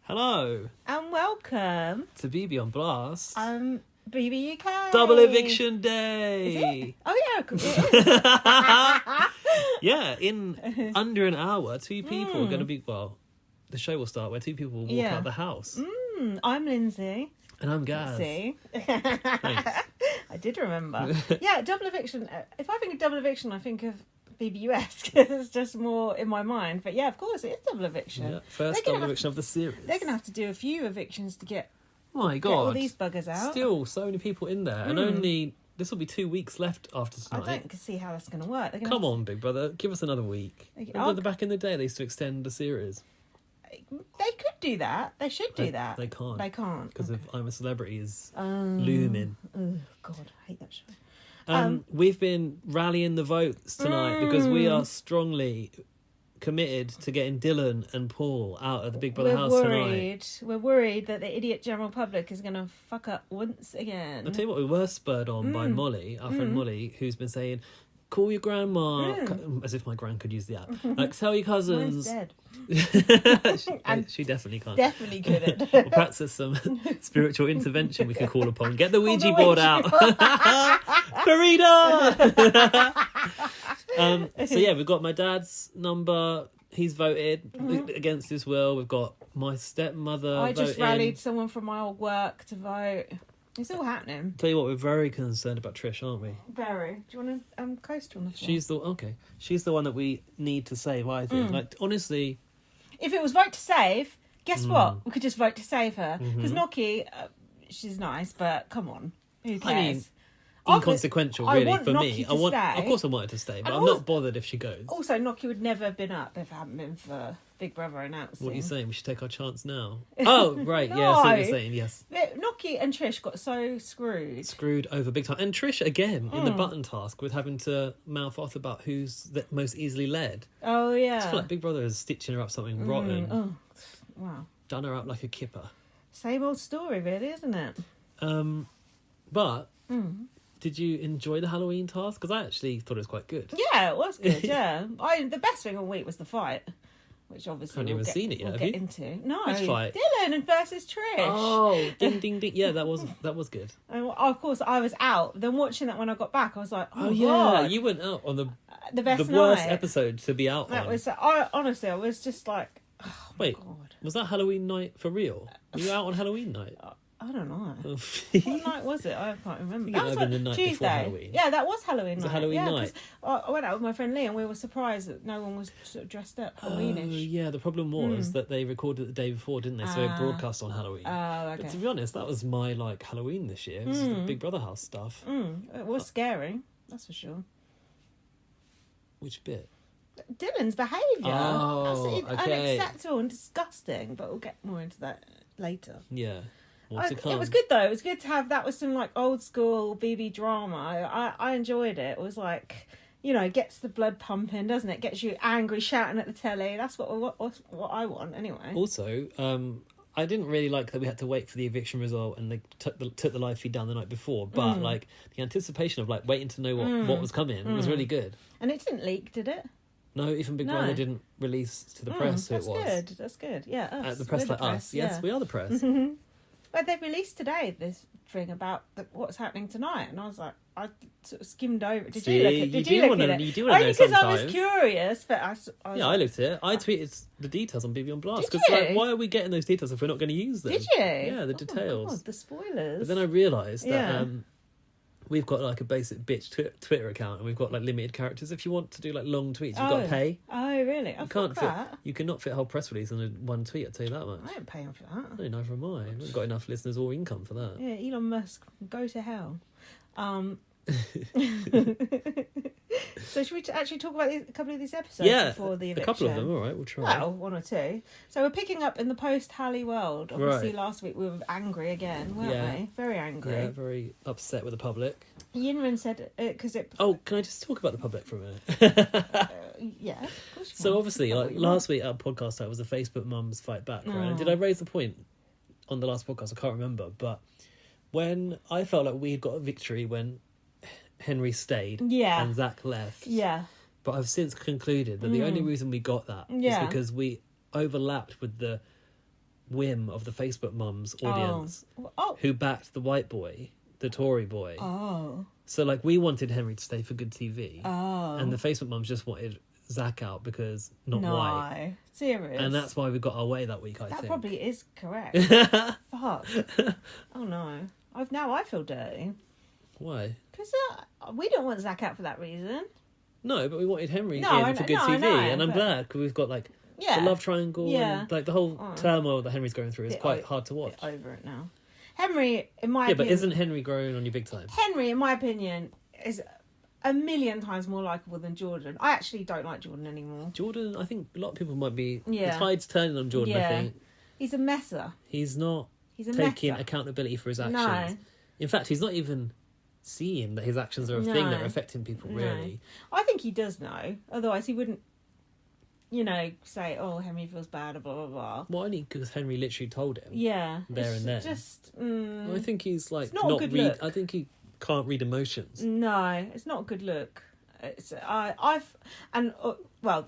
Hello And welcome to BB on Blast. BBUK. Double eviction day. Is it? Oh yeah, it is. Yeah, in under an hour, two people are going to be. Well, the show will start where two people will walk out the house. I'm Lindsay. And I'm Gaz. See, Thanks. I did remember. Yeah, double eviction. If I think of double eviction, I think of BBUS because it's just more in my mind. But yeah, of course, it is double eviction. Yeah, first double eviction of the series. They're going to have to do a few evictions to get. My God, get all these buggers out. Still, so many people in there, and only this will be 2 weeks left after tonight. I don't see how that's going to work. Come on, Big Brother, give us another week. Remember back in the day, they used to extend the series. They could do that. They should do that. They can't. They can't because of I'm a Celebrity is looming. Oh God, I hate that show. We've been rallying the votes tonight because we are strongly committed to getting Dylan and Paul out of the Big Brother house tonight. We're worried that the idiot general public is going to fuck up once again. I'll tell you what, we were spurred on by Molly, our friend Molly, who's been saying, call your grandma, as if my gran could use the app. Like, tell your cousins. Mine's dead. she definitely can't. Definitely couldn't. Well, perhaps there's some spiritual intervention we can call upon. Get the Ouija board out. Farida! So yeah, we've got my dad's number. He's voted against his will. We've got my stepmother I just voting. rallied someone from my old work to vote. It's all happening. Tell you what, we're very concerned about Trish, aren't we? Very. Do you want to coast on the floor? She's the one that we need to save, I think. Like, honestly, if it was vote to save, guess what? We could just vote to save her. Because Noki, she's nice, but come on, who cares? I mean, inconsequential, really, for me. Of course, I want her to stay, but I'm not bothered if she goes. Also, Noki would never have been up if it hadn't been for Big Brother announcing. What are you saying? We should take our chance now. Oh, right, yeah, I see what you're saying. Yes, Noki and Trish got so screwed over big time, and Trish again in the button task with having to mouth off about who's the most easily led. Oh yeah, I just feel like Big Brother is stitching her up something rotten. Oh, wow, done her up like a kipper. Same old story, really, isn't it? But. Did you enjoy the Halloween task? Because I actually thought it was quite good. Yeah, it was good, yeah. The best thing all week was the fight, which obviously we'll get into. No, which fight? Dylan versus Trish. Oh, ding, ding, ding. Yeah, that was good. And of course, I was out. Then watching that when I got back, I was like, oh yeah, God. You went out on the worst episode to be out on. Honestly, I was just like, oh wait, God. Was that Halloween night for real? Were you out on Halloween night? I don't know. What night was it? I can't remember. That was the night Tuesday. Before Halloween. Yeah, that was Halloween night. Was it Halloween night? I went out with my friend Lee and we were surprised that no one was sort of dressed up Halloweenish. Oh, yeah, the problem was that they recorded it the day before, didn't they? So it broadcast on Halloween. Oh, okay. But to be honest, that was my Halloween this year. It was the Big Brother house stuff. It was scary, that's for sure. Which bit? Dylan's behaviour. Oh, that's unacceptable and disgusting, but we'll get more into that later. Yeah. It was good though. It was good to have that. Was some old school BB drama. I enjoyed it. It was gets the blood pumping, doesn't it? Gets you angry, shouting at the telly. That's what I want anyway. Also, I didn't really like that we had to wait for the eviction result and they took the live feed down the night before. But the anticipation of waiting to know what was coming was really good. And it didn't leak, did it? No, even Big Brother didn't release to the press who it was. That's good. Yeah, us. The press us. Yeah. Yes, we are the press. But they released today this thing about what's happening tonight, and I was like, I sort of skimmed over. Did you look at it? You do want to know sometimes. I was curious, but I looked at it. I tweeted the details on BB on Blast because why are we getting those details if we're not going to use them? Did you? Yeah, the details. God, the spoilers. But then I realised that we've got a basic bitch Twitter account, and we've got limited characters. If you want to do long tweets, you've got to pay. Oh, really? You cannot fit a whole press release on one tweet. I'll tell you that much. I ain't paying for that. No, neither am I. I haven't got enough listeners or income for that. Yeah, Elon Musk, go to hell. So should we actually talk about a couple of these episodes before the eviction? A couple of them, all right, we'll try. Well, one or two. So we're picking up in the post-Halley world. Obviously, last week we were angry again, weren't we? Very angry. Yeah, very upset with the public. Yinran said, because it... Oh, can I just talk about the public for a minute? Yeah, of course you So can. obviously, last week our podcast was the Facebook Mums Fight Back, right? And did I raise the point on the last podcast? I can't remember, but when I felt like we had got a victory when Henry stayed and Zach left. Yeah. But I've since concluded that the only reason we got that is because we overlapped with the whim of the Facebook mums audience Oh. who backed the white boy, the Tory boy. Oh. So, like, we wanted Henry to stay for good TV. Oh. And the Facebook mums just wanted Zach out because not No. white. Serious. And that's why we got our way that week, I That think. probably is correct. Fuck. Oh no. I feel dirty. Why? Because we don't want Zach out for that reason. No, but we wanted Henry No, I in for know- good no, I TV. know, And I'm but- glad because we've got, like, Yeah. the love triangle. Yeah. And, like, the whole turmoil that Henry's going through is Bit quite hard to watch. Bit over it now. Henry, in my Yeah, opinion... but isn't Henry growing on you big time? Henry, in my opinion, is a million times more likeable than Jordan. I actually don't like Jordan anymore. Jordan, I think a lot of people might be... Yeah. The tide's turning on Jordan, I Yeah. think. He's a messer. He's not He's a taking messer. accountability for his actions. No. In fact, he's not even seeing that his actions are a thing that are affecting people, really. I think he does know. Otherwise, he wouldn't, say, "Oh, Henry feels bad," blah blah blah. Well, only because Henry literally told him. Yeah. There it's and then. Just. I think he's, like, It's not a good read... look. I think he can't read emotions. No, it's not a good look. It's the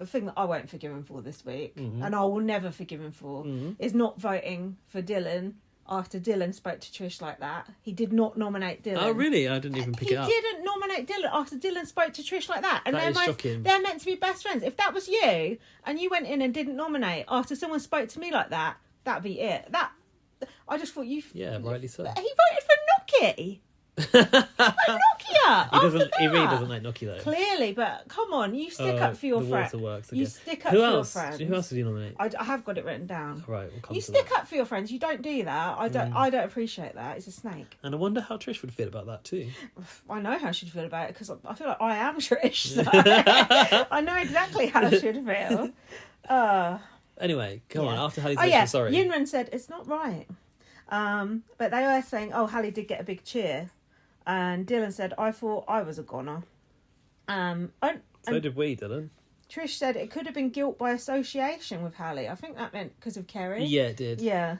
thing that I won't forgive him for this week, and I will never forgive him for, is not voting for Dylan after Dylan spoke to Trish like that. He did not nominate Dylan. Oh, really? I didn't even pick it up. He didn't nominate Dylan after Dylan spoke to Trish like that. And That is shocking. they're meant to be best friends. If that was you and you went in and didn't nominate after someone spoke to me like that, that'd be it. I just thought you. Yeah, rightly so. He voted for Nokia. Nokia. He really doesn't like Noki, though. Clearly, but come on, you stick up for your the friends. waterworks, I You guess. stick up Who for else? your friends. Who else did he nominate? I have got it written down. Right, we'll come You to stick that. up for your friends. You don't do that. I don't appreciate that. It's a snake. And I wonder how Trish would feel about that too. I know how she'd feel about it because I feel like I am Trish. So I know exactly how she'd feel. Anyway, come on. After Hallie's sorry. Yunran said it's not right. But they were saying, "Oh, Hallie did get a big cheer," and Dylan said, "I thought I was a goner." So did we, Dylan. Trish said it could have been guilt by association with Hallie. I think that meant because of Kerry. Yeah, it did. Yeah.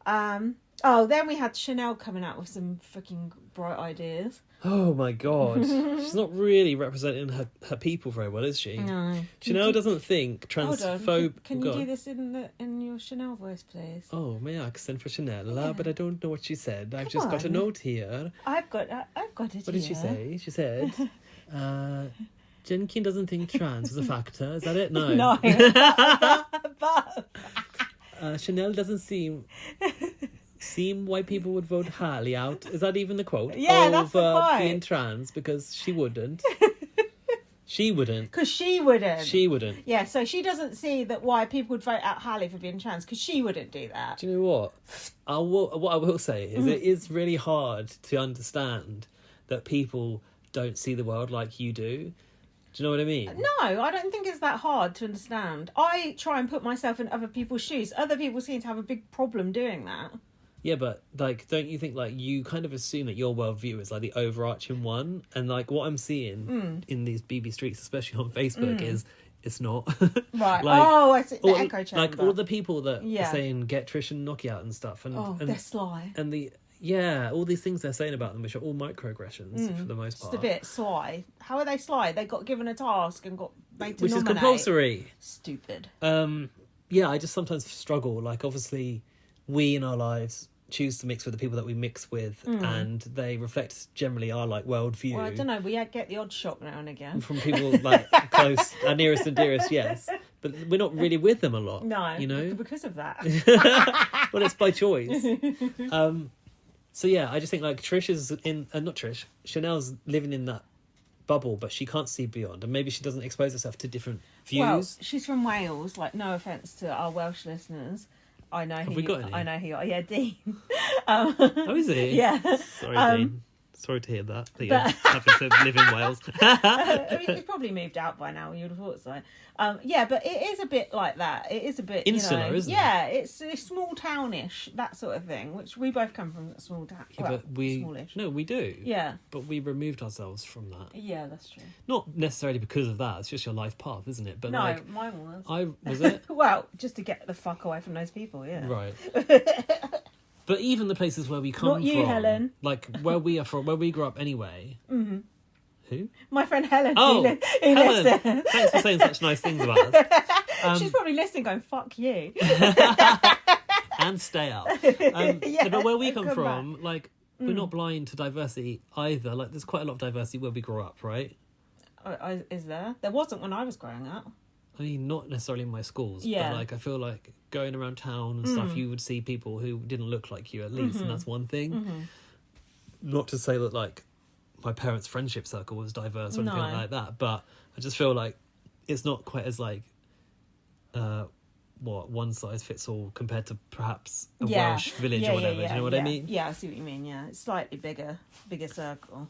Then we had Chanel coming out with some fucking bright ideas. Oh my god. She's not really representing her people very well, is she? No. Chanel doesn't think Hold on. transphobe... Can you do this in your Chanel voice, please? Oh, may I send for Chanel? Yeah. But I don't know what she said. I've Come just got a on. note here. I've got it. What did she say? She said, Jenkin doesn't think trans is a factor. Is that it? No. No. But Chanel doesn't seem why people would vote Harley out. Is that even the quote? Yeah, that's the quote. Being trans, because she wouldn't. She wouldn't. Because she wouldn't. She wouldn't. Yeah, so she doesn't see that why people would vote out Hallie for being trans, because she wouldn't do that. Do you know what? What I will say is it is really hard to understand that people don't see the world like you do. Do you know what I mean? No, I don't think it's that hard to understand. I try and put myself in other people's shoes. Other people seem to have a big problem doing that. Yeah, but, like, don't you think, like, you kind of assume that your worldview is, like, the overarching one? And, like, what I'm seeing in these BB streets, especially on Facebook, is it's not. Right. Like, I see. The echo chamber. Like, all the people that Yeah. are saying, get Trish and Nokia out and stuff. And, Oh, and, they're sly. and all these things they're saying about them, which are all microaggressions for the most part. Just a bit sly. How are they sly? They got given a task and got made to Which nominate. is compulsory. Stupid. Yeah, I just sometimes struggle. Like, obviously, we in our lives choose to mix with the people that we mix with, and they reflect generally our, like, worldview. Well, I don't know. We get the odd shock now and again. From people, like, close, our nearest and dearest, yes. But we're not really with them a lot. No. You know? Because of that. Well, it's by choice. So, yeah, I just think, like, Trish is not Trish, Chanel's living in that bubble, but she can't see beyond, and maybe she doesn't expose herself to different views. Well, she's from Wales. Like, no offence to our Welsh listeners. I know who we got any? I know who you are. Yeah, Dean. Oh, is he? Yeah. Sorry, Dean. Sorry to hear that you're having to live in Wales. I mean, he's probably moved out by now. You'd have thought so. Yeah, but it is a bit like that. It is a bit Insular, isn't it? Yeah, it's small townish, that sort of thing. Which we both come from a small town. Yeah, but smallish. No, we do. Yeah. But we removed ourselves from that. Yeah, that's true. Not necessarily because of that. It's just your life path, isn't it? But No, like, mine was. was it? Well, just to get the fuck away from those people. Yeah. Right. But even the places where we come Not you, from, Helen. like where we are from, where we grew up anyway. Mm-hmm. Who? My friend Helen. Oh, who lives Helen! there. Thanks for saying such nice things about us. She's probably listening, going "fuck you." and stay out. But where we come from, like, we're not blind to diversity either. Like, there's quite a lot of diversity where we grew up, right? Is there? There wasn't when I was growing up. I mean, not necessarily in my schools, Yeah. but like I feel like going around town and stuff, you would see people who didn't look like you at least, and that's one thing. Not to say that like my parents' friendship circle was diverse or anything like that, but I just feel like it's not quite as like one size fits all compared to perhaps a Welsh village or whatever. Do you know what I mean? Yeah, I see what you mean. Yeah, it's slightly bigger circle.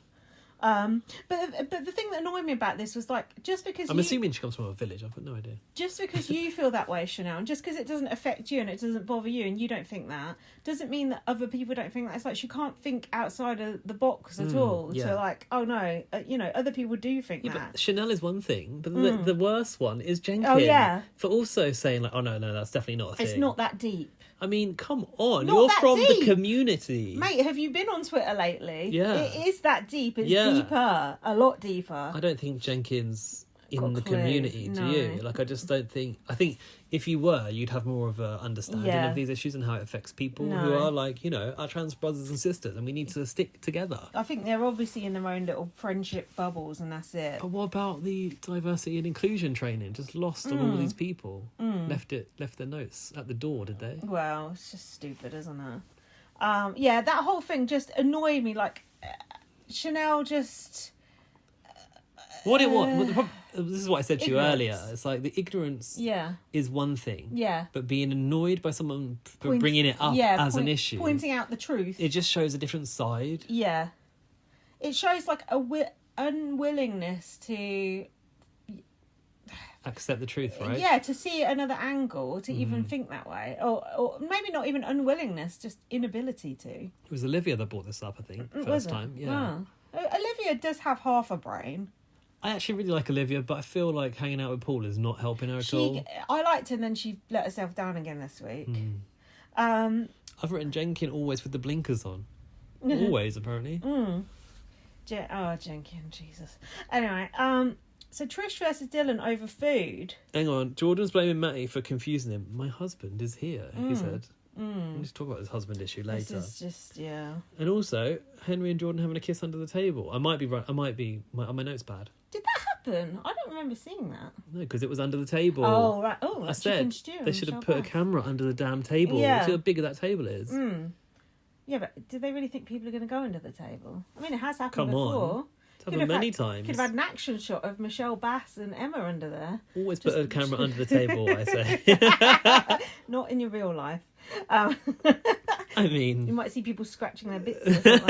But the thing that annoyed me about this was like, just because I'm assuming she comes from a village. I've got no idea. Just because you feel that way, Chanel, and just because it doesn't affect you and it doesn't bother you and you don't think that, doesn't mean that other people don't think that. It's like she can't think outside of the box at all. Yeah. So like, oh no, other people do think that. But Chanel is one thing, but the worst one is Jenkins. Oh, yeah. For also saying like, oh no, that's definitely not a thing. It's not that deep. I mean, come on. Not You're that from deep. the community. Mate, have you been on Twitter lately? Yeah. It is that deep. It's deeper. A lot deeper. I don't think Jenkins in Got the a clue. community, do No. you? Like, I just don't think... I think if you were, you'd have more of a understanding of these issues and how it affects people who are like, our trans brothers and sisters, and we need to stick together. I think they're obviously in their own little friendship bubbles, and that's it. But what about the diversity and inclusion training? Just lost on all these people. Left their notes at the door, did they? Well, it's just stupid, isn't it? That whole thing just annoyed me. Like, Chanel just... What it was... This is what I said to you Ignorance. earlier. It's like the ignorance is one thing. Yeah. But being annoyed by someone for bringing it up as an issue... Pointing out the truth. It just shows a different side. Yeah. It shows, like, a unwillingness to... Accept the truth, right? Yeah, to see another angle, to even think that way. Or maybe not even unwillingness, just inability to. It was Olivia that brought this up, I think, first time. Yeah. Oh. Olivia does have half a brain. I actually really like Olivia, but I feel like hanging out with Paul is not helping her at all. I liked her, and then she let herself down again this week. I've written Jenkin always with the blinkers on. Always, apparently. Jenkin, Jesus. Anyway, so Trish versus Dylan over food. Hang on, Jordan's blaming Matty for confusing him. My husband is here, he said. We need to talk about this husband issue later. This is just, And also, Henry and Jordan having a kiss under the table. I might be right. My note's bad. Did that happen? I don't remember seeing that. No, because it was under the table. Oh, right. Oh, I said they should have put a camera under the damn table. Yeah. See how big that table is. Yeah, but do they really think people are going to go under the table? I mean, it has happened Come before. on. It's happened many times. Could have had an action shot of Michelle Bass and Emma under there. Always put a camera under the table, I say. Not in your real life. I mean... You might see people scratching their bits or something.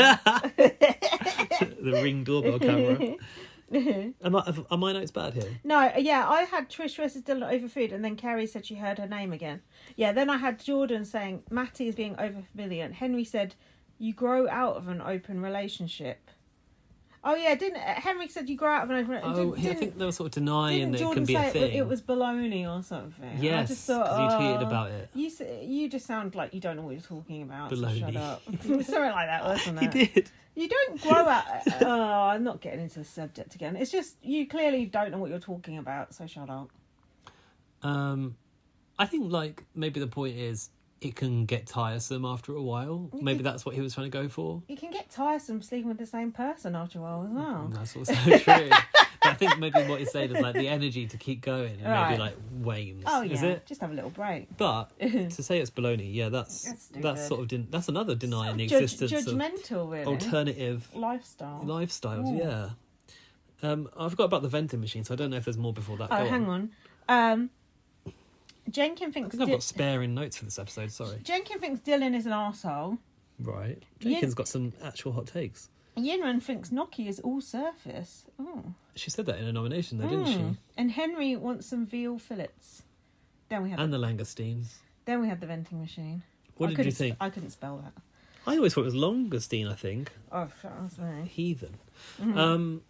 The Ring doorbell camera. Are my notes bad here? No, yeah, I had Trish versus Dylan over food, and then Kerry said she heard her name again. Yeah, then I had Jordan saying Matty is being over familiar, and Henry said you grow out of an open relationship. Oh yeah, didn't Henry said you grow out of an open relationship? I think they were sort of denying that it can be a thing. It was baloney or something. Yes, I just thought, because you tweeted about it. You just sound like you don't know what you're talking about. Baloney. So shut up. Something like that, wasn't it? He did. You don't grow out... I'm not getting into the subject again. It's just, you clearly don't know what you're talking about, so shut up. I think, like, maybe the point is it can get tiresome after a while. Maybe that's what he was trying to go for. You can get tiresome sleeping with the same person after a while as well. That's also true. But I think maybe what he's saying is, like, the energy to keep going and maybe, like, wanes. Oh, yeah. Is it? Just have a little break. But to say it's baloney, yeah, that's sort of... that's another denying the existence judgmental, of really. alternative... lifestyles. Yeah. I forgot about the vending machine, so I don't know if there's more before that. Oh, hang on. Jenkin thinks... I've got sparing notes for this episode, sorry. Jenkin thinks Dylan is an arsehole. Right. Jenkins got some actual hot takes. Yinran thinks Noki is all surface. Oh. She said that in a nomination, though, didn't she? And Henry wants some veal fillets. Then we have the langoustines. Then we have the vending machine. What did you think? I couldn't spell that. I always thought it was longustine, I think. Oh, that was me. Heathen. Vending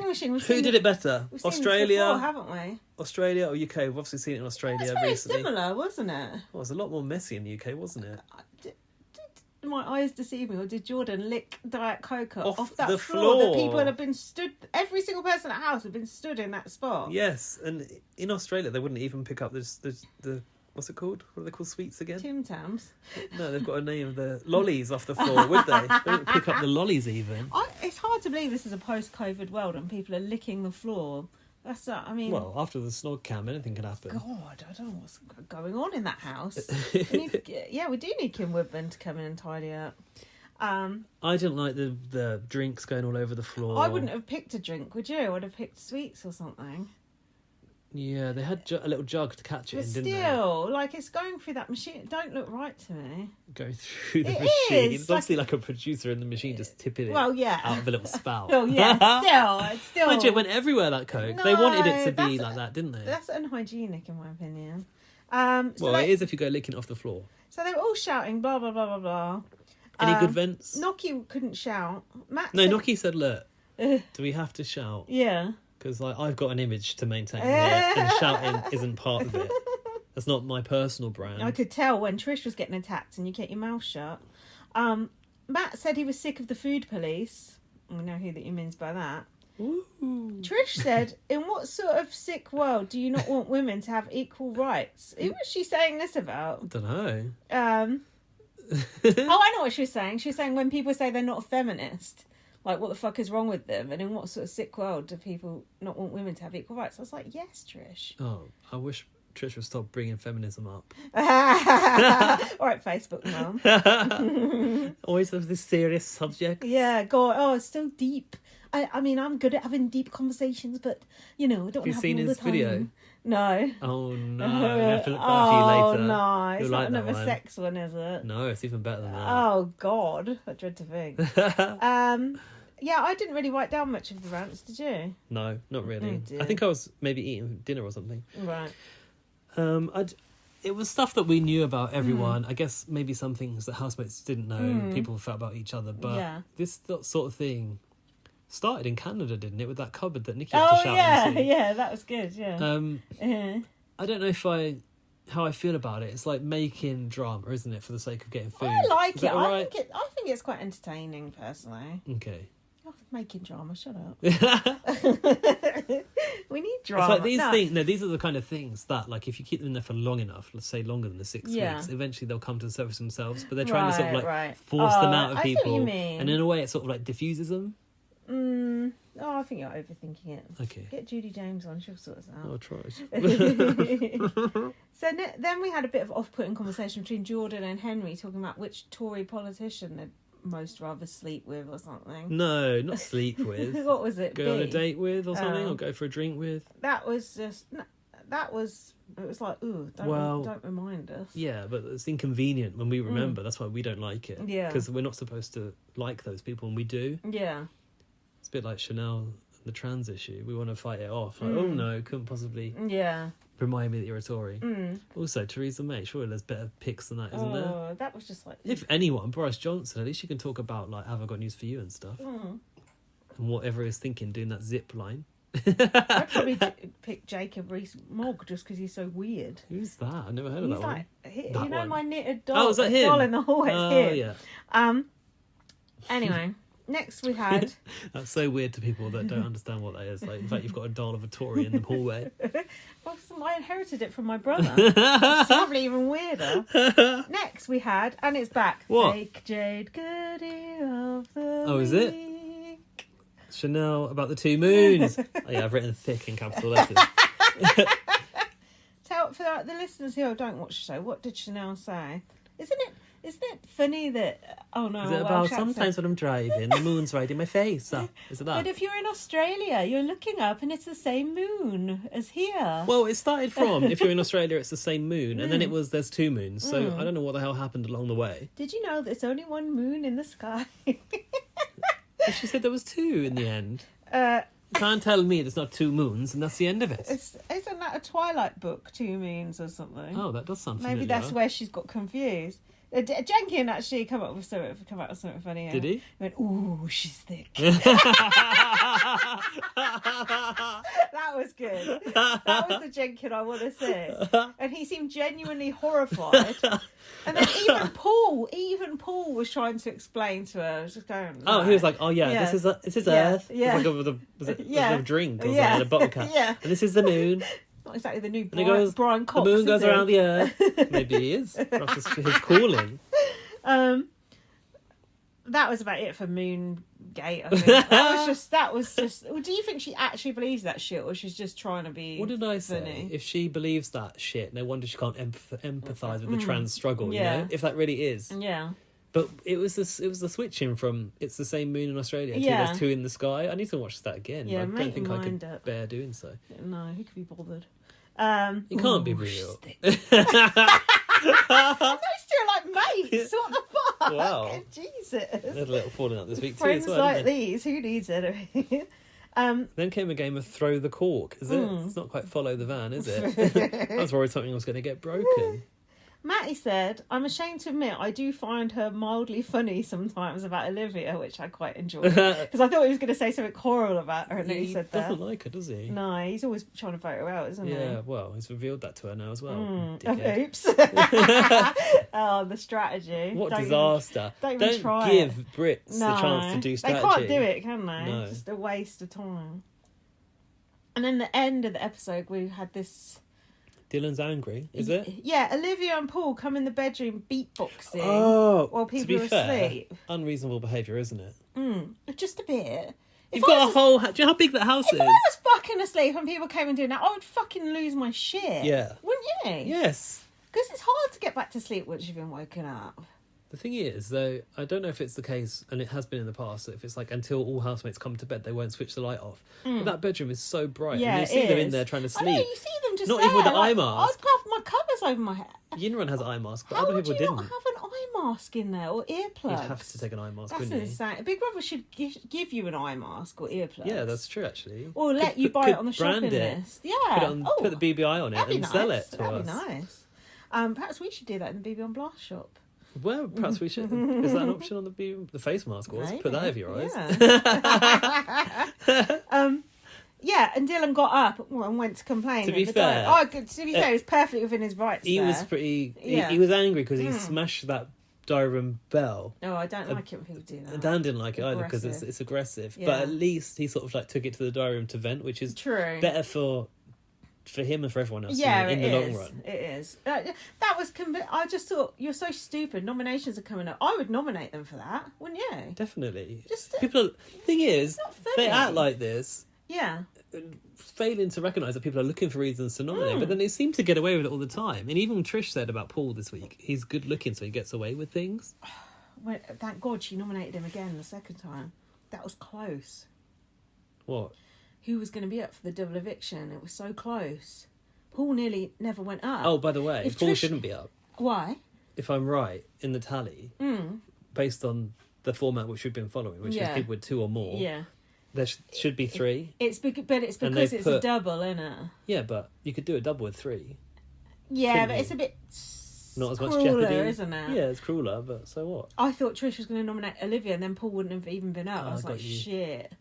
machine. Who did it better? Australia? Before, haven't we? Australia or UK? We've obviously seen it in Australia recently. It's very similar, wasn't it? Well, it was a lot more messy in the UK, wasn't it? Did my eyes deceive me, or did Jordan lick Diet Coca off that the floor that people had been stood... Every single person at the house had been stood in that spot. Yes, and in Australia they wouldn't even pick up the what's it called? What are they called? Sweets again? Tim Tams. No, they've got a name. The lollies off the floor, would they? They don't pick up the lollies even. It's hard to believe this is a post-COVID world and people are licking the floor. That's I mean. Well, after the snog cam, anything can happen. God, I don't know what's going on in that house. We do need Kim Woodburn to come in and tidy up. I didn't like the drinks going all over the floor. I wouldn't have picked a drink, would you? I would have picked sweets or something. Yeah, they had a little jug to catch it But in, didn't they? Still, like, it's going through that machine. It don't look right to me. Go through the It machine. is, It's obviously like a producer in the machine just tipping it yeah. out of a little spout. Oh, yeah, still. Mind you, it went everywhere, that Coke. They No, wanted it to be like that, didn't they? That's unhygienic, in my opinion. It is if you go licking it off the floor. So they were all shouting, blah, blah, blah, blah, blah. Any good vents? Noki couldn't shout. Noki said, look, do we have to shout? Yeah. Because I've got an image to maintain here, and shouting isn't part of it. That's not my personal brand. I could tell when Trish was getting attacked and you get your mouth shut. Matt said he was sick of the food police. We know who that he means by that. Ooh. Trish said, in what sort of sick world do you not want women to have equal rights? Who was she saying this about? I don't know. I know what she was saying. She was saying when people say they're not a feminist, like, what the fuck is wrong with them? And in what sort of sick world do people not want women to have equal rights? I was like, yes, Trish. Oh, I wish Trish would stop bringing feminism up. All right, Facebook, Mum. Always have this serious subject. Yeah, God. Oh, it's so deep. I mean, I'm good at having deep conversations, but, I don't want to have them all the time. Have you seen his video? No. Oh, no. I have to look back for you later. Oh, no. It's You'll not like that another one. sex one, is it? No, it's even better than that. Oh, God. I dread to think. Yeah, I didn't really write down much of the rants, did you? No, not really. Oh, dear. I think I was maybe eating dinner or something. Right. It was stuff that we knew about everyone. I guess maybe some things that housemates didn't know, people felt about each other. But this sort of thing started in Canada, didn't it? With that cupboard that Nikki had to shout into. Yeah, that was good, yeah. I don't know how I feel about it. It's like making drama, isn't it, for the sake of getting food? I like Is it. that all right? I think it's quite entertaining, personally. Okay. Oh, making drama, shut up. It's We need drama. like these things. No, these are the kind of things that, like, if you keep them in there for long enough, let's say longer than the 6 weeks, eventually they'll come to the surface themselves. But they're trying to sort of like force them out of people, I see what you mean. and in a way, it sort of like diffuses them. I think you're overthinking it. Okay. Get Judy James on; she'll sort us out. I'll try. So then we had a bit of off-putting conversation between Jordan and Henry talking about which Tory politician they'd most rather sleep with or something. No, not sleep with. What was it? Go on a date with or something, or go for a drink with. It was like, ooh, don't remind us. Yeah, but it's inconvenient when we remember. That's why we don't like it. Yeah. Because we're not supposed to like those people, and we do. Yeah. It's a bit like Chanel and the trans issue. We want to fight it off. Like, oh no, couldn't possibly remind me that you're a Tory. Also, Theresa May, surely there's better picks than that, isn't there? Oh, that was just like... If anyone, Boris Johnson, at least you can talk about, like, have I got news for you and stuff. And whatever he's thinking, doing that zip line. I'd probably pick Jacob Rees-Mogg just because he's so weird. Who's that? I've never heard of that one. You know my knitted doll? Oh, is that him? Doll in the hallway. Oh, yeah. Anyway, next we had... That's so weird to people that don't understand what that is. Like, in fact, you've got a doll of a Tory in the hallway. Well, I inherited it from my brother. It's probably even weirder. Next we had, and it's back. What? Fake Jade Goody of the Oh, is it? week. Chanel about the 2 moons. Oh, yeah, I've written thick in capital letters. Tell for the listeners who don't watch the show, what did Chanel say? Isn't it funny that... Oh, no. Is it about sometimes when I'm driving, the moon's right in my face? Is it that? But if you're in Australia, you're looking up and it's the same moon as here. Well, it started from, if you're in Australia, it's the same moon. And then it was, there's 2 moons. So I don't know what the hell happened along the way. Did you know there's only one moon in the sky? But she said there was 2 in the end. You can't tell me there's not 2 moons and that's the end of it. Isn't that a Twilight book, 2 moons or something? Oh, that does sound familiar. Maybe that's where she's got confused. Jenkin actually come out with something funny. Did he? He went, ooh, she's thick. That was good. That was the Jenkin I want to see. And he seemed genuinely horrified. And then even Paul was trying to explain to her. Was just going, oh, he was like, oh yeah, this is Earth. Yeah. It was like was it a drink or something in a bottle cap. Yeah. And this is the moon. Not exactly the new And he goes, Brian Cox. the moon goes is he? around the earth. Maybe he is. That's his calling. That was about it for Moongate. I think. that was just. Well, do you think she actually believes that shit, or she's just trying to be? What did I say? funny? If she believes that shit, no wonder she can't empathise with the trans struggle. Yeah. You know, if that really is. Yeah. But it was the switching from it's the same moon in Australia to Yeah. there's two in the sky. I need to watch that again. Yeah, I make don't think your I could mind up. bear doing so. No, who could be bothered? It can't be real. No, it's still like mates. What the fuck? Wow. Jesus. There's a little falling out this week Friends too as well. like Isn't there? these, who needs it? Then came a game of throw the cork. Is it? It's not quite follow the van, is it? I was worried something was going to get broken. Matty said, I'm ashamed to admit I do find her mildly funny sometimes about Olivia, which I quite enjoy. Because I thought he was going to say something horrible about her, and then he said that. He doesn't like her, does he? No, he's always trying to vote her out, isn't he? Yeah, well, he's revealed that to her now as well. Oops. Oh, the strategy. What Don't disaster. even Don't try give it. Brits the chance to do strategy. They can't do it, can they? No. It's just a waste of time. And then the end of the episode, we had this... Dylan's angry, is it? Yeah, Olivia and Paul come in the bedroom beatboxing while to people be are fair, asleep. unreasonable behaviour, isn't it? Just a bit. You've got a whole... Do you know how big that house If is? I was fucking asleep and people came and doing that, I would fucking lose my shit. Yeah. Wouldn't you? Yes. Because it's hard to get back to sleep once you've been woken up. The thing is, though, I don't know if it's the case, and it has been in the past, that if it's like until all housemates come to bed, they won't switch the light off. But that bedroom is so bright. Yeah, and you it see them in is. there trying to I know, sleep. you see them just Not there, even with the eye like, mask. I'd have my covers over my head. Yinran has an eye mask, but How other would people you didn't. not have an eye mask in there or earplugs? You'd have to take an eye mask, That's wouldn't you? insane. Big Brother should give you an eye mask or earplugs. Yeah, that's true, actually. Or let you buy it on the shopping list. Yeah. Put the BBI on it and sell it to us. That'd be nice. Perhaps we should do that in the BB on Blast shop. Well, perhaps we should. Is that an option on the face mask? Was Maybe. put that over your eyes. Yeah. Yeah, and Dylan got up and went to complain. To be he fair, he was perfectly within his rights. He was pretty. He was angry because he smashed that diary room bell. No, I don't like it when people do that. Dan didn't like it either because it's aggressive. Yeah. But at least he sort of like took it to the diary room to vent, which is true. better for him and for everyone else. Yeah, in the long run. It is. That was. I just thought you're so stupid. Nominations are coming up. I would nominate them for that, wouldn't you? Definitely. Just people. Thing is, not funny. they act like this. Yeah. Failing to recognise that people are looking for reasons to nominate, but then they seem to get away with it all the time. And even Trish said about Paul this week, he's good looking, so he gets away with things. Well, thank God she nominated him again the second time. That was close. What? Who was going to be up for the double eviction? It was so close. Paul nearly never went up. Oh, by the way, If Paul Trish- shouldn't be up. Why? If I'm right in the tally, based on the format which we've been following, which is people with two or more, Yeah. there should be three. But it's And because they it's a put- double, isn't it? Yeah, but you could do a double with three. Yeah, Couldn't but you? it's a bit Not as much crueler, jeopardy, isn't it? Yeah, it's crueler, but so what? I thought Trish was going to nominate Olivia, and then Paul wouldn't have even been up. Oh, I was got like, you. shit.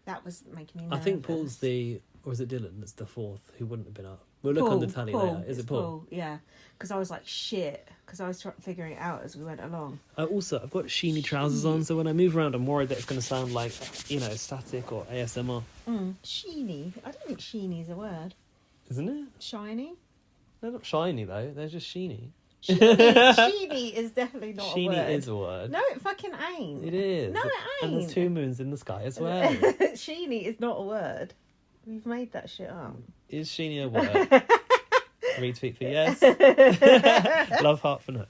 That was making me nervous. I think Paul's or is it Dylan that's the fourth who wouldn't have been up? We'll look on the tally later. Is it Paul? Yeah, because I was like, shit, because I was figuring it out as we went along. I've got sheeny trousers on, so when I move around, I'm worried that it's going to sound like, static or ASMR. Sheeny. I don't think sheeny is a word. Isn't it? Shiny? They're not shiny, though. They're just sheeny. Sheeny is definitely not a word. Sheeny is a word. No, it fucking ain't. It is. No, it ain't. And there's two moons in the sky as well. Sheeny is not a word. We've made that shit up. Is sheeny a word? Retweet for yes. Love heart for no.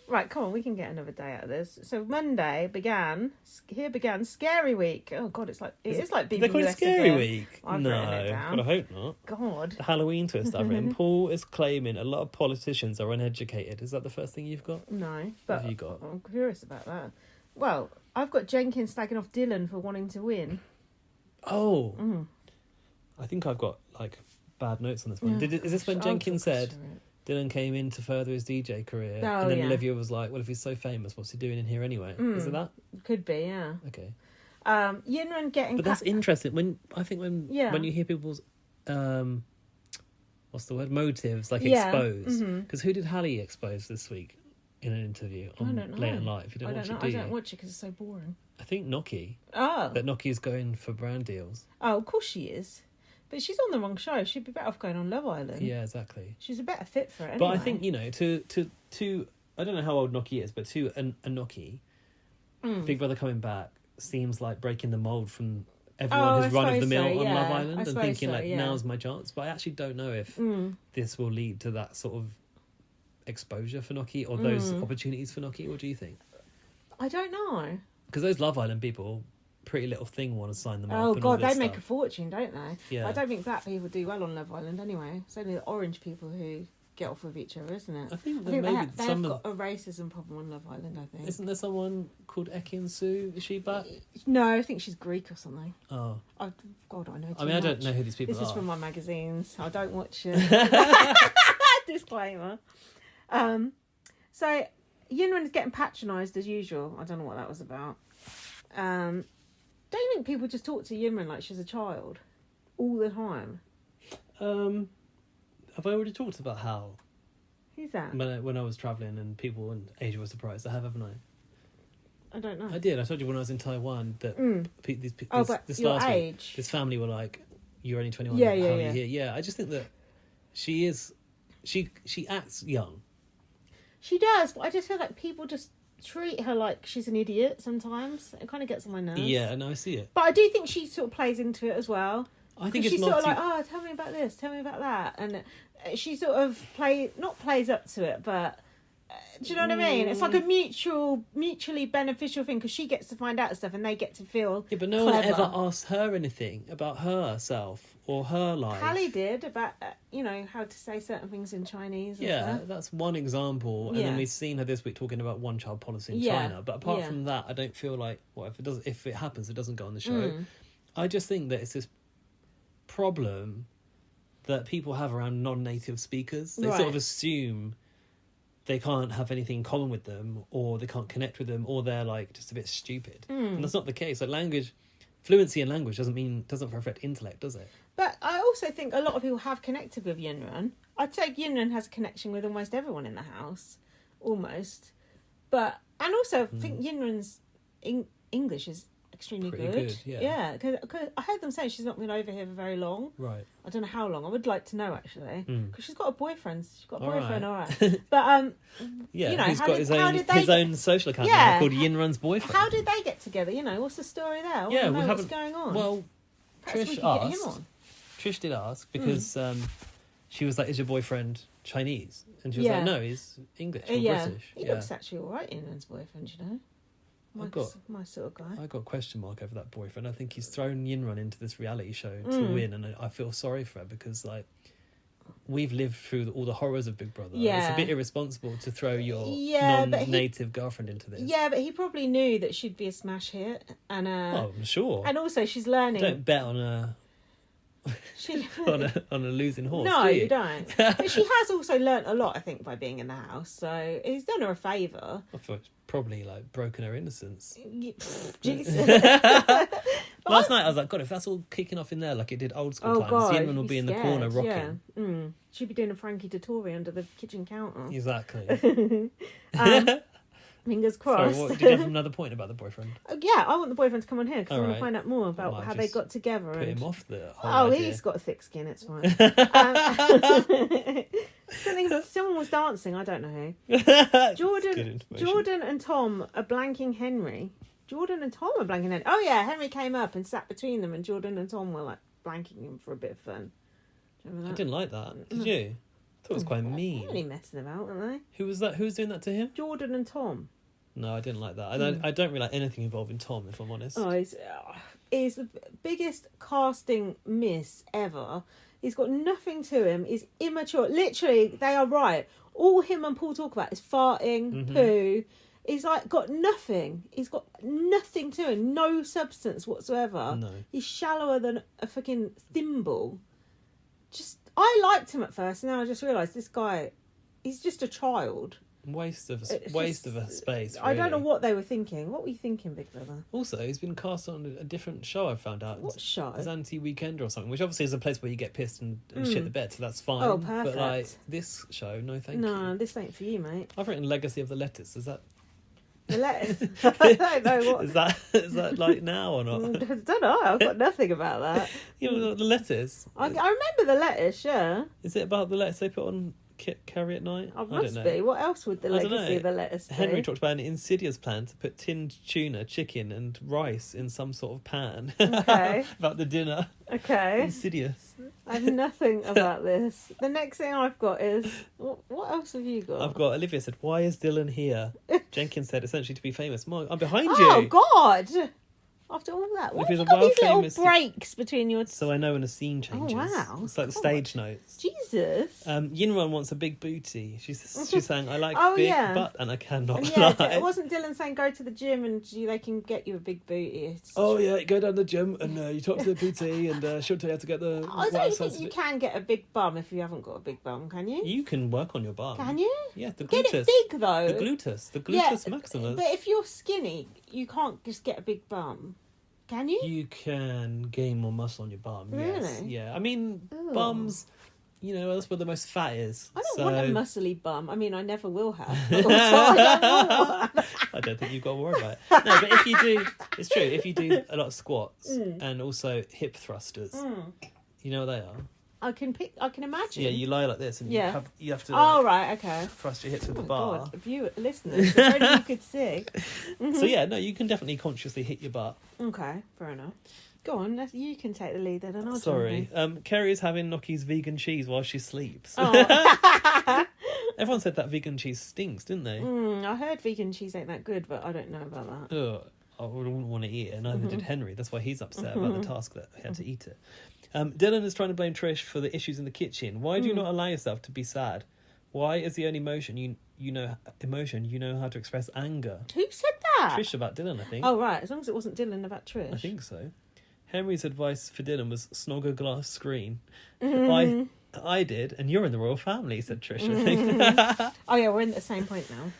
Right, come on, we can get another day out of this. So Monday began Scary Week. Oh God, it is like BBUK. They call it Scary again. Week. I've No, written it down. but I hope not. God. The Halloween twist I've written. Paul is claiming a lot of politicians are uneducated. Is that the first thing you've got? No, What have you got? I'm curious about that. Well, I've got Jenkins slagging off Dylan for wanting to win. Oh. I think I've got bad notes on this one. Yeah. Is this when I'll Jenkins talk us said through it. Dylan came in to further his DJ career, Oh, and then yeah. Olivia was like, "Well, if he's so famous, what's he doing in here anyway?" Is it that? Could be, yeah. Okay. Yinran getting But that's interesting. When you hear people's what's the word, motives exposed, because who did Hallie expose this week in an interview on Late and Live? You don't watch it, do you? I don't watch it because it's so boring. I think Noki. Oh. That Noki's going for brand deals. Oh, of course she is. But she's on the wrong show. She'd be better off going on Love Island. Yeah, exactly. She's a better fit for it. Anyway. But I think, to I don't know how old Noki is, but to a Noki, Big Brother coming back seems like breaking the mold from everyone who's run of the mill on Love Island and thinking now's my chance. But I actually don't know if this will lead to that sort of exposure for Noki or those opportunities for Noki. What do you think? I don't know. Because those Love Island people, Pretty Little Thing want to sign them up. Oh and all God, this they make stuff. a fortune, don't they? Yeah. I don't think black people do well on Love Island anyway. It's only the orange people who get off with each other, isn't it? I think they maybe have some got a racism problem on Love Island, I think. Isn't there someone called Ekin Sue? Is she black? No, I think she's Greek or something. Oh. God, I know too I mean, I don't much. know who these people are. This is from my magazines. I don't watch it. Disclaimer. So, Yinren is getting patronised as usual. I don't know what that was about. Don't you think people just talk to Yinren like she's a child all the time? Have I already talked about how Who's that? when I was travelling and people in Asia were surprised? I have, haven't I? I don't know. I did. I told you when I was in Taiwan that this your last age. week, this family were like, "You're only 21. Yeah, how yeah, are yeah. you here?" Yeah, I just think that she is. She acts young. She does, but I just feel like people just treat her like she's an idiot sometimes. It kind of gets on my nerves. Yeah, no, I see it. But I do think she sort of plays into it as well. I think it's she's not sort of like, oh, tell me about this, tell me about that. And she sort of plays up to it, but do you know what I mean? It's like a mutually beneficial thing because she gets to find out stuff and they get to feel Yeah, but no clever. one ever asked her anything about herself or her life. Hallie did about, how to say certain things in Chinese. And Yeah, stuff. that's one example. And then we've seen her this week talking about one-child policy in China. But apart from that, I don't feel like, if it happens, it doesn't go on the show. I just think that it's this problem that people have around non-native speakers. They sort of assume they can't have anything in common with them, or they can't connect with them, or they're like just a bit stupid. And that's not the case. Like fluency in language doesn't affect intellect, does it? But I also think a lot of people have connected with Yinren. I'd say Yinren has a connection with almost everyone in the house, almost. And also I think Yinren's English is extremely good. Yeah, because I heard them say she's not been over here for very long. Right. I don't know how long. I would like to know actually, because she's got a boyfriend. She's got a All boyfriend, right. all right. But he's got his own social account now called Yinren's boyfriend. How did they get together? What's the story there? I want to know what's going on. Well, Perhaps we Trish could get him on. Trish did ask because she was like, "Is your boyfriend Chinese?" And she was like, "No, he's English or British." He looks actually all right, Yinren's boyfriend. My sort of guy. I got a question mark over that boyfriend. I think he's thrown Yinren into this reality show to win, and I feel sorry for her because like we've lived through all the horrors of Big Brother. Yeah. It's a bit irresponsible to throw your non-native girlfriend into this. Yeah, but he probably knew that she'd be a smash hit, and I'm sure. And also, she's learning. Don't bet on a on a losing horse. No, do you don't. But she has also learnt a lot, I think, by being in the house. So he's done her a favour. I thought it's probably like broken her innocence. Jesus. Last night I was like, God, if that's all kicking off in there like it did old school times, Yinren will be in the corner rocking. Yeah. She'd be doing a Frankie Dettori under the kitchen counter. Exactly. Fingers crossed. Sorry, did you have another point about the boyfriend? Yeah, I want the boyfriend to come on here because I want Right. to find out more about how they got together. Put him off the whole idea. He's got a thick skin, it's fine. Someone was dancing, I don't know who. Jordan and Tom are blanking Henry. Jordan and Tom are blanking Henry. Oh yeah, Henry came up and sat between them and Jordan and Tom were like blanking him for a bit of fun. Do you remember that? I didn't like that. Did you? I thought it was quite mean. They're only messing about, aren't they? Who was that? Who was doing that to him? Jordan and Tom. No, I didn't like that. I don't really like anything involving Tom, if I'm honest. Oh, he's the biggest casting miss ever. He's got nothing to him. He's immature. Literally, they are right. All him and Paul talk about is farting, poo. He's like got nothing. He's got nothing to him. No substance whatsoever. No. He's shallower than a fucking thimble. I liked him at first, and now I just realised this guy, he's just a child. Waste of a space. Really. I don't know what they were thinking. What were you thinking, Big Brother? Also, he's been cast on a different show. I found out. What show? It's Anti-Weekender or something, which obviously is a place where you get pissed and shit the bed, so that's fine. Oh, perfect. But like this show, no, thank you. No, this ain't for you, mate. I've written Legacy of the Lettuce. Is that? The lettuce. I don't know what. Is that like now or not? I don't know. I've got nothing about that. You know, the lettuce. I remember the lettuce. Yeah. Is it about the lettuce they put on curry at night? Oh, must be. What else would the legacy of the lettuce be? Henry talked about an insidious plan to put tinned tuna, chicken, and rice in some sort of pan. Okay. About the dinner. Okay. Insidious. I have nothing about this. The next thing I've got is what else have you got? I've got Olivia said, "Why is Dylan here?" Jenkins said, "Essentially to be famous." Mark, I'm behind you. Oh God! After all that, what have you got these little breaks between your... So I know when a scene changes. Oh, wow. It's like the stage notes. Jesus. Yinron wants a big booty. She's saying, I like big butt and I cannot lie. It wasn't Dylan saying go to the gym and they can get you a big booty? You go down the gym and you talk to the PT and she'll tell you how to get the... I don't think you can get a big bum if you haven't got a big bum, can you? You can work on your bum. Can you? Yeah, the gluteus. Get it big though. The gluteus maximus. But if you're skinny, you can't just get a big bum. Can you? You can gain more muscle on your bum. Really? Yes. Yeah. I mean, bums, that's where the most fat is. I don't want a muscly bum. I mean, I never will have. I don't think you've got to worry about it. No, but if you do, it's true. If you do a lot of squats and also hip thrusters, you know what they are? I can imagine. Yeah, you lie like this and you have to. Oh right, okay. Thrust your hips to the bar. God, listeners, if only you could see. So yeah, no, you can definitely consciously hit your butt. Okay, fair enough. Go on, you can take the lead then, and I'll Sorry, Kerry is having Gnocchi's vegan cheese while she sleeps. Oh. Everyone said that vegan cheese stinks, didn't they? I heard vegan cheese ain't that good, but I don't know about that. Ugh, I wouldn't want to eat it, and neither did Henry. That's why he's upset about the task that he had to eat it. Dylan is trying to blame Trish for the issues in the kitchen. Why do you not allow yourself to be sad? Why is the only emotion you know how to express anger? Who said that? Trish about Dylan, I think. Oh right, as long as it wasn't Dylan about Trish. I think so. Henry's advice for Dylan was snog a glass screen. I did, and you're in the royal family, said Trish, I think. Oh yeah, we're in at the same point now.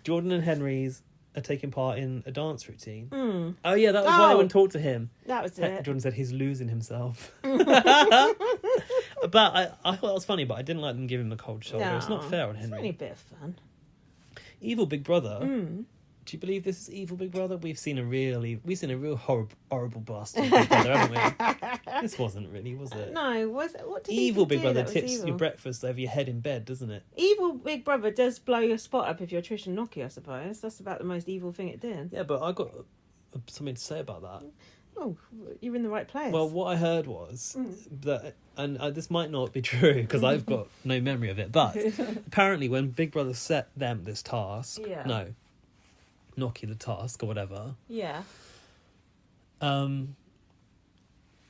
Jordan and Henry's are taking part in a dance routine. Oh yeah, that was why they wouldn't talk to him. That was it. Jordan said he's losing himself. But I thought that was funny, but I didn't like them give him the cold shoulder. No, it's not fair on Henry. It's only a bit of fun. Evil Big Brother. Do you believe this is evil Big Brother? We've seen a real horrible bastard Big Brother, haven't we? This wasn't really, was it? No, was it? What did evil Big Brother tips your breakfast over your head in bed, doesn't it? Evil Big Brother does blow your spot up if you're Trish and Gnocchi, I suppose. That's about the most evil thing it did. Yeah, but I got something to say about that. Oh, you're in the right place. Well, what I heard was that, and this might not be true because I've got no memory of it, but apparently when Big Brother set them this task, Gnocchi the task or whatever. Yeah.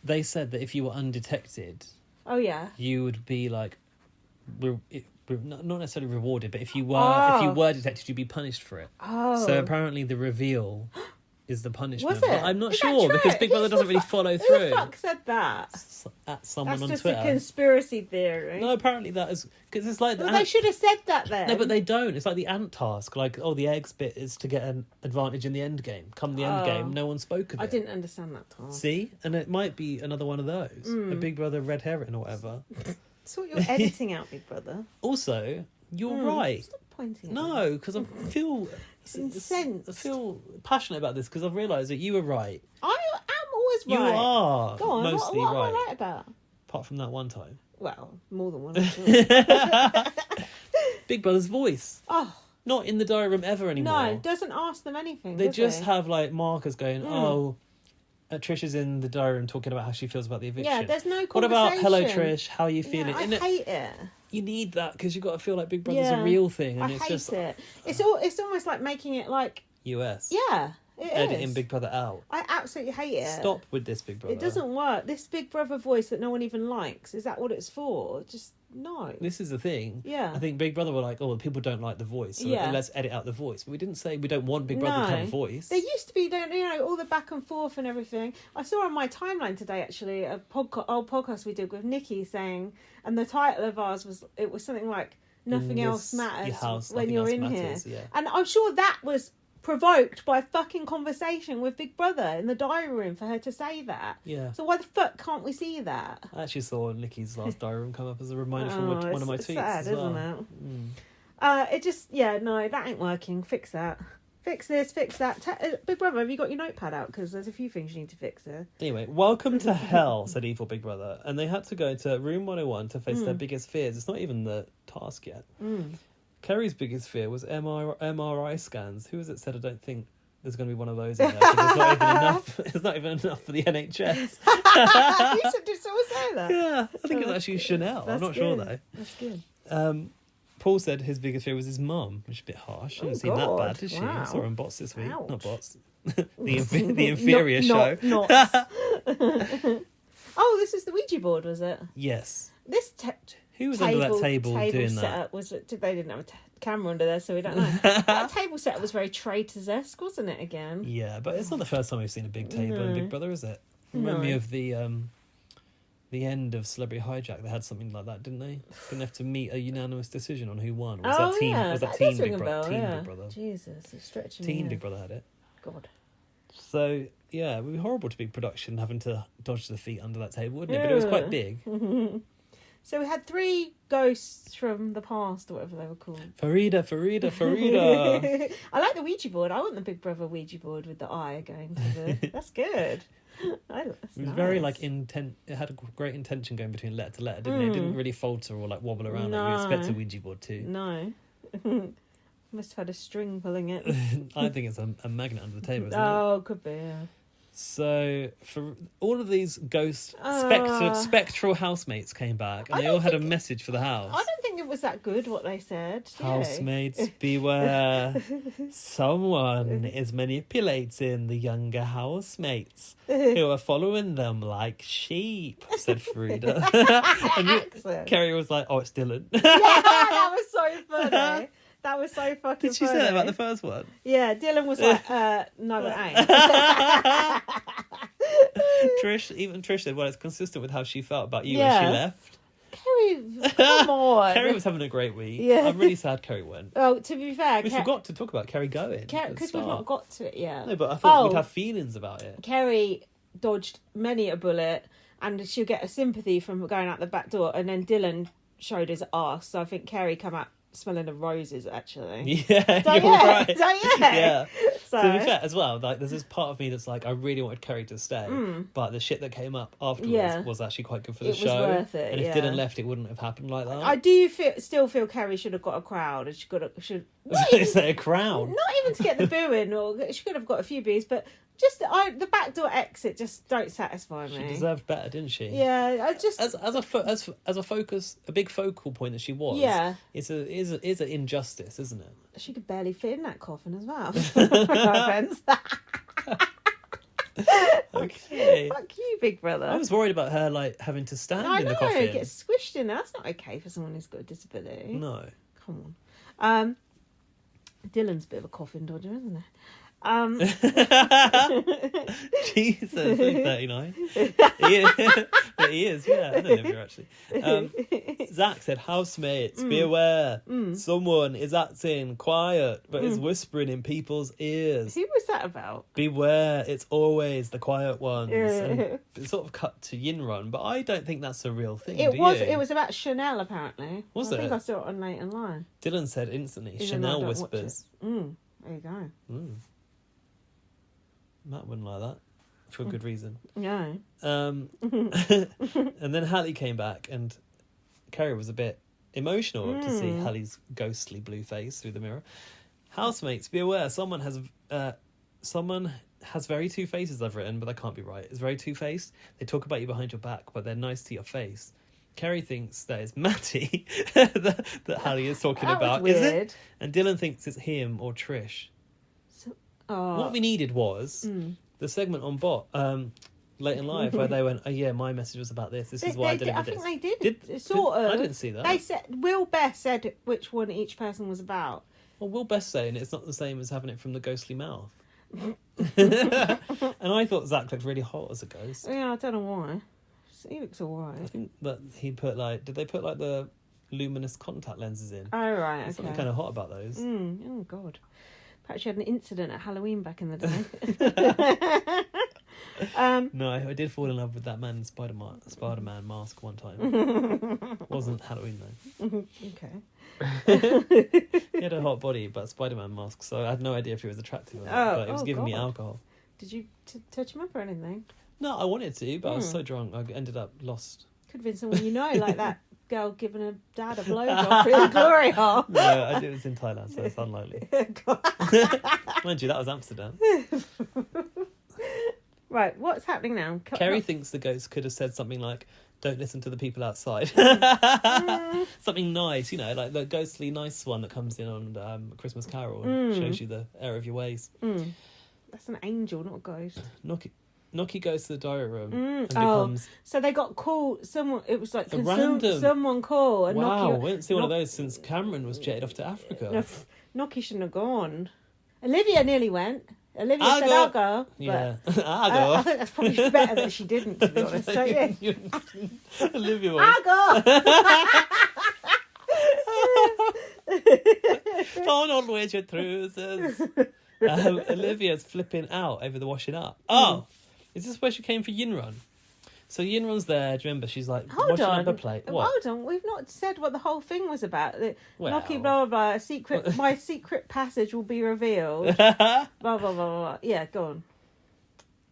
They said that if you were undetected, you would be like, not necessarily rewarded, but if you were detected, you'd be punished for it. Oh. So apparently the reveal is the punishment. Was it? But I'm not sure because Big Brother doesn't really follow through. Who the fuck said that? At someone on Twitter. That's just a conspiracy theory. No, apparently that is because it's like. Well, they should have said that then. No, but they don't. It's like the ant task. Like, the eggs bit is to get an advantage in the end game. Come the end game, no one spoke of it. I didn't understand that task. See, and it might be another one of those. A Big Brother red herring or whatever. That's what you're editing out, Big Brother. Also, you're right. Stop pointing. No, because I feel. Incensed. I feel passionate about this because I've realised that you were right. I am always right. You are. Go on, mostly what right. am I right about? Apart from that one time. Well, more than one. I'm sure. Big Brother's voice. Oh. Not in the diary room ever anymore. No, doesn't ask them anything. They just have like markers going, Trish is in the diary room talking about how she feels about the eviction. Yeah, there's no conversation. What about, hello Trish, how are you feeling? I hate it. You need that because you've got to feel like Big Brother's a real thing. And I hate it. It's almost like making it like... US. Yeah, it editing is. Big Brother out. I absolutely hate it. Stop with this Big Brother. It doesn't work. This Big Brother voice that no one even likes, is that what it's for? Just... No. This is the thing. Yeah. I think Big Brother were like, people don't like the voice, so let's edit out the voice. But we didn't say we don't want Big Brother to have a voice. There used to be, all the back and forth and everything. I saw on my timeline today, actually, a old podcast we did with Nikki saying, and the title of ours was something like, Nothing Else Matters when you're in here. Yeah. And I'm sure that was provoked by a fucking conversation with Big Brother in the diary room for her to say that. Yeah. So why the fuck can't we see that? I actually saw Nikki's last diary room come up as a reminder from one of my tweets. Sad, as well. isn't it? It just, that ain't working. Fix that. Fix this, fix that. Big Brother, have you got your notepad out? Because there's a few things you need to fix here. Anyway, welcome to hell, said evil Big Brother. And they had to go to room 101 to face their biggest fears. It's not even the task yet. Kerry's biggest fear was MRI scans. Who was it said, I don't think there's going to be one of those in there, 'cause it's not even enough. It's not even enough for the NHS. Did someone say that? Yeah, I think it was actually Chanel. I'm not sure, though. That's good. Paul said his biggest fear was his mum, which is a bit harsh. She didn't seem that bad, did she? Wow. I saw her on Bots this week. Ouch. Not Bots. the inferior show. Not. Oh, this is the Ouija board, was it? Yes. This Who was under that table doing setup that? They didn't have a camera under there, so we don't know. That table setup was very traitors-esque, wasn't it, again? Yeah, but it's not the first time we've seen a big table in Big Brother, is it? Remind me of the end of Celebrity Hijack. They had something like that, didn't they? Didn't have to meet a unanimous decision on who won. Was that Team Big Brother? Big Brother. Jesus, it's stretching. Big Brother had it. God. So yeah, it would be horrible to be production having to dodge the feet under that table, wouldn't it? But it was quite big. So we had 3 ghosts from the past, or whatever they were called. Farida. I like the Ouija board. I want the Big Brother Ouija board with the eye going to the... That's good. It was very intent. It had a great intention going between letter to letter, didn't it? It didn't really falter or wobble around like you expect a Ouija board to. No. Must have had a string pulling it. I think it's a magnet under the table, isn't it? Oh, could be, yeah. So for all of these ghost spectral housemates came back, and they all had a message for the house. I don't think it was that good what they said. Housemates, beware. Someone is manipulating the younger housemates who are following them like sheep, said Farida. And Kerry was like, oh, it's Dylan. Yeah, that was so funny. That was so fucking funny. Did she say that about the first one? Yeah, Dylan was like, no, it ain't. Trish said, well, it's consistent with how she felt about you when she left. Kerry, come on. Kerry was having a great week. Yeah. I'm really sad Kerry went. Oh, to be fair... We forgot to talk about Kerry going. Because we've not got to it yet. No, but I thought we'd have feelings about it. Kerry dodged many a bullet, and she'll get a sympathy from going out the back door, and then Dylan showed his arse, so I think Kerry come out smelling of roses, actually. Yeah, you're right. Yeah. So, to be fair, as well, like there's this part of me that's like, I really wanted Kerry to stay, but the shit that came up afterwards was actually quite good for the show. It was worth it. And if Dylan left, it wouldn't have happened like that. I do still feel Kerry should have got a crowd, and should. Is that a crown? Not even to get the booing, or she could have got a few boos, but just the backdoor exit just don't satisfy me. She deserved better, didn't she? Yeah, I just as a focus, a big focal point that she was. Yeah, it's an injustice, isn't it? She could barely fit in that coffin as well. No offense. Okay. Fuck you, Big Brother. I was worried about her like having to stand in the coffin. I know, get squished in there. That's not okay for someone who's got a disability. No. Come on. Dylan's a bit of a coffin dodger, isn't he? Jesus, 39. But he is, yeah. I don't know if you're actually. Zach said, housemates, be aware. Someone is acting quiet, but is whispering in people's ears. Who was that about? Beware, it's always the quiet ones. Yeah. And it sort of cut to Yinrun, but I don't think that's a real thing. It was about Chanel, apparently. I think I saw it on Late in Line. Dylan said instantly, Chanel whispers. There you go. Matt wouldn't like that for a good reason. Yeah. And then Hallie came back, and Kerry was a bit emotional to see Hallie's ghostly blue face through the mirror. Housemates, be aware, someone has very two faces, I've written, but that can't be right. It's very two-faced. They talk about you behind your back, but they're nice to your face. Kerry thinks that it's Matty that Hallie is talking about. Was weird. Is it? And Dylan thinks it's him or Trish. What we needed was the segment on Late in Live where they went, oh yeah, my message was about this. This is why I delivered this. I think they did. Sort of. I didn't see that. They said Will Best said which one each person was about. Well, Will Best saying it's not the same as having it from the ghostly mouth. And I thought Zach looked really hot as a ghost. Yeah, I don't know why. He looks alright. I think that he put did they put the luminous contact lenses in? Oh right, There's something kind of hot about those. Oh god. Perhaps you had an incident at Halloween back in the day. No, I did fall in love with that man in Spider-Man mask one time. Wasn't Halloween though. Okay. He had a hot body, but Spider-Man mask, so I had no idea if he was attractive or not. But it was giving me alcohol. Did you touch him up or anything? No, I wanted to, but I was so drunk, I ended up lost. Could have been someone you know, like that girl giving her dad a blowjob through the glory hole. No, it was in Thailand, so it's unlikely. Mind you, that was Amsterdam. Right, what's happening now? Kerry thinks the ghost could have said something like, "Don't listen to the people outside." Something nice, you know, like the ghostly nice one that comes in on Christmas Carol and shows you the error of your ways. That's an angel, not a ghost. Nocky goes to the diary room and becomes... So they got called, someone, it was like random... someone called. And wow, Nocky, we haven't seen one of those since Cameron was jetted off to Africa. Nocky shouldn't have gone. Olivia nearly went. Olivia said, "I'll go." Yeah, I'll go. I think that's probably better that she didn't, to be honest. So, yeah. Olivia was. I'll go. Don't wear your trousers. Olivia's flipping out over the washing up. Oh, is this where she came for Yinrun? So Yinrun's there. Do you remember? She's like washing up a plate. What? Hold on, we've not said what the whole thing was about. Well. Nocky, blah blah blah. My secret passage will be revealed. blah blah blah blah. Yeah, go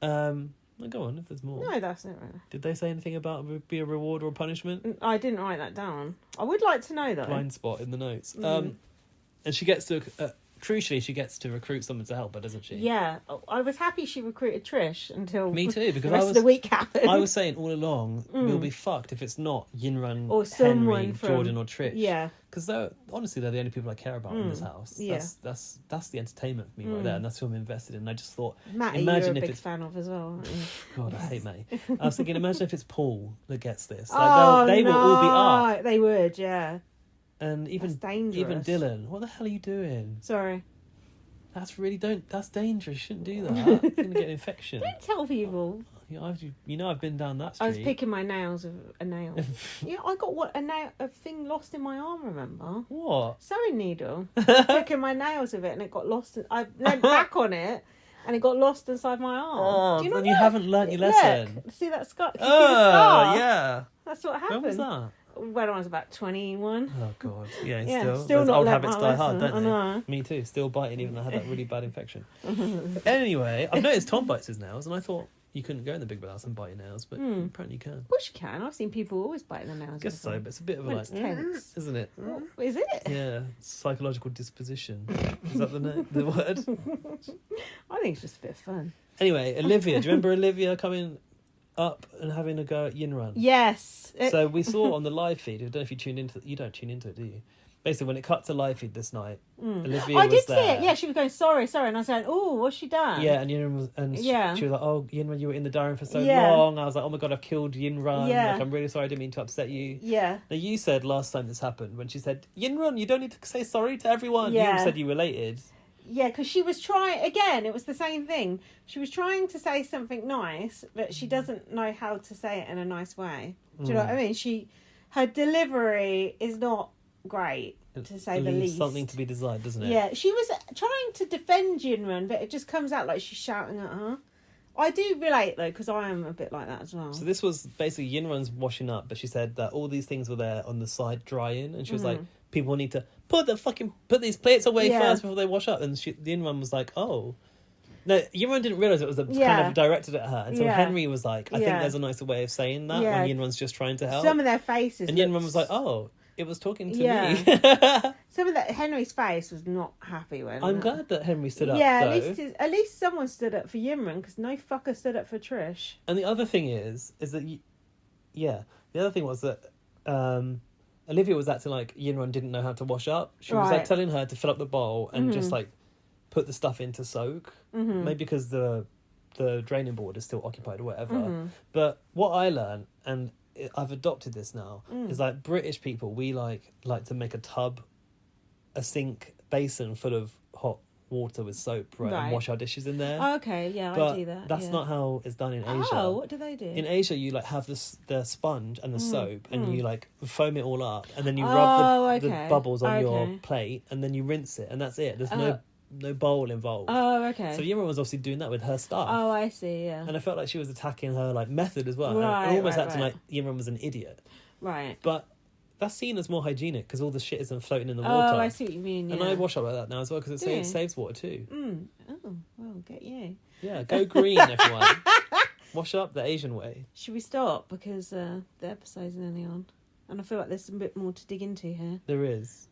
on. Well, go on if there's more. No, that's not right. Did they say anything about be a reward or a punishment? I didn't write that down. I would like to know though. Blind spot in the notes. And she gets to. Crucially, she gets to recruit someone to help her, doesn't she? Yeah, I was happy she recruited Trish until me too, because the rest of the week happened. I was saying all along, we'll be fucked if it's not Yinrun, or someone Henry, from Jordan, or Trish. Yeah, because they're the only people I care about in this house. Yeah. That's the entertainment for me right there, and that's who I'm invested in. And I just thought, Matty, imagine you're a if big it's fan of as well. God, I hate Matty. I was thinking, imagine if it's Paul that gets this. Like, they will all be up. They would, yeah. And even Dylan, what the hell are you doing? Sorry. That's dangerous. You shouldn't do that. You're going to get an infection. Don't tell people. I've been down that street. I was picking my nails with a nail. Yeah, I got a thing lost in my arm, remember? What? Sewing needle. Picking my nails with it and it got lost. I went back on it and it got lost inside my arm. Oh, do you know you haven't learnt your lesson. Look, see that scar? Can you see the scar? Yeah. That's what happened. When was that? When I was about 21. Oh God, yeah, still those not old learnt habits my die hard, lesson. don't they? Me too, still biting even though I had that really bad infection. Anyway, I've noticed Tom bites his nails and I thought you couldn't go in the big house and bite your nails, but apparently you can. Of course you can. I've seen people always biting their nails. I guess so, but it's a bit of it's tense. isn't it? Is it? Yeah, psychological disposition. Is that the word? I think it's just a bit of fun. Anyway, Olivia, do you remember Olivia coming up and having a go at Yinrun? Yes. So we saw on the live feed, I don't know if you tuned into it, you don't tune into it, do you? Basically, when it cut to live feed this night, Olivia was there. I did see it, yeah, she was going, sorry, and I was saying, oh, what's she done? Yeah, and Yinrun was, she was like, oh, Yinrun, you were in the diary for so long. I was like, oh my God, I've killed Yinrun. Yeah. Like, I'm really sorry, I didn't mean to upset you. Yeah. Now, you said last time this happened, when she said, Yinrun, you don't need to say sorry to everyone. Yeah. You said you related. Yeah, because she was trying, again, it was the same thing. She was trying to say something nice, but she doesn't know how to say it in a nice way. Do you know what I mean? Her delivery is not great, to say the least. Something to be desired, doesn't it? Yeah, she was trying to defend Yinrun, but it just comes out like she's shouting at her. I do relate, though, because I am a bit like that as well. So this was basically Yinrun's washing up, but she said that all these things were there on the side drying, and she was like, people need to put these plates away first before they wash up. And Yinrun was like, oh. No, Yinrun didn't realise it was kind of directed at her. And so Henry was like, I think there's a nicer way of saying that when Yinrun's just trying to help. Some of their faces. And Yinrun was like, oh, it was talking to me. Some of that, Henry's face was not happy when. I'm glad that Henry stood up. Yeah, at least someone stood up for Yinrun, because no fucker stood up for Trish. And the other thing is that the other thing was that Olivia was acting like Yinrun didn't know how to wash up. She was like telling her to fill up the bowl and just like put the stuff in to soak. Maybe because the draining board is still occupied or whatever. But what I learned, and I've adopted this now, is like British people, we like to make a sink basin full of hot water with soap, right, and wash our dishes in there. Oh, okay, yeah, but I do that. That's not how it's done in Asia. Oh, what do they do? In Asia, you like have the sponge and the soap, and you like foam it all up, and then you rub the bubbles on your plate, and then you rinse it, and that's it. There's no no bowl involved. Oh, okay. So Yimran was obviously doing that with her stuff. Oh, I see. Yeah. And I felt like she was attacking her like method as well. Right, and it almost right, acted like Yimran was an idiot. Right. But that's seen as more hygienic because all the shit isn't floating in the water. Oh, I see what you mean. Yeah. And I wash up like that now as well because it saves water too. Oh, well, get you. Yeah, go green, everyone. Wash up the Asian way. Should we stop because the episode's nearly on, and I feel like there's a bit more to dig into here. There is.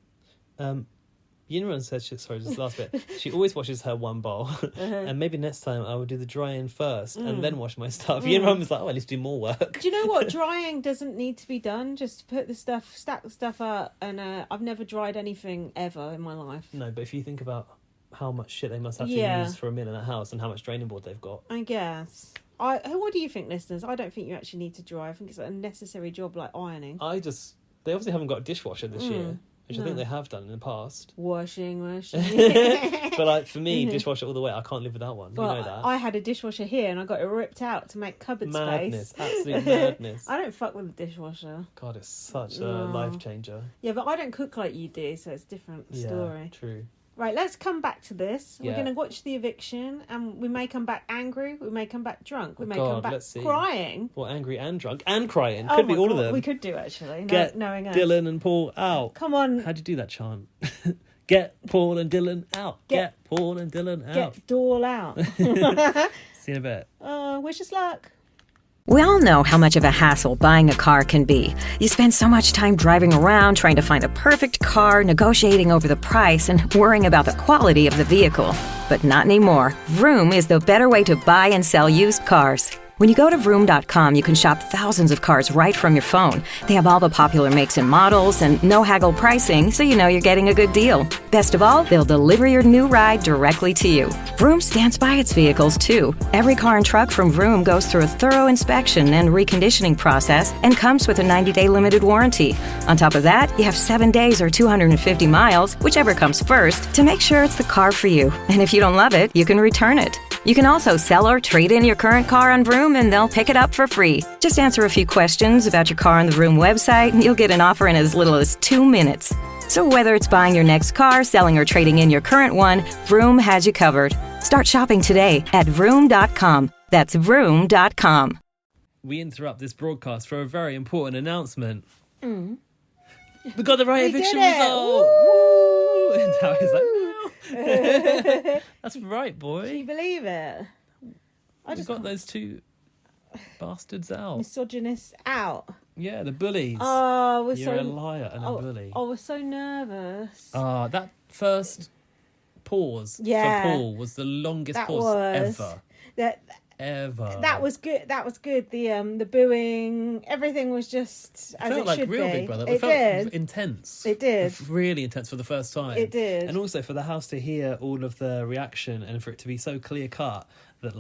Yinran said, sorry, just the last bit. She always washes her one bowl, and maybe next time I will do the drying first and then wash my stuff. Yinran was like, "Oh, I need to do more work." Do you know what? Drying doesn't need to be done. Just put the stuff, stack the stuff up, and I've never dried anything ever in my life. No, but if you think about how much shit they must have to use for a meal in a house and how much draining board they've got, I guess. What do you think, listeners? I don't think you actually need to dry. I think it's a necessary job like ironing. they obviously haven't got a dishwasher this year. Which I think they have done in the past. Washing. But like for me, dishwasher all the way. I can't live without one. Well, you know that. I had a dishwasher here and I got it ripped out to make cupboard Madness, space. absolute madness. I don't fuck with the dishwasher. God, it's such a life changer. Yeah, but I don't cook like you do, so it's a different story. Yeah, true. Right, let's come back to this. Yeah. We're going to watch the eviction, and we may come back angry, we may come back drunk, we may God, come back let's see. crying. Well, angry and drunk and crying. Could be all of them. We could do, actually, Get knowing us. Dylan and Paul out. Come on. How'd you do that chant? Get Paul and Dylan out. Get Paul and Dylan out. Get Doll out. See you in a bit. Wish us luck. We all know how much of a hassle buying a car can be. You spend so much time driving around trying to find the perfect car, negotiating over the price, and worrying about the quality of the vehicle. But not anymore. Vroom is the better way to buy and sell used cars. When you go to Vroom.com, you can shop thousands of cars right from your phone. They have all the popular makes and models and no haggle pricing, so you know you're getting a good deal. Best of all, they'll deliver your new ride directly to you. Vroom stands by its vehicles, too. Every car and truck from Vroom goes through a thorough inspection and reconditioning process and comes with a 90-day limited warranty. On top of that, you have 7 days or 250 miles, whichever comes first, to make sure it's the car for you. And if you don't love it, you can return it. You can also sell or trade in your current car on Vroom, and they'll pick it up for free. Just answer a few questions about your car on the Vroom website, and you'll get an offer in as little as 2 minutes. So whether it's buying your next car, selling, or trading in your current one, Vroom has you covered. Start shopping today at Vroom.com. That's Vroom.com. We interrupt this broadcast for a very important announcement. We got the right eviction result! Woo! And Harry's like, no. That's right, boy. Can you believe it? We got those two bastards out. Misogynists out. Yeah, the bullies. Oh, You're a liar and a bully. I was so nervous. That first pause for Paul was the longest pause ever. Ever. That was good. That was good. The booing, everything was just as it felt like should real be. Big Brother. It felt did. Intense. It did. Really intense for the first time. It did. And also for the house to hear all of the reaction and for it to be so clear cut that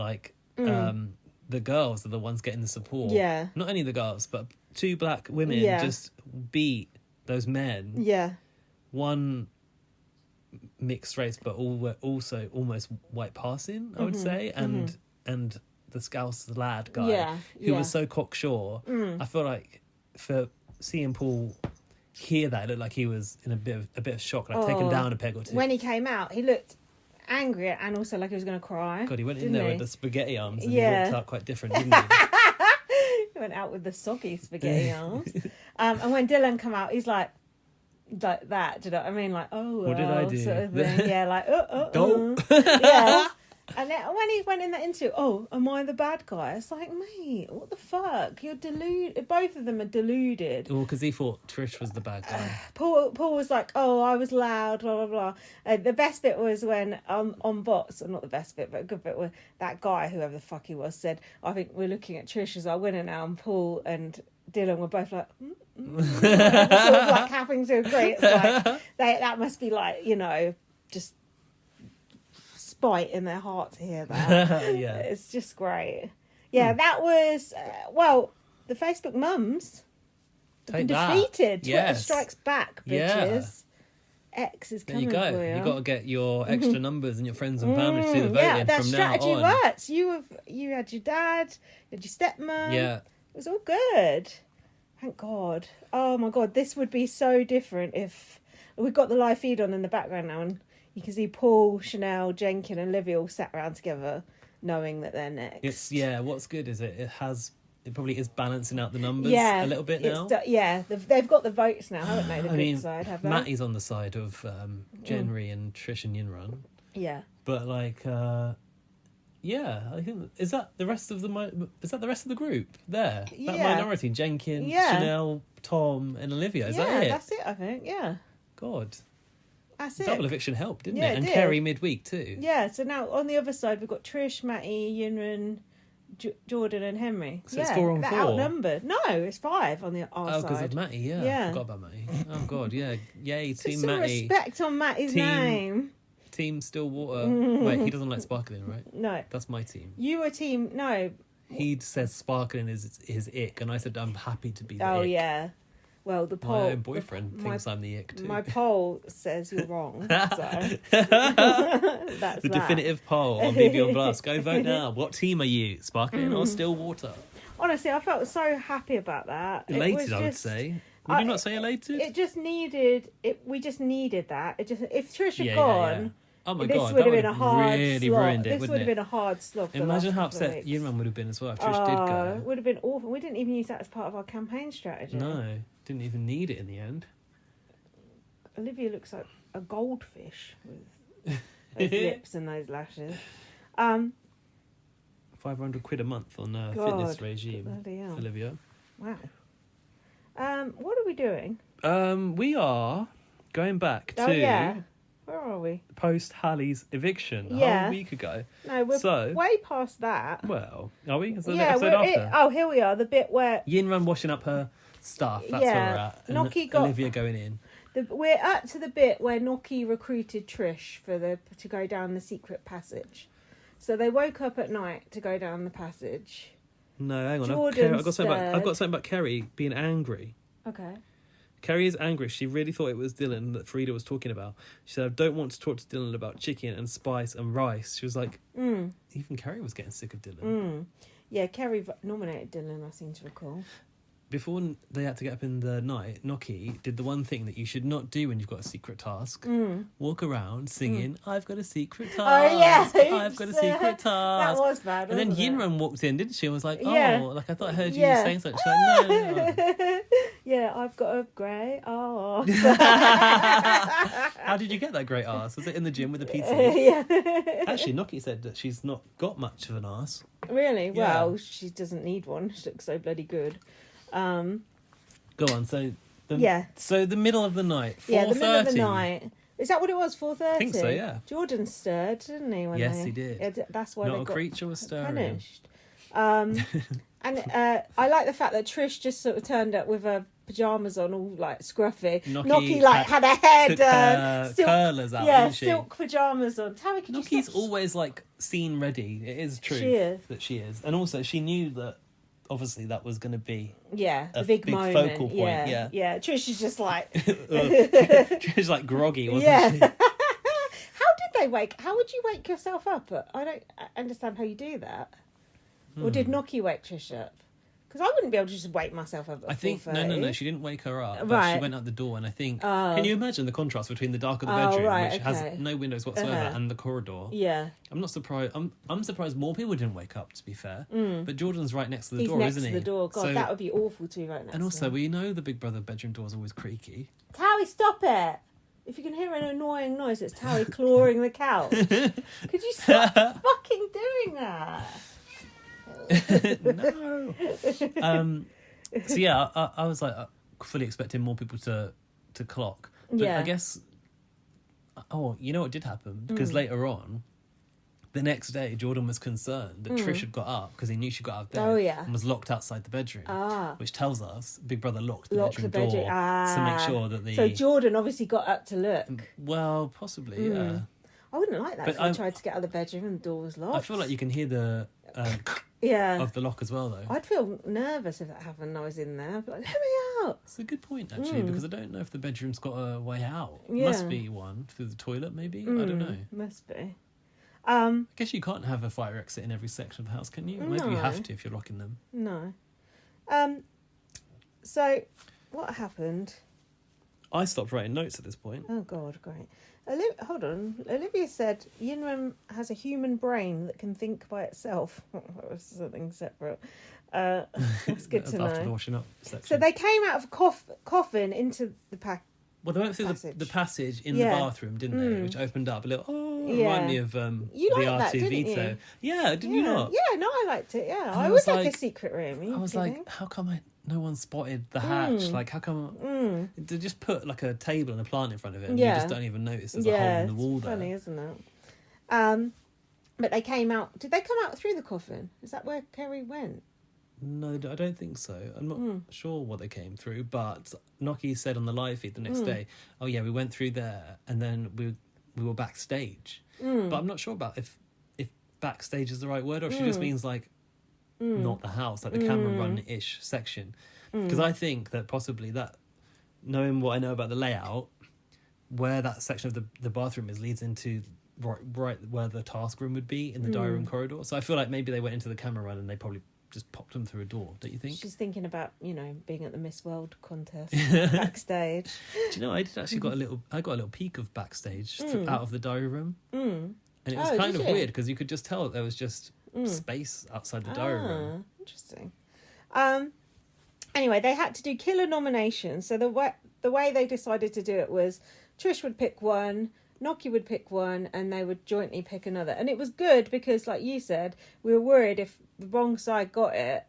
the girls are the ones getting the support. Yeah. Not only the girls, but two black women just beat those men. Yeah. One mixed race, but all were also almost white passing, I would say, and the Scouse lad guy who was so cocksure. I feel like for seeing Paul hear that, it looked like he was in a bit of shock, like taken down a peg or two. When he came out, he looked angry and also like he was going to cry. God, he went in there with the spaghetti arms and he walked out quite different, didn't he? He went out with the soggy spaghetti arms. And when Dylan come out, he's like that. Do you know what I mean? Like, oh, well, what did I do? Sort of thing. Yeah, like, Go. Yeah. And then when he went in that interview, am I the bad guy? It's like, mate, what the fuck? You're deluded. Both of them are deluded. Well, because he thought Trish was the bad guy. Paul was like, I was loud, blah, blah, blah. The best bit was when on bots, or not the best bit, but a good bit, was that guy, whoever the fuck he was, said, I think we're looking at Trish as our winner now, and Paul and Dylan were both like, sort of like having to agree. It's like, that must be like, just spite in their heart to hear that. Yeah. It's just great. Yeah, that was, the Facebook mums have been defeated. Twitter strikes back, bitches. X is coming there you go. for you. You got to get your extra numbers and your friends and family to do the voting that from strategy now on. works. You had your dad, you had your stepmom. Yeah. It was all good. Thank God. Oh my God, this would be so different if we've got the live feed on in the background now, and You can see Paul, Chanel, Jenkin, and Olivia all sat around together, knowing that they're next. What's good is it probably is balancing out the numbers Yeah, a little bit now. They've got the votes now, haven't they? The good side, have they? Matty's on the side of Jenry and Trish and Yinrun. Yeah. But like, I think is that the rest of the group there? That minority: Jenkin, Chanel, Tom, and Olivia. Is that it? That's it. I think. Yeah. God. That's it. Double eviction helped, didn't it? It And did. Kerry midweek too. Yeah. So now on the other side we've got Trish, Matty, Yinrun, Jordan, and Henry. So it's 4 on 4. They're outnumbered. No, it's 5 on our side. Oh, because of Matty. Yeah. I forgot about Matty. Oh God. Yeah. Yay, Team Some Matty. respect on Matty's name. Team Stillwater. Wait, he doesn't like sparkling, right? No. That's my team. You were team. No. He says sparkling is his ick, and I said I'm happy to be the Oh ick. yeah. Well, the poll. My own boyfriend thinks I'm the ick too. My poll says you're wrong. So that's the definitive poll on BB on Blast. Go vote now. What team are you? Sparkling or Stillwater? Honestly, I felt so happy about that. Elated, I would say. Would you not say elated? It just needed it. We just needed that. It just if Trish had gone. Oh my this God, would that have been a hard really slog. ruined it, This wouldn't would have it? been a hard slog. Imagine how upset Yunman would have been as well if Trish did go. It would have been awful. We didn't even use that as part of our campaign strategy. No, didn't even need it in the end. Olivia looks like a goldfish with those lips and those lashes. £500 a month on a God, fitness regime. bloody hell. Olivia. Wow. What are we doing? We are going back to Where are we? post Hallie's eviction a whole week ago. No, we're way past that. Well, are we? Is the episode after? Here we are. The bit where Yinrun washing up her stuff. That's where we're at. And Olivia going in. We're up to the bit where Noki recruited Trish to go down the secret passage. So they woke up at night to go down the passage. No, hang on. Jordan I've got something about Kerry being angry. Okay. Kerry is angry. She really thought it was Dylan that Frida was talking about. She said, I don't want to talk to Dylan about chicken and spice and rice. She was like, even Kerry was getting sick of Dylan. Yeah, Kerry nominated Dylan, I seem to recall. Before they had to get up in the night, Noki did the one thing that you should not do when you've got a secret task. Walk around singing, I've got a secret task. Oh, yeah. I've got a secret task. That was bad, And then wasn't Yinrun walked in, didn't she? And was like, Yeah. I thought I heard you saying something. She's like, no. Yeah, I've got a grey arse. How did you get that great arse? Was it in the gym with the pizza? Yeah. Actually, Noki said that she's not got much of an arse. Really? Yeah. Well, she doesn't need one. She looks so bloody good. Go on. So the middle of the night, 4:30. Yeah, the middle of the night. Is that what it was? 4:30. I think so. Yeah. Jordan stirred, didn't he? Yes, he did. Yeah, that's why Not they a got creature was stirring. punished. And I like the fact that Trish just sort of turned up with her pajamas on, all like scruffy. Noki had a head took her silk, curlers out. yeah, didn't she? silk pajamas on. Tammy, could you Noki's stop? always like scene ready. It is true that she is, and also she knew that. Obviously, that was going to be the a big big moment. focal point. Yeah. Trish is just like Trish like groggy, wasn't she? How would you wake yourself up? I don't understand how you do that. Or did Noki wake Trish up? Because I wouldn't be able to just wake myself up at 4:30. No, she didn't wake her up. But Right. she went out the door, and I think can you imagine the contrast between the dark of the bedroom, which has no windows whatsoever, and the corridor? Yeah. I'm not surprised. I'm surprised more people didn't wake up, to be fair. But Jordan's right next to the He's door, next isn't he? to the door. God, So- that would be awful to be right next and to also, him. we know the Big Brother bedroom door is always creaky. Towie, stop it! If you can hear an annoying noise, it's Towie clawing the couch. Could you stop fucking doing that? No. So yeah, I was like fully expecting more people to clock. But Yeah. I guess. Oh, you know what did happen? Because later on, the next day, Jordan was concerned that Trish had got up because he knew she got out of bed. Oh, yeah. And was locked outside the bedroom. Which tells us Big Brother locked the Lock bedroom the bedroom. door to make sure that the. So Jordan obviously got up to look. Well, possibly, yeah. I wouldn't like that But if I tried to get out of the bedroom and the door was locked. I feel like you can hear the yeah. of the lock as well, though. I'd feel nervous if that happened and I was in there. I'd be like, let me out. It's a good point, actually, because I don't know if the bedroom's got a way out. Yeah. Must be one through the toilet, maybe. I don't know. Must be. I guess you can't have a fire exit in every section of the house, can you? Maybe you have to if you're locking them. No. So, what happened? I stopped writing notes at this point. Oh, God, great. Hold on. Olivia said Yinwen has a human brain that can think by itself. That was something separate. That's good to know. After the washing up section. So they came out of a coffin into the pack. Well, they went through the passage in the bathroom, didn't they? Which opened up a little. Remind me of you the liked that, R2 didn't Vito. you? Yeah, did you not? Yeah, no, I liked it. Yeah, I I would was like like- a secret room. I was like, how come no one spotted the hatch? Like, how come they just put like a table and a plant in front of it, and you just don't even notice there's a hole in the wall it's there. funny, isn't it? But they came out. Did they come out through the coffin? Is that where Kerry went? No, I don't think so. I'm not sure what they came through, but Noki said on the live feed the next day, "Oh yeah, we went through there, and then we were backstage." But I'm not sure about if backstage is the right word, or if she just means like not the house, like the camera run-ish section. Because I think that possibly that, knowing what I know about the layout, where that section of the bathroom is leads into right where the task room would be in the diary room corridor. So I feel like maybe they went into the camera run and they probably just popped them through a door, don't you think? She's thinking about, being at the Miss World contest backstage. Do you know, I did actually got a little peek of backstage out of the diary room. And it was kind of weird because you could just tell that there was just space outside the diary room. Interesting. Anyway, they had to do killer nominations. So the way they decided to do it was Trish would pick one, Noki would pick one, and they would jointly pick another. And it was good because, like you said, we were worried if the wrong side got it,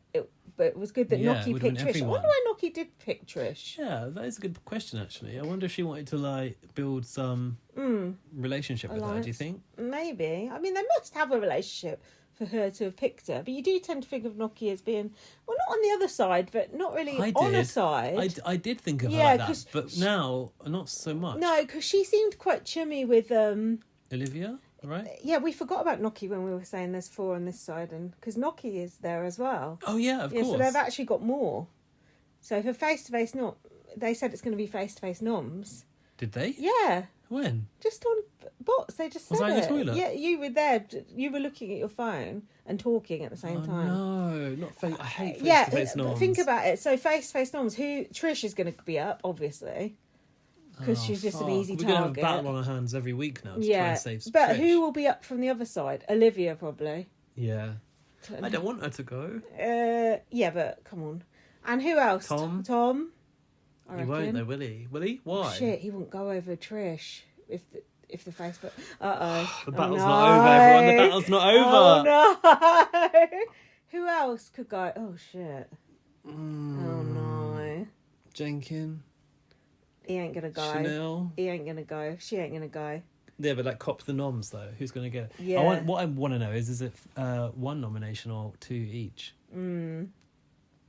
but it was good that Noki picked Trish. Everyone. I wonder why Noki did pick Trish. Yeah, that is a good question, actually. I wonder if she wanted to, like, build some relationship with her, do you think? Maybe. I mean, they must have a relationship for her to have picked her. But you do tend to think of Noki as being, well, not on the other side, but not really on a side. I did think of her like that, but now, not so much. No, because she seemed quite chummy with... Olivia, right? Yeah, we forgot about Noki when we were saying there's 4 on this side, and because Noki is there as well. Oh, yeah, of course. So they've actually got more. So for face-to-face, they said it's going to be face-to-face noms. Did they? Yeah. When? Just on bots, they just said Was I in it. the toilet? Yeah, you were there. You were looking at your phone and talking at the same time. No, not face. I hate face-to-face noms. Think about it. So face-to-face noms. Trish is going to be up, obviously, because she's just an easy target. We're going to have a battle on our hands every week now to try and save but Trish. who will be up from the other side? Olivia, probably. Yeah. I don't want her to go. Yeah, but come on. And who else? Tom. He won't though, will he? Will he? Why? Shit, he won't go over Trish if the Facebook. The battle's not over, everyone. The battle's not over. Oh no! Who else could go? Oh shit! Oh no! Jenkin. He ain't gonna go. Chanel. He ain't gonna go. She ain't gonna go. Yeah, but like cop the noms though. Who's gonna get it? Yeah. What I want to know is it 1 nomination or 2 each?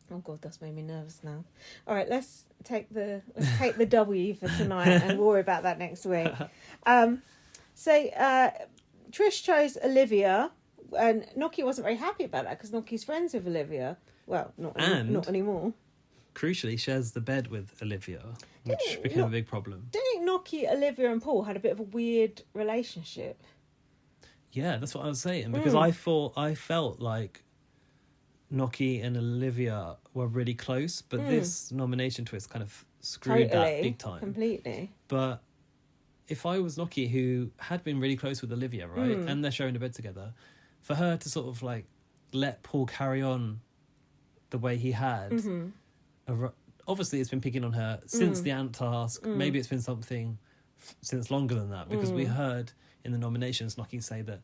Oh god, that's made me nervous now. All right, let's take the W for tonight, and we'll worry about that next week. Trish chose Olivia, and Noki wasn't very happy about that because Noki's friends with Olivia. Well, not anymore. Crucially, shares the bed with Olivia, which became a big problem. Don't you think Noki, Olivia, and Paul had a bit of a weird relationship? Yeah, that's what I was saying because I felt like Noki and Olivia were really close, but this nomination twist kind of screwed that big time. Completely. But if I was Noki, who had been really close with Olivia, right, and they're sharing a bed together, for her to sort of like let Paul carry on the way he had, obviously it's been picking on her since the ant task. Maybe it's been something since longer than that, because we heard in the nominations Noki say that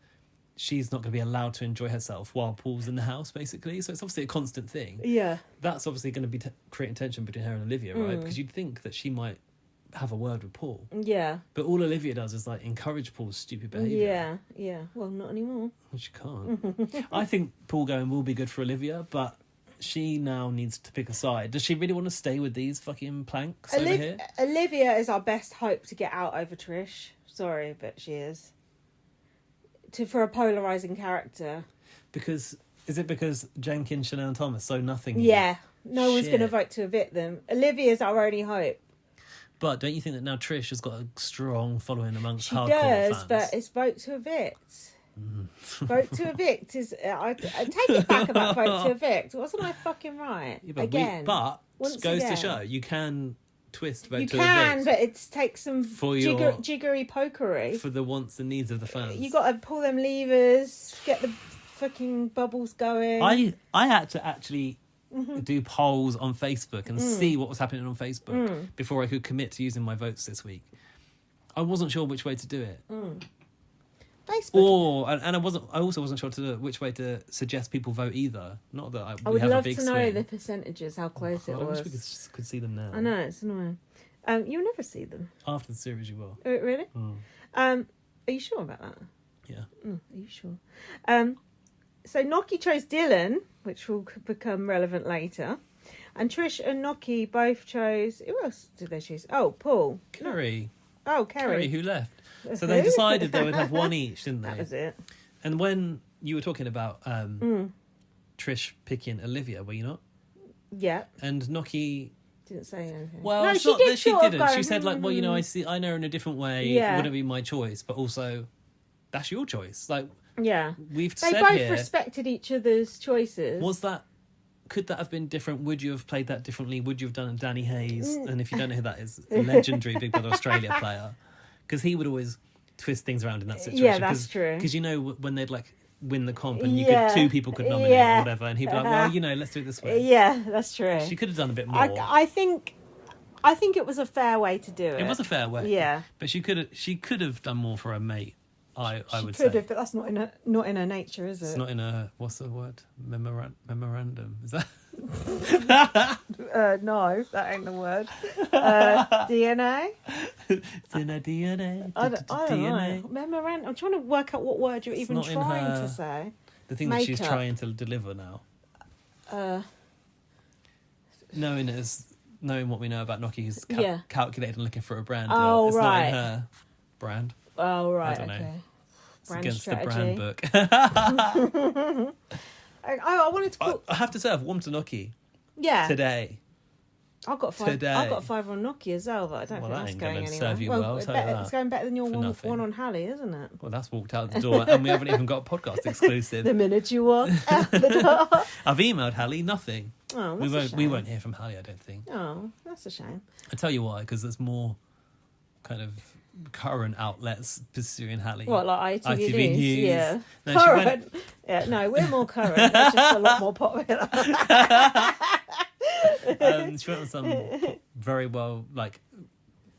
she's not going to be allowed to enjoy herself while Paul's in the house, basically. So it's obviously a constant thing. Yeah. That's obviously going to be creating tension between her and Olivia, right? Because you'd think that she might have a word with Paul. Yeah. But all Olivia does is like encourage Paul's stupid behaviour. Yeah. Well, not anymore. Well, she can't. I think Paul going will be good for Olivia, but she now needs to pick a side. Does she really want to stay with these fucking planks over here? Olivia is our best hope to get out over Trish. Sorry, but she is. For a polarising character. Is it because Jenkins, Chanel and Thomas so nothing? Yeah. No one's going to vote to evict them. Olivia's our only hope. But don't you think that now Trish has got a strong following amongst hardcore fans? She does, but it's vote to evict. Vote to evict is... I take it back about vote to evict. Wasn't I fucking right? Yeah, but Again. goes to show, you can twist vote You to can, evict but it takes some For your- jiggery pokery. for the wants and needs of the fans. You got to pull them levers, get the fucking bubbles going. I had to actually Mm-hmm. do polls on Facebook and see what was happening on Facebook before I could commit to using my votes this week. I wasn't sure which way to do it. Facebook. And I also wasn't sure which way to suggest people vote either. Not that I we would have a love big to know swing. the percentages, how close it I wish we was. could see them now. I know, it's annoying. You'll never see them. After the series, you will. Really? Are you sure about that? Yeah. Are you sure? So Noki chose Dylan, which will become relevant later. And Trish and Noki both chose... Who else did they choose? Oh, Paul. Kerry. Oh, Kerry. Who left. So they decided they would have one each, didn't they? That was it. And when you were talking about Trish picking Olivia, were you not? Yeah. And Noki... Didn't say anything. Well, no, it's she not did that she sort of didn't. go, She said, like, well, you know, I know her in a different way. Yeah. It wouldn't be my choice. But also, that's your choice. Like, Yeah. we've They said both here... respected each other's choices. Could that have been different? Would you have played that differently? Would you have done Danny Hayes? And if you don't know who that is, a legendary Big Brother Australia player, because he would always twist things around in that situation. Yeah, that's true. Because you know when they'd like win the comp and two people could nominate or whatever, and he'd be like, well, you know, let's do it this way. Yeah, that's true. She could have done a bit more. I think it was a fair way to do it. It was a fair way. Yeah. But she could have done more for her mate. I would She could say. have, but that's not in her nature, is it? It's not in a, what's the word? Memorandum. Is that? No, that ain't the word. DNA? It's in her DNA. I don't know. Memorandum. I'm trying to work out what word you're even not in trying her- to say. The thing that she's Makeup. trying to deliver now. Knowing what we know about Noki, who's calculated and looking for a brand deal. Oh, It's right. not in her brand. Oh, right, I don't know. okay. It's Brand against strategy. the brand book. I wanted to call... I have to say, I've warmed to Noki Yeah. today. I've got five. Today. I've got 5 on Nokia as well, but I don't Well, think that that's ain't going gonna anywhere. serve you well, it's, tell you that. it's going better than your For nothing. one on Hallie, isn't it? Well, that's walked out the door, and we haven't even got a podcast exclusive. The minute you walk out the door. I've emailed Hallie, nothing. Oh, We that's a we shame. won't hear from Hallie, I don't think. Oh, that's a shame. I tell you why, because there's more kind of current outlets pursuing Hallie. What, like ITV, ITV News? Yeah. No, she went- Current. Yeah, no, we're more current. We're just a lot more popular. She went on some very well, like,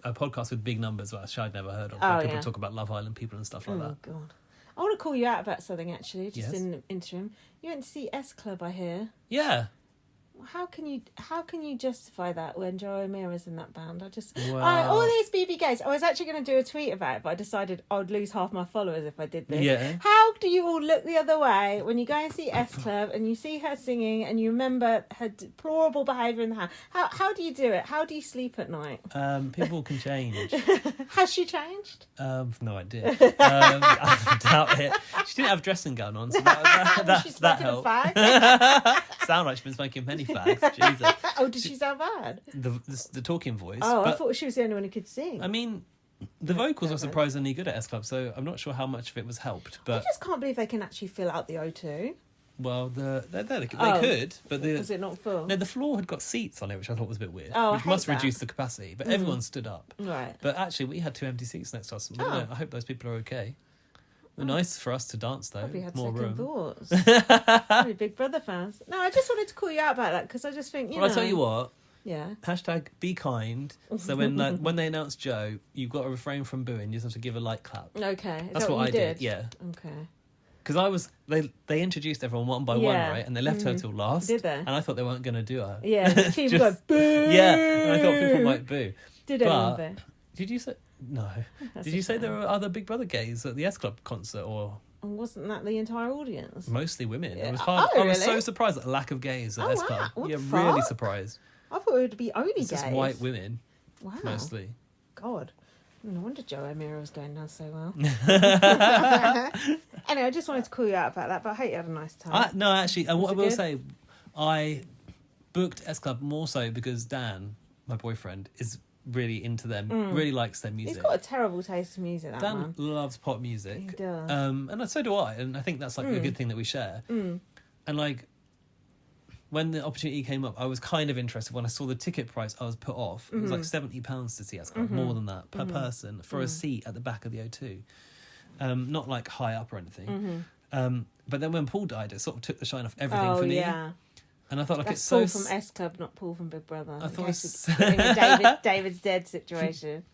a podcast with big numbers, which I'd never heard of. Oh, Where people yeah. talk about Love Island people and stuff like Oh, that. God. I want to call you out about something, actually, just Yes? in the interim. You went to see S Club, I hear. Yeah. How can you justify that when Joe O'Meara's in that band? Wow. All these BB gays. I was actually going to do a tweet about it, but I decided I would lose half my followers if I did this. Yeah. How do you all look the other way when you go and see S Club and you see her singing and you remember her deplorable behaviour in the house? How do you do it? How do you sleep at night? People can change. Has she changed? No idea. I doubt it. She didn't have a dressing gown on, so that She's that smoking a helped. fag. Sound like she's been smoking many fags. Jesus. Oh, did she sound bad? The talking voice. Oh, I but, thought she was the only one who could sing. I mean, the vocals were surprisingly good at S Club, so I'm not sure how much of it was helped. I But just can't believe they can actually fill out the O2. well, they Oh. could, but Was it not full? no, the floor had got seats on it, which I thought was a bit weird. Oh, I which hate must that. reduce the capacity. But everyone stood up. Right. But actually, we had 2 empty seats next to us. I don't Oh. know, I hope those people are okay. Nice for us to dance though. Probably had More second room. thoughts. Probably Big Brother fans. No, I just wanted to call you out about that because I just think, you Well, know. I tell you what. Yeah. Hashtag be kind. So when they announce Joe, you've got to refrain from booing. You just have to give a light clap. Okay. Is That's that what you I did. Yeah. Okay. Because they introduced everyone one by one, Yeah. right? And they left her till last. Did they? And I thought they weren't going to do her. Yeah. People go, Just- boo! Yeah. And I thought people might boo. Did But- anyone boo? Did you say no? That's Did a you say shame. there were other Big Brother gays at the S Club concert, or And wasn't that the entire audience? mostly women? Yeah. It was Oh, I was so really? surprised at the lack of gays at Oh, S wow. Club. What Yeah, the really fuck? surprised. I thought it would be only It's gays. just white women Wow. mostly. God. No wonder Joe O'Meara was going down so well. Anyway, I just wanted to call you out about that, but I hope you had a nice time. No, actually, and what I Was it will good? say, I booked S Club more so because Dan, my boyfriend, is really into them, really likes their music. He's got a terrible taste in music, that Dan man. loves pop music. He does. And so do I, and I think that's like a good thing that we share. And like, when the opportunity came up, I was kind of interested. When I saw the ticket price, I was put off. It was like £70 to see Asgard, more than that per person for a seat at the back of the O2. Not like high up or anything. But then when Paul died, it sort of took the shine off everything for me. Yeah. And I thought, like, That's it's Paul so... from S Club, not Paul from Big Brother. I thought it's a David's dead situation.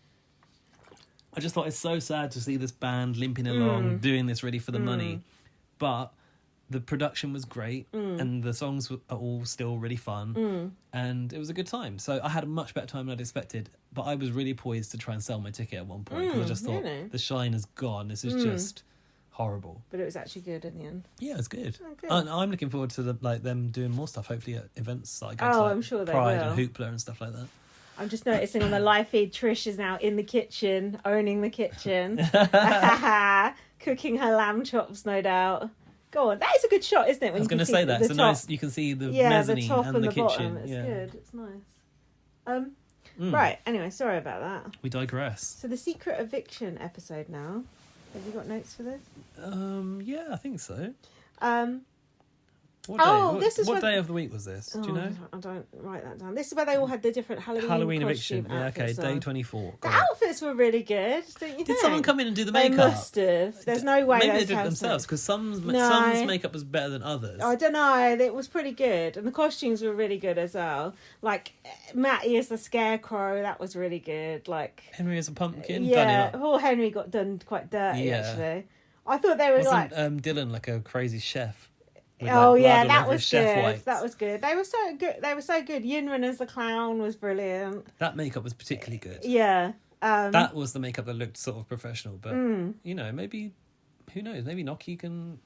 I just thought it's so sad to see this band limping along, doing this really for the money. But the production was great, and the songs are all still really fun, and it was a good time. So I had a much better time than I'd expected, but I was really poised to try and sell my ticket at one point, because I just thought, the shine is gone. This is just horrible. But it was actually good in the end. Yeah, it's good. Oh, good. And I'm looking forward to them doing more stuff, hopefully at events like I'm sure they Pride will. and Hoopla and stuff like that. I'm just noticing on the live feed, Trish is now in the kitchen, owning the kitchen, cooking her lamb chops, no doubt. Go on, that is a good shot, isn't it? When I was going to say that. It's nice. You can see the mezzanine the top and the kitchen. Bottom. It's good. It's nice. Right. Anyway, sorry about that. We digress. So the secret eviction episode now. Have you got notes for this? Yeah, I think so. What day of the week was this? Do you know? I don't write that down. This is where they all had the different Halloween eviction. costume Yeah, okay. outfits Day on. 24. The outfits were really good, don't you think? Did someone come in and do the They makeup? must have. There's no way Maybe those they did it housemaids- themselves, because some's makeup was better than others. I don't know. It was pretty good, and the costumes were really good as well. Like Matty as the Scarecrow, that was really good. Like Henry as a pumpkin. yeah, done it up. poor Henry got done quite dirty. Yeah. Actually, I thought they were Wasn't like. Dylan like a crazy chef? With, Oh like, yeah, blood all that over was his chef good. whites? That was good. They were so good. They were so good. Yinran as the clown was brilliant. That makeup was particularly good. Yeah. That was the makeup that looked sort of professional, but you know, maybe who knows? Maybe Noki can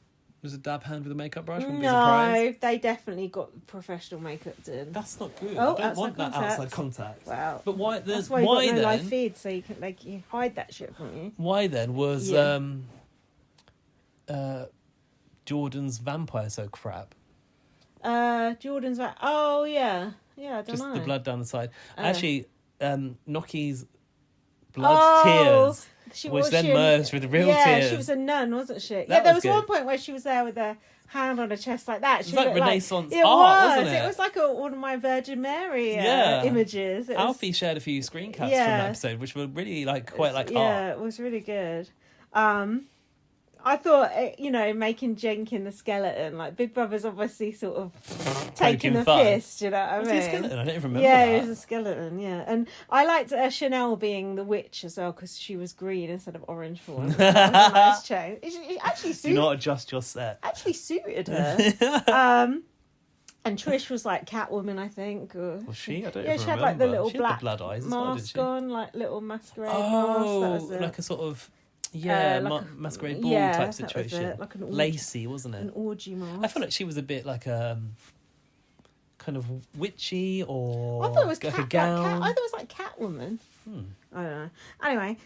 just a dab hand with a makeup brush. Wouldn't be surprised. No, they definitely got professional makeup done. That's not good. Oh, I don't want that outside outside contact. Wow. But why? That's why you why got no then? live feed, so you can you hide that shit from you. Why then was Yeah. Jordan's vampire so crap? Jordan's like, oh yeah, I don't Just know. the blood down the side. Actually, Noki's blood tears, which then merged with the real tears. Yeah, she was a nun, wasn't she? That Yeah, there was was good. one point where she was there with her hand on her chest like that. She It was like looked Renaissance it art, was. wasn't it? It was like one of my Virgin Mary Yeah. images. It was, Alfie shared a few screen caps from Yeah. that episode, which were really quite art. yeah, it was really good. I thought, making Jenkin the skeleton, like Big Brother's obviously sort of taking the fun. piss, do you know what I Was mean? he a skeleton? I don't even remember Yeah, that. he was a skeleton, yeah. And I liked Chanel being the witch as well, because she was green instead of orange for once. That was a nice change. It actually Do suited, not adjust your set. actually suited her. And Trish was like Catwoman, I think. Or, Was she? I don't yeah, even she had remember. like the little She had black the blood eyes as well, didn't mask she? on, like little masquerade mask. Oh, That was it. like a sort of masquerade ball yeah, type that was situation. it, like an orgy. Lacy, wasn't An it? orgy mask. I feel like she was a bit like kind of witchy, or I thought it was like cat, a gown. I thought it was like Catwoman. I don't know. Anyway,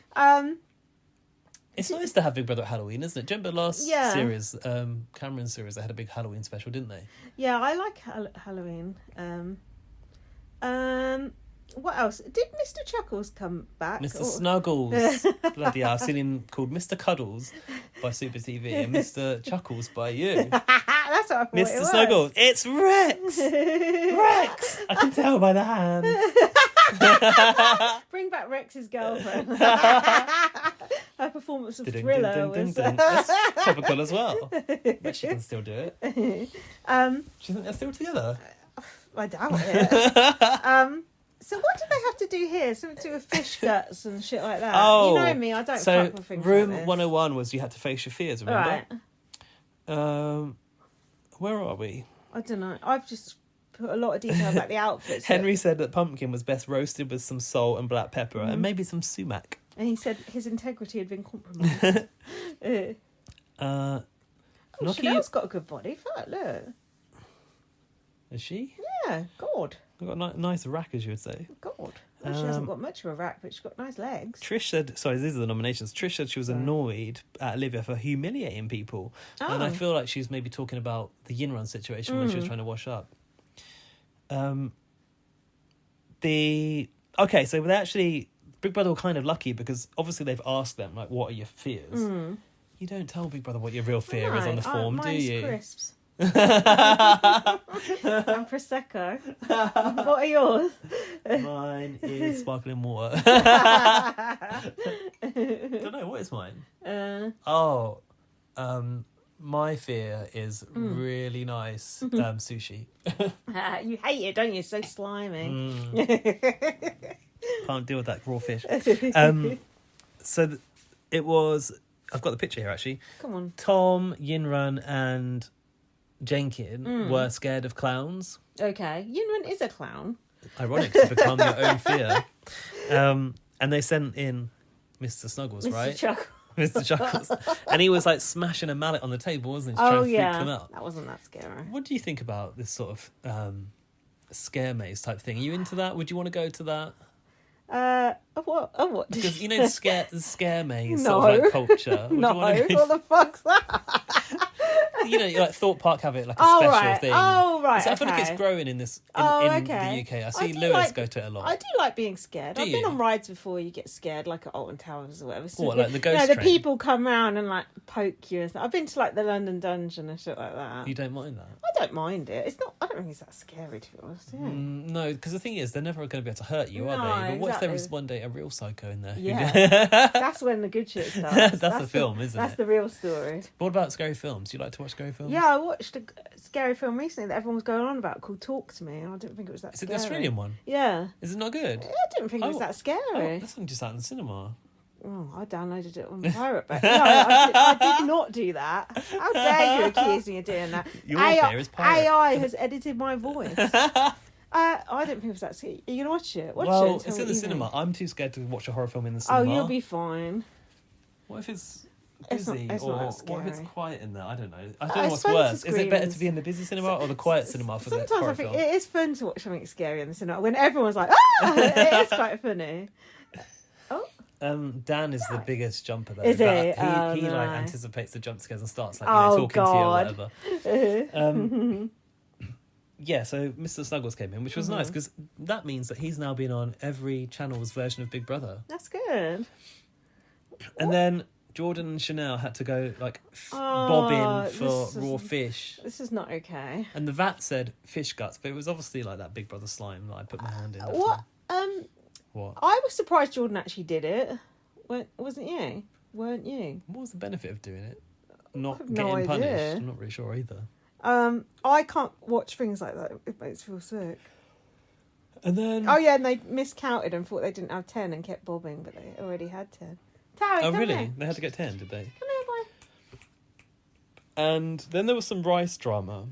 It's nice to have Big Brother at Halloween, isn't it? Do you remember last Yeah. series, Cameron's series, they had a big Halloween special, didn't they? yeah, I like Halloween. What else? Did Mr. Chuckles come back? Mr. Or- Snuggles. Bloody hell, I've seen him called Mr. Cuddles by Super TV and Mr. Chuckles by you. That's what I thought it Mr. was. Snuggles, it's Rex! Rex! I can tell by the hands. Bring back Rex's girlfriend. Her performance of Thriller was... That's topical as well. But she can still do it. Do you think they're still together? I doubt it. So what do they have to do here? Something to do with fish guts and shit like that. Oh, you know me, I don't so fuck with things room like this. 101 was you had to face your fears, remember? Right. Where are we? I don't know. I've just put a lot of detail about the outfits. Henry said that pumpkin was best roasted with some salt and black pepper Mm-hmm. and maybe some sumac. And he said his integrity had been compromised. Noki, Chanel's got a good body. Fuck, look. is she? Yeah, God. Got a nice rack, as you would say. God. Well, she hasn't got much of a rack, but she's got nice legs. Trish said, sorry, these are the nominations. Trish said she was annoyed at Olivia for humiliating people. And I feel like she's maybe talking about the Yinran situation when she was trying to wash up. Okay, so they actually, Big Brother were kind of lucky because obviously they've asked them, like, what are your fears? You don't tell Big Brother what your real fear is on the form, do mine's you? crisps. And Prosecco. What are yours? Mine is sparkling water. Don't know, what is mine? My fear is really nice sushi. You hate it, don't you? It's so slimy. Can't deal with that raw fish. It was... I've got the picture here, actually. Come on. Tom, Yinrun and Jenkin were scared of clowns. Okay. Yinrun is a clown. Ironic to become your own fear. And they sent in Mr. Snuggles, Mr. right? Chuckles. Mr. Chuckles. And he was like smashing a mallet on the table, wasn't he? To try and freak them out. That wasn't that scary. What do you think about this sort of scare maze type thing? Are you into that? Would you want to go to that? What? Because, you know, the scare maze sort of like culture. No, what the fuck's that? You know, like Thorpe Park have it like a special thing. Oh, right. So I feel like it's growing in this in the UK. I see Lewis go to it a lot. I do like being scared. I've been you? on rides before you get scared, like at Alton Towers or whatever. So What, like the ghost the train? people come round and like poke you and stuff. I've been to like the London Dungeon and shit like that. You don't mind that? I don't mind it. It's not. I don't think it's that scary, to be honest. Yeah. No, because the thing is, they're never going to be able to hurt you, are they? But what if there is one day a real psycho in there? Yeah. That's when the good shit starts. That's the film, isn't it? That's the real story. What about scary films? Do you like to watch scary films? Yeah, I watched a scary film recently that everyone was going on about called Talk to Me, and I didn't think it was that Is it scary. the Australian one? Yeah. Is it not good? I didn't think it was that scary. Oh, that's only just out in the cinema. Oh, I downloaded it on Pirate Bay. No, I did not do that. How dare you accuse me of doing that? Your fear is pirate. AI has edited my voice. I don't think it was that scary. Are you going to watch it? Watch it. Well, and tell it's me in the what you cinema. think. I'm too scared to watch a horror film in the Oh, cinema. you'll be fine. What if it's It's not- busy? it's or not that what if it's scary. quiet in there? I don't know. I don't know It's what's fun to worse. Is it better scream. to be in the busy cinema or the quiet cinema for the Sometimes horror I think film? it is fun to watch something scary in the cinema when everyone's like, ah! It is quite funny. Dan is the biggest jumper though. Is he? But Oh, he no. like anticipates the jump scares and starts like Oh, talking God. to you or whatever. Yeah, so Mr. Snuggles came in, which was nice because that means that he's now been on every channel's version of Big Brother. That's good. And then Jordan and Chanel had to go like bobbing for raw fish. This is not okay. And the vat said fish guts, but it was obviously like that Big Brother slime that I put my hand in. that What? time. What? I was surprised Jordan actually did it. Wasn't you? Weren't you? What was the benefit of doing it? Not have no getting idea. punished. I'm not really sure either. I can't watch things like that. It makes me feel sick. And then... Oh yeah, and they miscounted and thought they didn't have 10 and kept bobbing, but they already had 10. Tarek, Oh, come really? here. They had to get 10, did they? Come here, boy. And then there was some rice drama.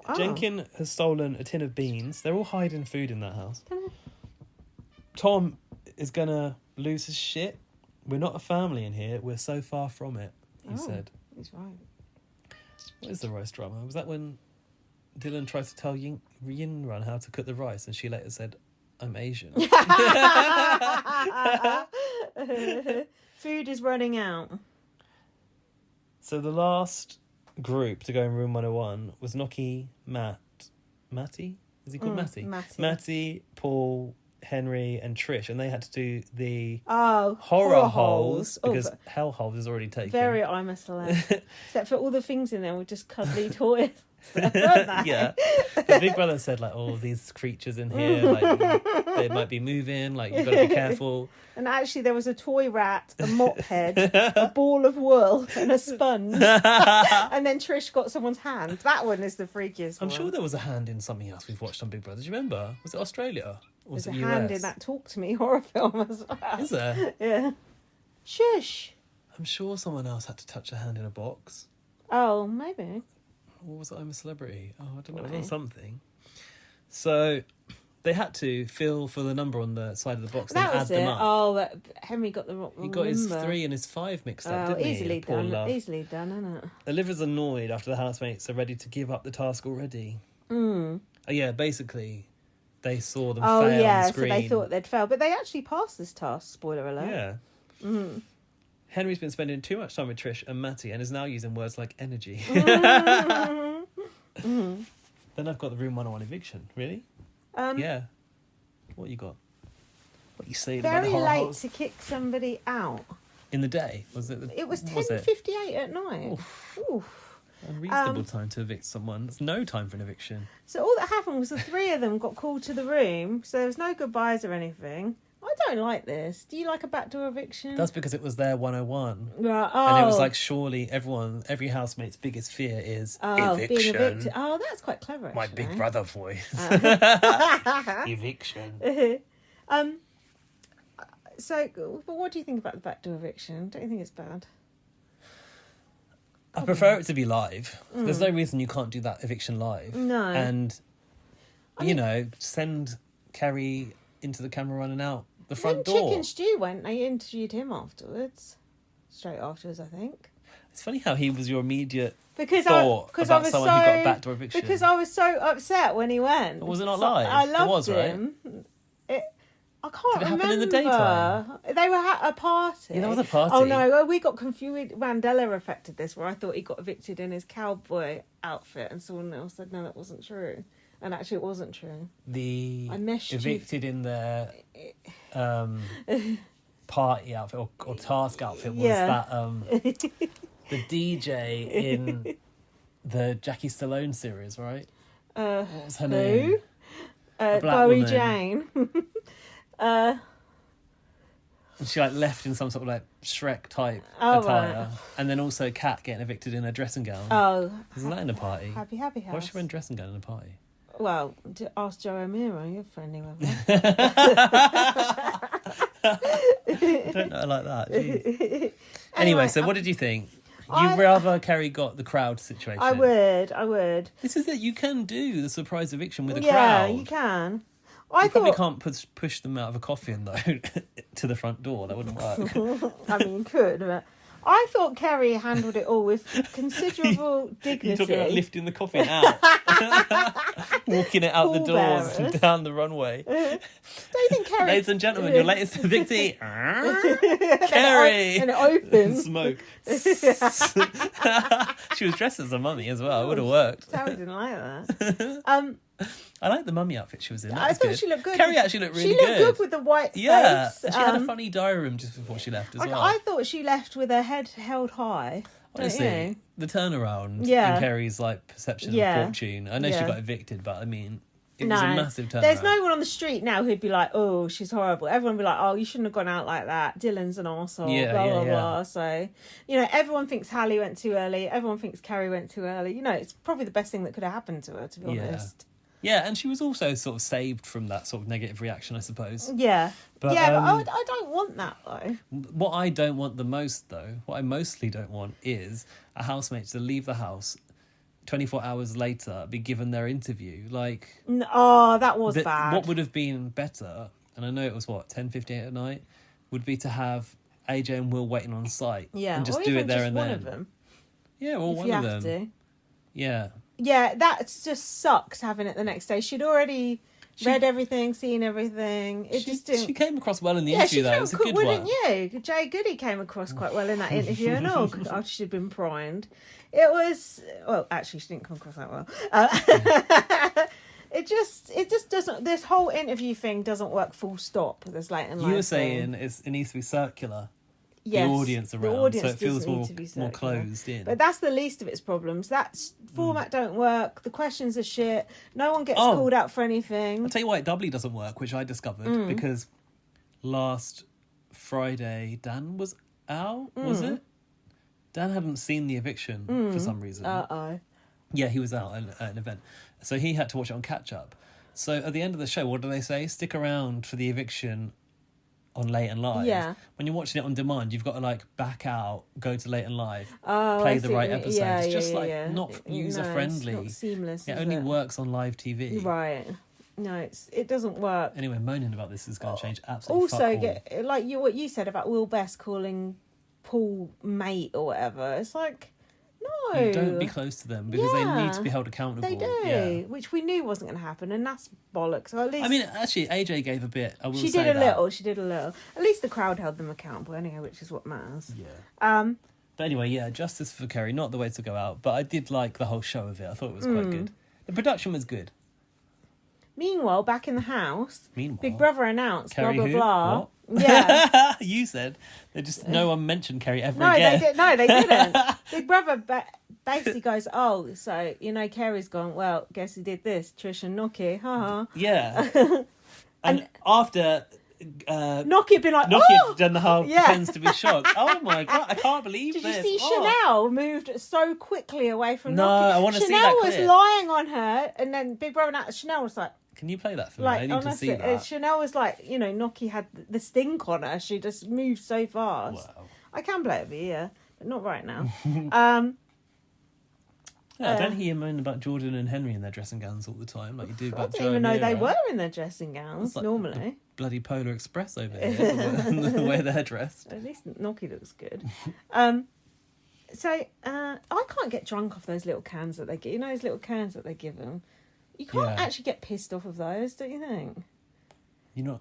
Oh. Jenkin has stolen a tin of beans. They're all hiding food in that house. Come here. Tom is going to lose his shit. We're not a family in here. We're so far from it, he said. He's right. What is the rice drama? Was that when Dylan tried to tell Yinrun how to cook the rice and she later said, I'm Asian? Food is running out. So the last group to go in room 101 was Noki, Matty? Is he called Matty? Matty, Paul, Henry and Trish, and they had to do the horror holes because hellholes is already taken. Very I'm a celeb. Except for all the things in there were just cuddly toys. Yeah. But Big Brother said like, oh, these creatures in here, like they might be moving, like you've got to be careful. And actually there was a toy rat, a mop head, a ball of wool and a sponge. And then Trish got someone's hand. That one is the freakiest I'm one. sure there was a hand in something else we've watched on Big Brother. Do you remember? Was it Australia? Or was There's it a US? hand in that Talk to Me horror film as well. Is there? Yeah. Shush. I'm sure someone else had to touch a hand in a box. Oh, maybe. Or was it I'm a Celebrity? Oh, I don't know. It was Right. on something. So they had to fill for the number on the side of the box That and was add it. them up. Oh, Henry got the wrong He got his number. 3 and his 5 mixed up, Oh, didn't he? easily The poor done. love. Easily done, isn't it? Olivia's annoyed after the housemates are ready to give up the task already. Oh, yeah, basically, they saw them Oh, fail yeah, on so screen. they thought they'd fail. But they actually passed this task, spoiler alert. Yeah. Henry's been spending too much time with Trish and Matty and is now using words like energy. Then I've got the room 101 eviction. Really? Yeah. What you got? What you saying about Very the horror late holes? to kick somebody out. In the day? Was it? It was it? 10:58 at night. Oof. Unreasonable time to evict someone. There's no time for an eviction. So all that happened was the three of them got called to the room, so there was no goodbyes or anything. I don't like this. Do you like a backdoor eviction? That's because it was their 101. Right. And it was like, surely every housemate's biggest fear is eviction. Being evicted. Oh, that's quite clever, actually. My big brother voice. Eviction. So, but what do you think about the backdoor eviction? Don't you think it's bad? I prefer it to be live. There's no reason you can't do that eviction live. No. And, send Kerry into the camera running out the front when door. Chicken Stew went, they interviewed him afterwards. Straight afterwards, I think. It's funny how he was your immediate because thought I about was someone who got a backdoor eviction. Because I was so upset when he went. Was it not live? I loved it was, him. Right? I can't remember. Did it happen in the daytime? They were at a party. Yeah, there was a party. Oh no, we got confused. Mandela affected this, where I thought he got evicted in his cowboy outfit, and someone else said no, that wasn't true. And actually, it wasn't true. I evicted in their party outfit or task outfit was that the DJ in the Jackie Stallone series, right? What was her name? Bowie Jane. And she left in some sort of Shrek type Oh, attire, right. and then also Kat getting evicted in a dressing gown. Oh, Isn't that in a party? happy Why house. should she wear a dressing gown in a party? Well, ask Joe O'Meara, you're friendly with her. I don't know, I like that. Jeez. Anyway, so what did you think? You'd rather Kerry got the crowd situation? I would. This is it. You can do the surprise eviction with a Yeah, crowd. you can. You probably can't push them out of a coffin, though, to the front door. That wouldn't work. I mean, you could, but I thought Kerry handled it all with considerable dignity. You're talking about lifting the coffin out, walking it out the doors and down the runway. Don't you think Kerry... Ladies and gentlemen, your latest evictee, Kerry! And it opens. Smoke. She was dressed as a mummy as well. It would have worked. Terry didn't like that. I like the mummy outfit she was in. I thought she looked good. Kerry actually looked really good. She looked good with the white face. Yeah, and she had a funny diary room just before she left as well. I thought she left with her head held high. Honestly, the turnaround in Kerry's perception of fortune. I know she got evicted, but I mean, it was a massive turnaround. There's no one on the street now who'd be like, "Oh, she's horrible." Everyone would be like, "Oh, you shouldn't have gone out like that. Dylan's an arsehole." Blah blah blah. So, everyone thinks Hallie went too early. Everyone thinks Kerry went too early. It's probably the best thing that could have happened to her, to be honest. Yeah, and she was also sort of saved from that sort of negative reaction, I suppose. Yeah. But, but I don't want that, though. What I don't want the most, though, what I mostly don't want is a housemate to leave the house 24 hours later, be given their interview. That was bad. What would have been better, and I know it was 10:58 at night, would be to have AJ and Will waiting on site. Yeah. And just do it there and then. One of them. Yeah, or one of them. To. Yeah. Yeah, that just sucks having it the next day. She'd already read everything, seen everything. She came across well in the interview, though. It was a good one. Wouldn't you? Jay Goody came across quite well in that interview, and after she'd been primed. It was... Well, actually, she didn't come across that well. It just doesn't... This whole interview thing doesn't work full stop. This late and You were saying it needs to be circular. Yes, the audience around, so it feels more closed in. But that's the least of its problems. That format don't work. The questions are shit. No one gets called out for anything. I'll tell you why it doubly doesn't work, which I discovered, because last Friday Dan was out, was it? Dan hadn't seen the eviction for some reason. Uh-oh. Yeah, he was out at an event. So he had to watch it on catch-up. So at the end of the show, what do they say? Stick around for the eviction on Late and Live. Yeah. When you're watching it on demand, you've got to back out, go to Late and Live, play the right episodes. Yeah, it's just not user friendly. It's not seamless. It only works on live TV. Right. No, it doesn't work. Anyway, moaning about this is going to change absolutely. Also, what you said about Will Best calling Paul mate or whatever. It's like, no. You don't be close to them because they need to be held accountable. They do, which we knew wasn't going to happen, and that's bollocks. So at least, I mean, actually, AJ gave a bit. I will she say did a that. little. She did a little. At least the crowd held them accountable anyway, which is what matters. Yeah. But anyway, justice for Kerry, not the way to go out. But I did like the whole show of it. I thought it was quite good. The production was good. Meanwhile, back in the house, Meanwhile, Big Brother announced Kerry blah, blah, who? blah. What? Yeah. You said no one mentioned Kerry ever No, again. they didn't. Big Brother basically goes, oh, so, Kerry's gone, well, guess who did this? Trish and Noki, haha. Yeah. and after... Noki had been like, Noki oh! had done the whole Yeah. pretends to be shocked. Oh my God, I can't believe Did this. you see Oh. Chanel moved so quickly away from No, Noki? I wanna see Chanel that was clip. lying on her, and then Big Brother announced, Chanel was like, Can you play that for me? I need to honestly, see that. Chanel was like, Noki had the stink on her. She just moved so fast. Wow. I can play it for you, yeah, but not right now. Yeah, don't hear moan about Jordan and Henry in their dressing gowns all the time, like you do I about didn't Joe even know and they Mira. were in their dressing gowns It's like normally. Bloody Polar Express over here, the way they're dressed. At least Noki looks good. So I can't get drunk off those little cans that they get. Those little cans that they give them. You can't Yeah. actually get pissed off of those, don't you think?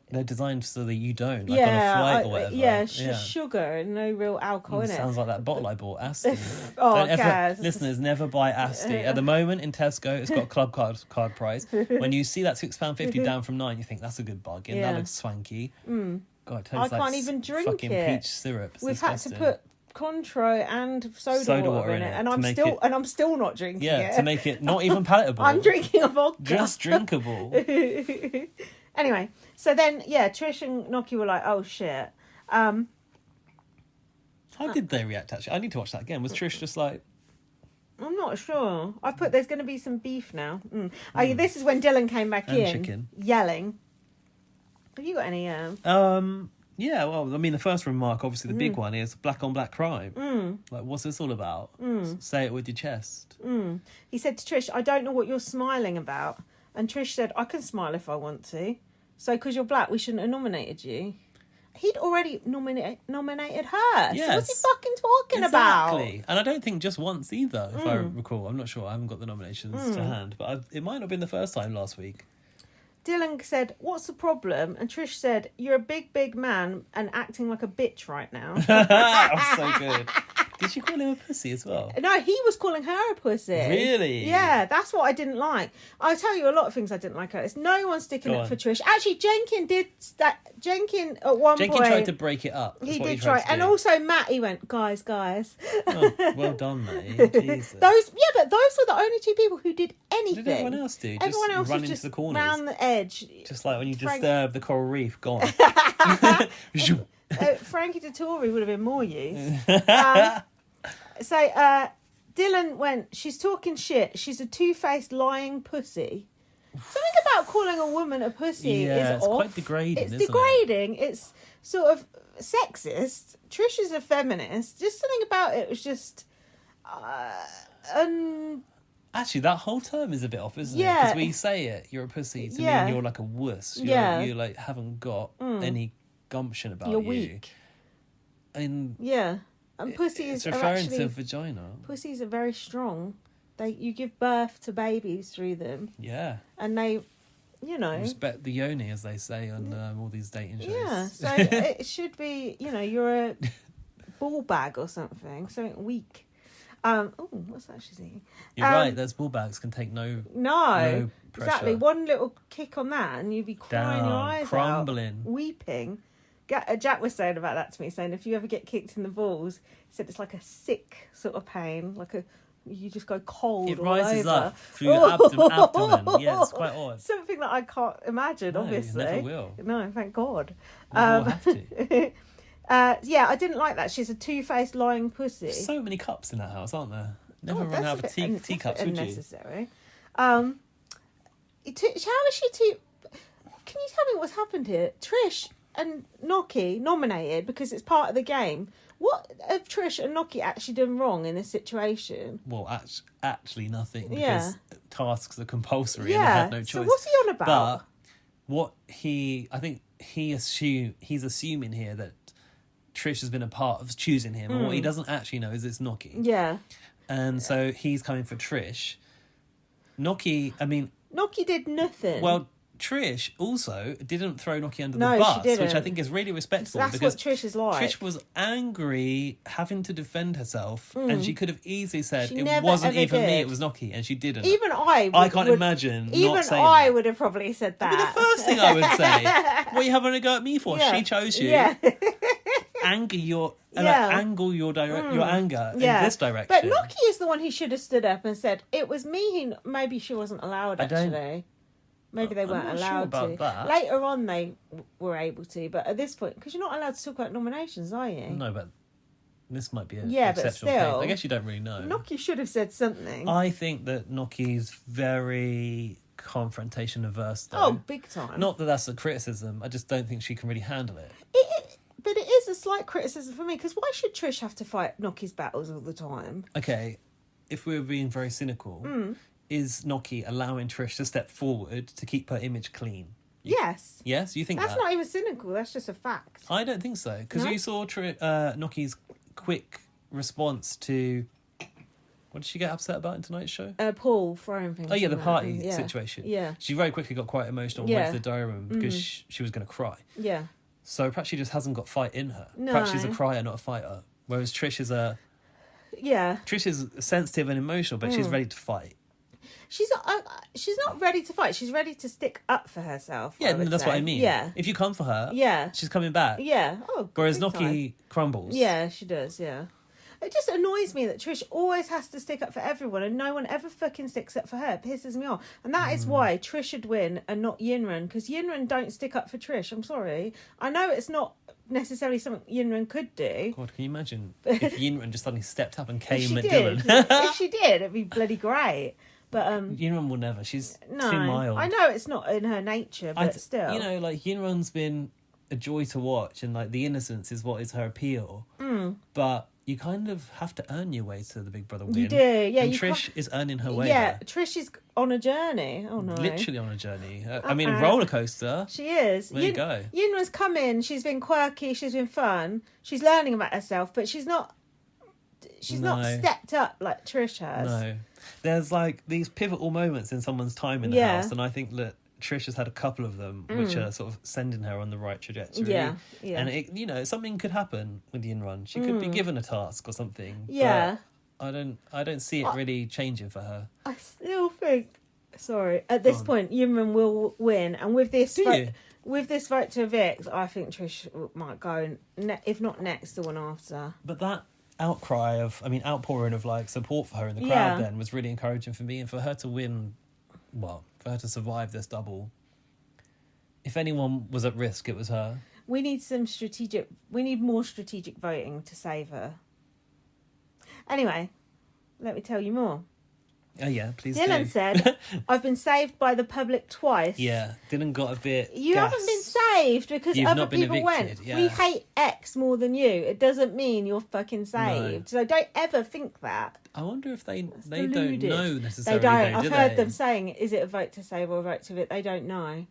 They're designed so that you don't, like on a flight or whatever. Sugar and no real alcohol in it. Sounds like that bottle I bought, Asti. Oh, Don't ever, guys. listeners, never buy Asti. At the moment in Tesco, it's got club card price. When you see that £6.50 down from £9, you think that's a good bargain. Yeah. That looks swanky. God, it tastes I like can't even drink fucking it. peach syrup. It's We've disgusting. had to put Contro and soda water in it, and I'm still not drinking it. Yeah, to make it not even palatable. I'm drinking a vodka. Just drinkable. Anyway, so then Trish and Noki were like, "Oh shit." How did they react? Actually, I need to watch that again. Was Trish just like? I'm not sure. I put there's going to be some beef now. This is when Dylan came back And in, chicken. yelling. Have you got any? Yeah, well, I mean, the first remark, obviously, the big one is black on black crime. Like, what's this all about? Say it with your chest. He said to Trish, "I don't know what you're smiling about." And Trish said, "I can smile if I want to. So, because you're black, we shouldn't have nominated you." He'd already nominated her. Yes. So what's he fucking talking about? Exactly. And I don't think just once either, if I recall. I'm not sure. I haven't got the nominations to hand. But it might not have been the first time last week. Dylan said, "What's the problem?" And Trish said, "You're a big man and acting like a bitch right now." That was so good. Did she call him a pussy as well? No, he was calling her a pussy. Really? Yeah, that's what I didn't like. I'll tell you a lot of things I didn't like. It's no one sticking Go up on. for Trish. Actually, Jenkin did that. Jenkin at one Jenkin point tried to break it up. That's he what did tried try, to and do. also Matt. He went, guys. Oh, well done, mate. Jesus. Those were the only two people who did anything. What did everyone else do? Everyone Just else run was into just the corners. round the edge. Just like when you Frank- disturb the coral reef, gone. Frankie Dettori would have been more use. So Dylan went, "She's talking shit. She's a two-faced lying pussy." Something about calling a woman a pussy Yeah, is it's off. quite degrading, It's isn't it? degrading. It's sort of sexist. Trish is a feminist. Just something about it was just... Actually, that whole term is a bit off, isn't it? Yeah. Because we say it, you're a pussy, to Yeah. mean you're like a wuss. Yeah. You like haven't got any gumption about You're you. weak. And Yeah. And pussies it's are referring actually... to vagina. Pussies are very strong. You give birth to babies through them. Yeah. And they, Respect the yoni, as they say on all these dating shows. Yeah, so it should be, you're a ball bag or something weak. What's that she's eating? You're right, those ball bags can take no No, pressure. exactly. One little kick on that and you'd be crying your Down, eyes crumbling. out, weeping. Jack was saying about that to me, saying if you ever get kicked in the balls, he said it's like a sick sort of pain, you just go cold It all rises over. up through your abdomen. Yeah, it's quite odd. Something that I can't imagine, No, you obviously. never will. No, thank God. Never will have to. I didn't like that. She's a two-faced lying pussy. There's so many cups in that house, aren't there? Never God, run that's out a of bit teacups, would you? unnecessary. How is she too... Can you tell me what's happened here? Trish and Noki nominated because it's part of the game. What have Trish and Noki actually done wrong in this situation? Well, actually nothing, because Yeah. tasks are compulsory and they Yeah. had no choice. So what's he on about? But what I think he's assuming here that Trish has been a part of choosing him, and what he doesn't actually know is it's Noki. Yeah. And so he's coming for Trish. Noki, I mean, Noki did nothing. well, Trish also didn't throw Noki under No, the she bus, didn't. which I think is really respectful. That's because what Trish is like. Trish was angry, having to defend herself, and she could have easily said, She it never, wasn't ever even me, did. it was Noki, and she didn't. Even I can't imagine Even not saying I that. would have probably said that. I mean, the first thing I would say, what are you having a go at me for? Yeah. She chose you. Yeah. Angle your Yeah. your anger in Yeah. this direction. But Noki is the one who should have stood up and said, it was me who... Maybe she wasn't allowed, I don't- actually. Maybe they I'm weren't not sure allowed about to. that. Later on, they were able to. But at this point... Because you're not allowed to talk about nominations, are you? No, but this might be an Yeah, but exceptional still, case. I guess you don't really know. Noki should have said something. I think that Noki's very confrontation averse, though. Oh, big time. Not that that's a criticism. I just don't think she can really handle it. But it is a slight criticism for me, because why should Trish have to fight Noki's battles all the time? Okay, if we were being very cynical, is Noki allowing Trish to step forward to keep her image clean? Yes. Yes, you think That's that? not even cynical, that's just a fact. I don't think so, because No? you saw Noki's quick response to... What did she get upset about in tonight's show? Paul throwing things. Oh, yeah, the from that. party Yeah. situation. Yeah. She very quickly got quite emotional and Yeah. went to the diary room because she was going to cry. Yeah. So perhaps she just hasn't got fight in her. No. Perhaps she's a crier, not a fighter. Whereas Trish is sensitive and emotional, but she's ready to fight. She's not ready to fight. She's ready to stick up for herself. Yeah, I would that's say. what I mean. Yeah. If you come for her, Yeah. she's coming back. Yeah. Oh. Whereas big Noki time. crumbles. Yeah, she does. Yeah. It just annoys me that Trish always has to stick up for everyone and no one ever fucking sticks up for her. It pisses me off. And that is why Trish should win and not Yinran, because Yinran don't stick up for Trish. I'm sorry. I know it's not necessarily something Yinran could do. God, can you imagine if Yinran just suddenly stepped up and If came she at did, Dylan? if she did, it'd be bloody great. But Yinran will never. She's no, too mild. I know it's not in her nature, but still, You know, like, Yinran's been a joy to watch, and, like, the innocence is what is her appeal. But you kind of have to earn your way to the Big Brother win. You do, yeah. And you Trish is earning her way Yeah, there. Trish is on a journey. Oh no, Literally on a journey. I mean, a roller coaster. she is. There you go. Yinra's come in. She's been quirky. She's been fun. She's learning about herself, but she's not. She's not No. stepped up like Trish has. No. There's, like, these pivotal moments in someone's time in the Yeah. house, and I think that Trish has had a couple of them which are sort of sending her on the right trajectory. Yeah, yeah. And, something could happen with Yinran. She could be given a task or something. Yeah. But I don't see it really changing for her. I still think. Sorry, at this point, Yinran will win, and with this Do vote, you? with this vote to evict, I think Trish might go. If not next, the one after. But that outpouring of, like, support for her in the crowd Yeah. then was really encouraging for me, and for her to win, for her to survive this double, if anyone was at risk, it was her. We need more strategic voting to save her. Anyway, let me tell you more. Oh yeah, please Dylan do. said, I've been saved by the public twice. Yeah, Dylan got a bit You gas. haven't been saved because You've other not been people evicted, went. yeah. We hate X more than you. It doesn't mean you're fucking saved. So don't ever think that. I wonder if they don't deluded. know They necessarily. don't. Though, I've do heard they? them saying, is it a vote to save or a vote to evict? They don't know.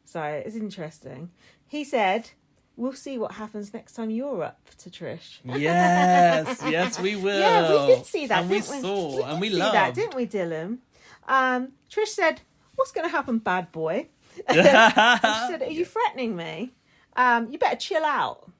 So it's interesting. He said, we'll see what happens next time you're up to Trish. Yes, we will. Yeah, we did see that, and didn't we we? saw, and we did see loved. that, didn't we, Dylan? Trish said, what's going to happen, bad boy? And she said, are you threatening me? You better chill out.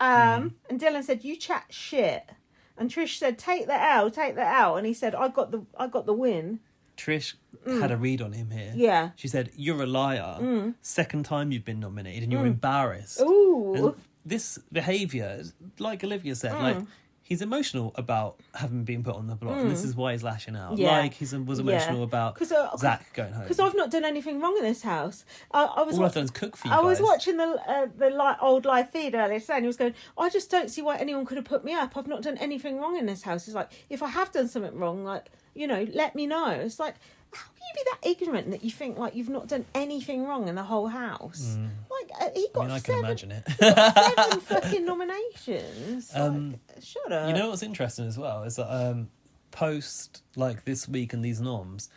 And Dylan said, you chat shit. And Trish said, take the L. And he said, I got the win. Trish had a read on him here. Yeah. She said, you're a liar. Second time you've been nominated and you're embarrassed. Ooh. And this behaviour, like Olivia said, like, he's emotional about having been put on the block, and this is why he's lashing out. Yeah. Like he was emotional about Zach going home. Because I've not done anything wrong in this house. I was All I've done is cook for you I was guys. watching the old live feed earlier today, and he was going, I just don't see why anyone could have put me up. I've not done anything wrong in this house. It's like, if I have done something wrong, like, let me know. It's like, how can you be that ignorant that you think, like, you've not done anything wrong in the whole house? Like, he got I can imagine it. 7 fucking nominations. Shut up. You know what's interesting as well is that post, like, this week and these noms,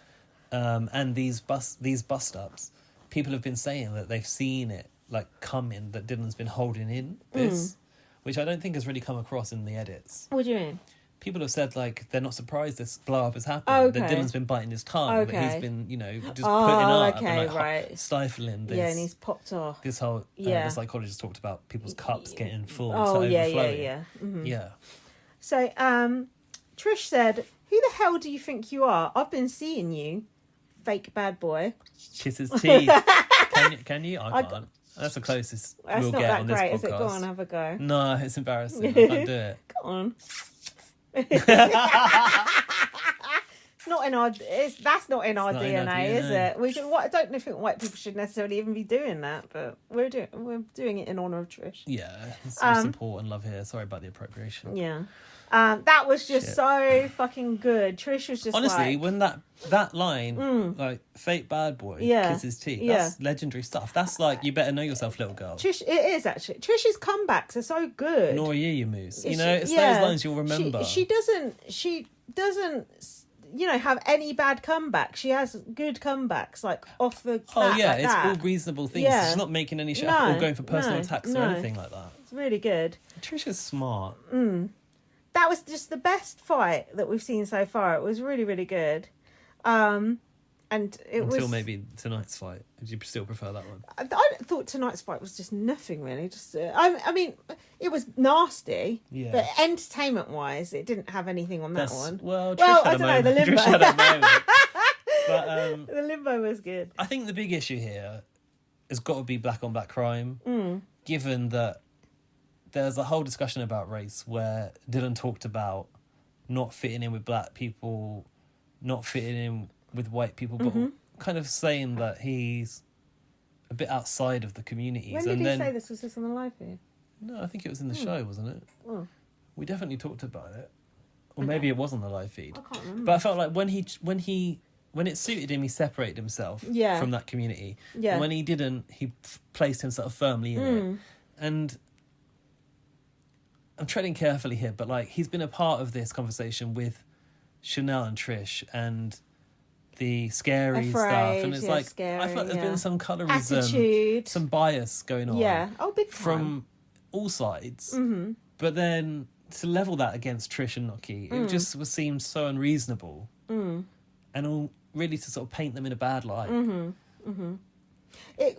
and these bust ups, people have been saying that they've seen it, like, come in, that Dylan's been holding in this, which I don't think has really come across in the edits. What do you mean? people have said like they're not surprised this blow up has happened. That Dylan's been biting his tongue. That he's been, just putting up and like stifling this. Yeah, and he's popped off. This whole the psychologist talked about people's cups getting full. Oh, to yeah. overflowing. Yeah. So, Trish said, "Who the hell do you think you are? I've been seeing you, fake bad boy." Kisses teeth. Can you? I can't. That's the closest we'll get on this podcast. Is it? Go on, have a go. No, it's embarrassing. I can't do it. Go on. Not in our. That's not in our DNA, is it? I don't think white people should necessarily even be doing that, but we're doing it in honor of Trish. Yeah, it's support and love here. Sorry about the appropriation. Yeah. That was just so fucking good. Trish was just honestly, when that line, like fake bad boy kisses teeth, that's legendary stuff. That's like, you better know yourself, little girl. Trish, it is actually. Trish's comebacks are so good. Nor are you moose. It's those lines you'll remember. She doesn't have any bad comebacks. She has good comebacks, like off the bat, it's all reasonable things. Yeah. She's not making any shit up or going for personal attacks or anything like that. It's really good. Trisha's smart. That was just the best fight that we've seen so far. It was really, really good. And until maybe tonight's fight. Did you still prefer that one? I thought tonight's fight was just nothing really. Just I mean, it was nasty, but entertainment-wise, it didn't have anything on that one. Well, I don't know. The limbo. Trish had a moment. But the limbo was good. I think the big issue here has got to be black on black crime, given that there's a whole discussion about race where Dylan talked about not fitting in with black people, not fitting in with white people, but kind of saying that he's a bit outside of the communities. When did he say this? Was this on the live feed? No, I think it was in the show, wasn't it? Oh. We definitely talked about it. Or maybe it was on the live feed. I can't remember. But I felt like when it suited him, he separated himself from that community. Yeah. And when he didn't, he placed himself firmly in it. And I'm treading carefully here, but like, he's been a part of this conversation with Chanel and Trish and the scary stuff, and it's like scary, I feel like there's been some colorism, attitude, some bias going on, big time, from all sides. But then to level that against Trish and Noki, it just seemed so unreasonable, and all really to sort of paint them in a bad light. It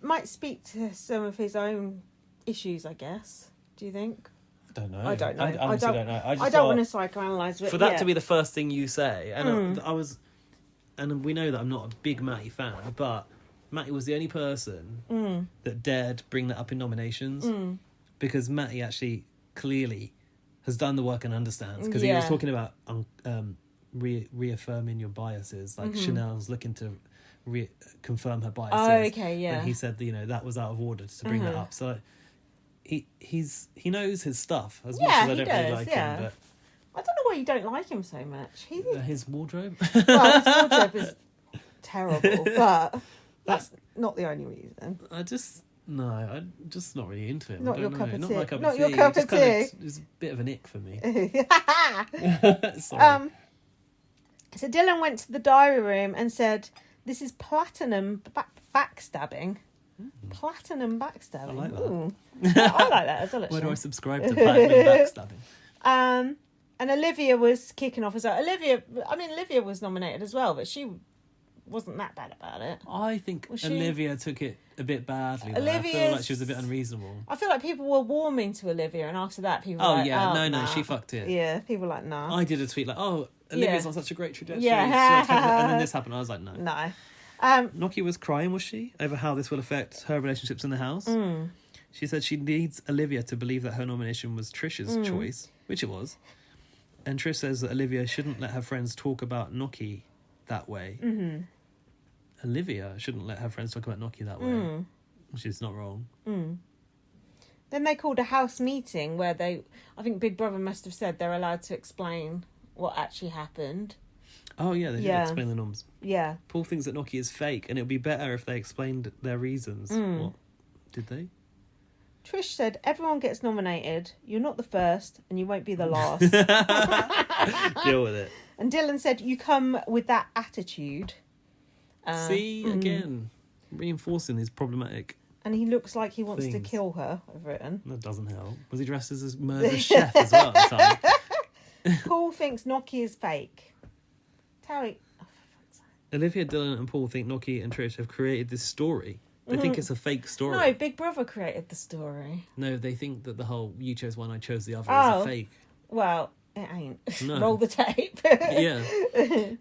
might speak to some of his own issues, I guess. Do you think? I don't know. I don't know. I honestly don't know. I don't want to psychoanalyze it. For that to be the first thing you say, and and we know that I'm not a big Matty fan, but Matty was the only person that dared bring that up in nominations, because Matty actually clearly has done the work and understands, because he was talking about reaffirming your biases, like Chanel's looking to confirm her biases. And he said that was out of order to bring that up. So he knows his stuff as much as I don't really like him, but I don't know why you don't like him so much. His wardrobe? Well, his wardrobe is terrible, but that's not the only reason. I'm just not really into him. Not your cup of tea. Not my cup of tea. Not your cup of tea. It's a bit of an ick for me. Sorry. So Dylan went to the diary room and said, "This is platinum backstabbing." Platinum backstabbing. I like that. Ooh. I like that as well. Where do I subscribe to platinum backstabbing? And Olivia was kicking off as well. Olivia was nominated as well, but she wasn't that bad about it. I think Olivia took it a bit badly. I feel like she was a bit unreasonable. I feel like people were warming to Olivia, and after that, people were like, no, she fucked it. Yeah, people were like, nah. I did a tweet like, Olivia's on such a great trajectory. Yeah. And then this happened. I was like, no. No. Noki was crying, was she, over how this will affect her relationships in the house? She said she needs Olivia to believe that her nomination was Trish's choice, which it was. And Trish says that Olivia shouldn't let her friends talk about Noki that way. Olivia shouldn't let her friends talk about Noki that way, which is not wrong. Then they called a house meeting where I think Big Brother must have said they're allowed to explain what actually happened. Oh, yeah, they did explain the norms. Yeah. Paul thinks that Noki is fake, and it would be better if they explained their reasons. What? Did they? Trish said, "Everyone gets nominated. You're not the first, and you won't be the last." Deal with it. And Dylan said, "You come with that attitude." See, again, reinforcing his problematic. And he looks like he wants to kill her, I've written. That doesn't help. Was he dressed as a murderous chef as well at the time? Paul thinks Noki is fake. Terry... Olivia, Dylan and Paul think Noki and Trish have created this story. They think it's a fake story. No, Big Brother created the story. No, they think that the whole you chose one, I chose the other is a fake. Well, it ain't. No. Roll the tape. Yeah.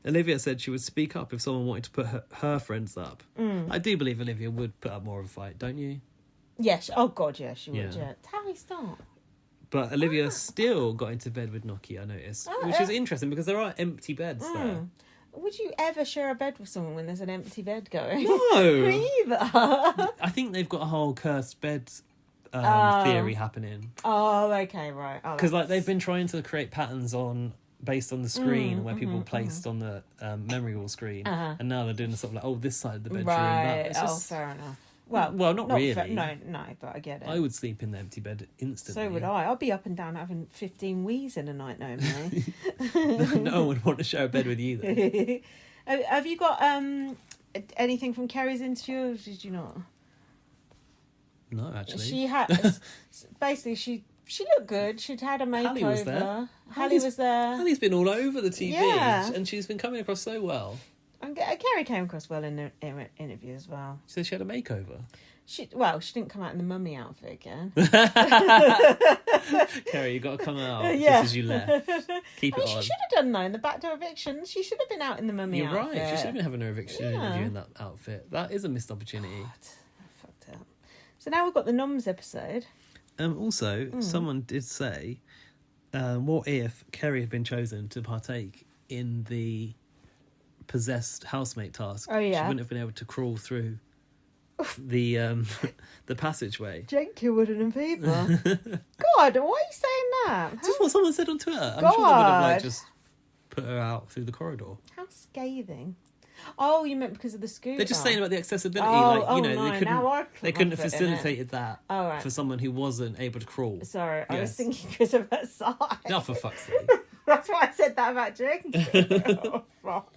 Olivia said she would speak up if someone wanted to put her friends up. I do believe Olivia would put up more of a fight, don't you? Yes. Oh, God, yes, she would, yeah. Terry, stop. But Olivia still got into bed with Noki, I noticed. Which is interesting because there are empty beds there. Would you ever share a bed with someone when there's an empty bed going? No. Me either. I think they've got a whole cursed bed theory happening. Oh, okay, right. Because they've been trying to create patterns based on the screen where people placed on the memory wall screen, and now they're doing the sort of like, this side of the bedroom. Right. That. Fair enough. Well, not really. No, but I get it. I would sleep in the empty bed instantly. So would I. I'll be up and down having 15 wheeze in a night, no, me. No one would want to share a bed with you, though. Have you got anything from Kerry's interview, or did you not? No, actually. She had... basically, she looked good. She'd had a makeover. Hallie was there. Hallie was there. Hallie's been all over the TV, Yeah. and she's been coming across so well. And Kerry came across well in the interview as well. She said she had a makeover. She didn't come out in the mummy outfit again. Kerry, you got to come out just as you left. Keep it on. She should have done, though, in the backdoor eviction. She should have been out in the mummy You're outfit. right. She should have been having her eviction interview in that outfit. That is a missed opportunity. God, I fucked up. So now we've got the Noms episode. Also, someone did say, what if Kerry had been chosen to partake in the possessed housemate task? Oh, yeah. She wouldn't have been able to crawl through the passageway. Jenky wouldn't have either. God, why are you saying that? Just what someone said on Twitter. I'm sure they would have just put her out through the corridor. How scathing. Oh, you meant because of the scooter? They're just saying about the accessibility. They couldn't have facilitated that for someone who wasn't able to crawl. Sorry, I was thinking because of her size. No, for fuck's sake. That's why I said that about Jenky. Oh, fuck.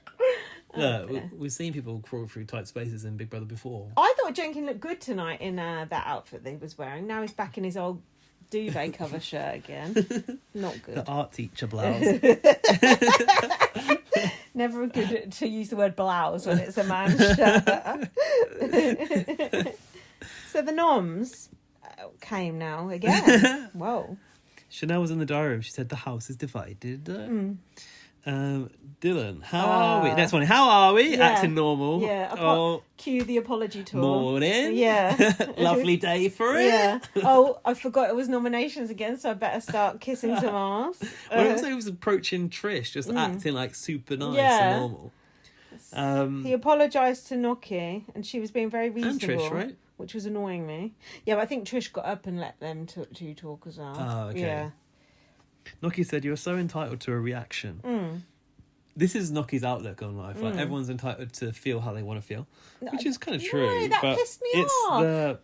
No, we've seen people crawl through tight spaces in Big Brother before. I thought Jenkins looked good tonight in that outfit that he was wearing. Now he's back in his old duvet cover shirt again. Not good. The art teacher blouse. Never good to use the word blouse when it's a man's shirt. So the Noms came now again. Whoa. Chanel was in the diary room. She said the house is divided. Dylan, how are we? Next one. How are we? Yeah. Acting normal. Yeah. Cue the apology tour. Morning. Yeah. Lovely day for it. Yeah. Oh, I forgot it was nominations again, so I better start kissing some ass. Well, also he was approaching Trish, just acting like super nice and normal. He apologised to Noki, and she was being very reasonable. And Trish, right? Which was annoying me. Yeah, but I think Trish got up and let them two talk as well. Oh, okay. Yeah. Noki said, "You're so entitled to a reaction." This is Noki's outlook on life. Like everyone's entitled to feel how they want to feel, which is kind of true. No, that but pissed me off.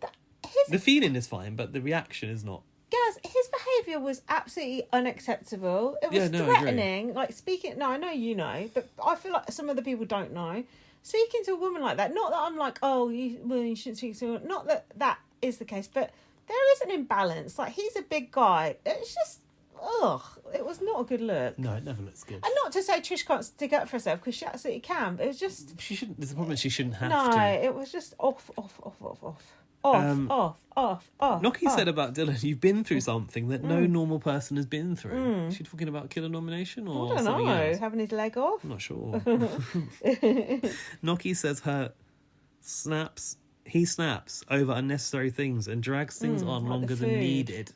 The feeling is fine, but the reaction is not. Guys, his behaviour was absolutely unacceptable. It was threatening. Like speaking. No, I know you know, but I feel like some of the people don't know. Speaking to a woman like that. Not that I'm like, oh, you shouldn't speak to. Not that is the case, but there is an imbalance. Like he's a big guy. It's just. Ugh, it was not a good look. No, it never looks good. And not to say Trish can't stick up for herself, because she absolutely can, but it was just... She shouldn't... There's a problem, she shouldn't have to. to. No, it was just off. Noki said about Dylan, you've been through something that no normal person has been through. Is she talking about killer nomination or I don't something know, else? having his leg off? I'm not sure. Noki says he snaps over unnecessary things and drags things on like longer than needed.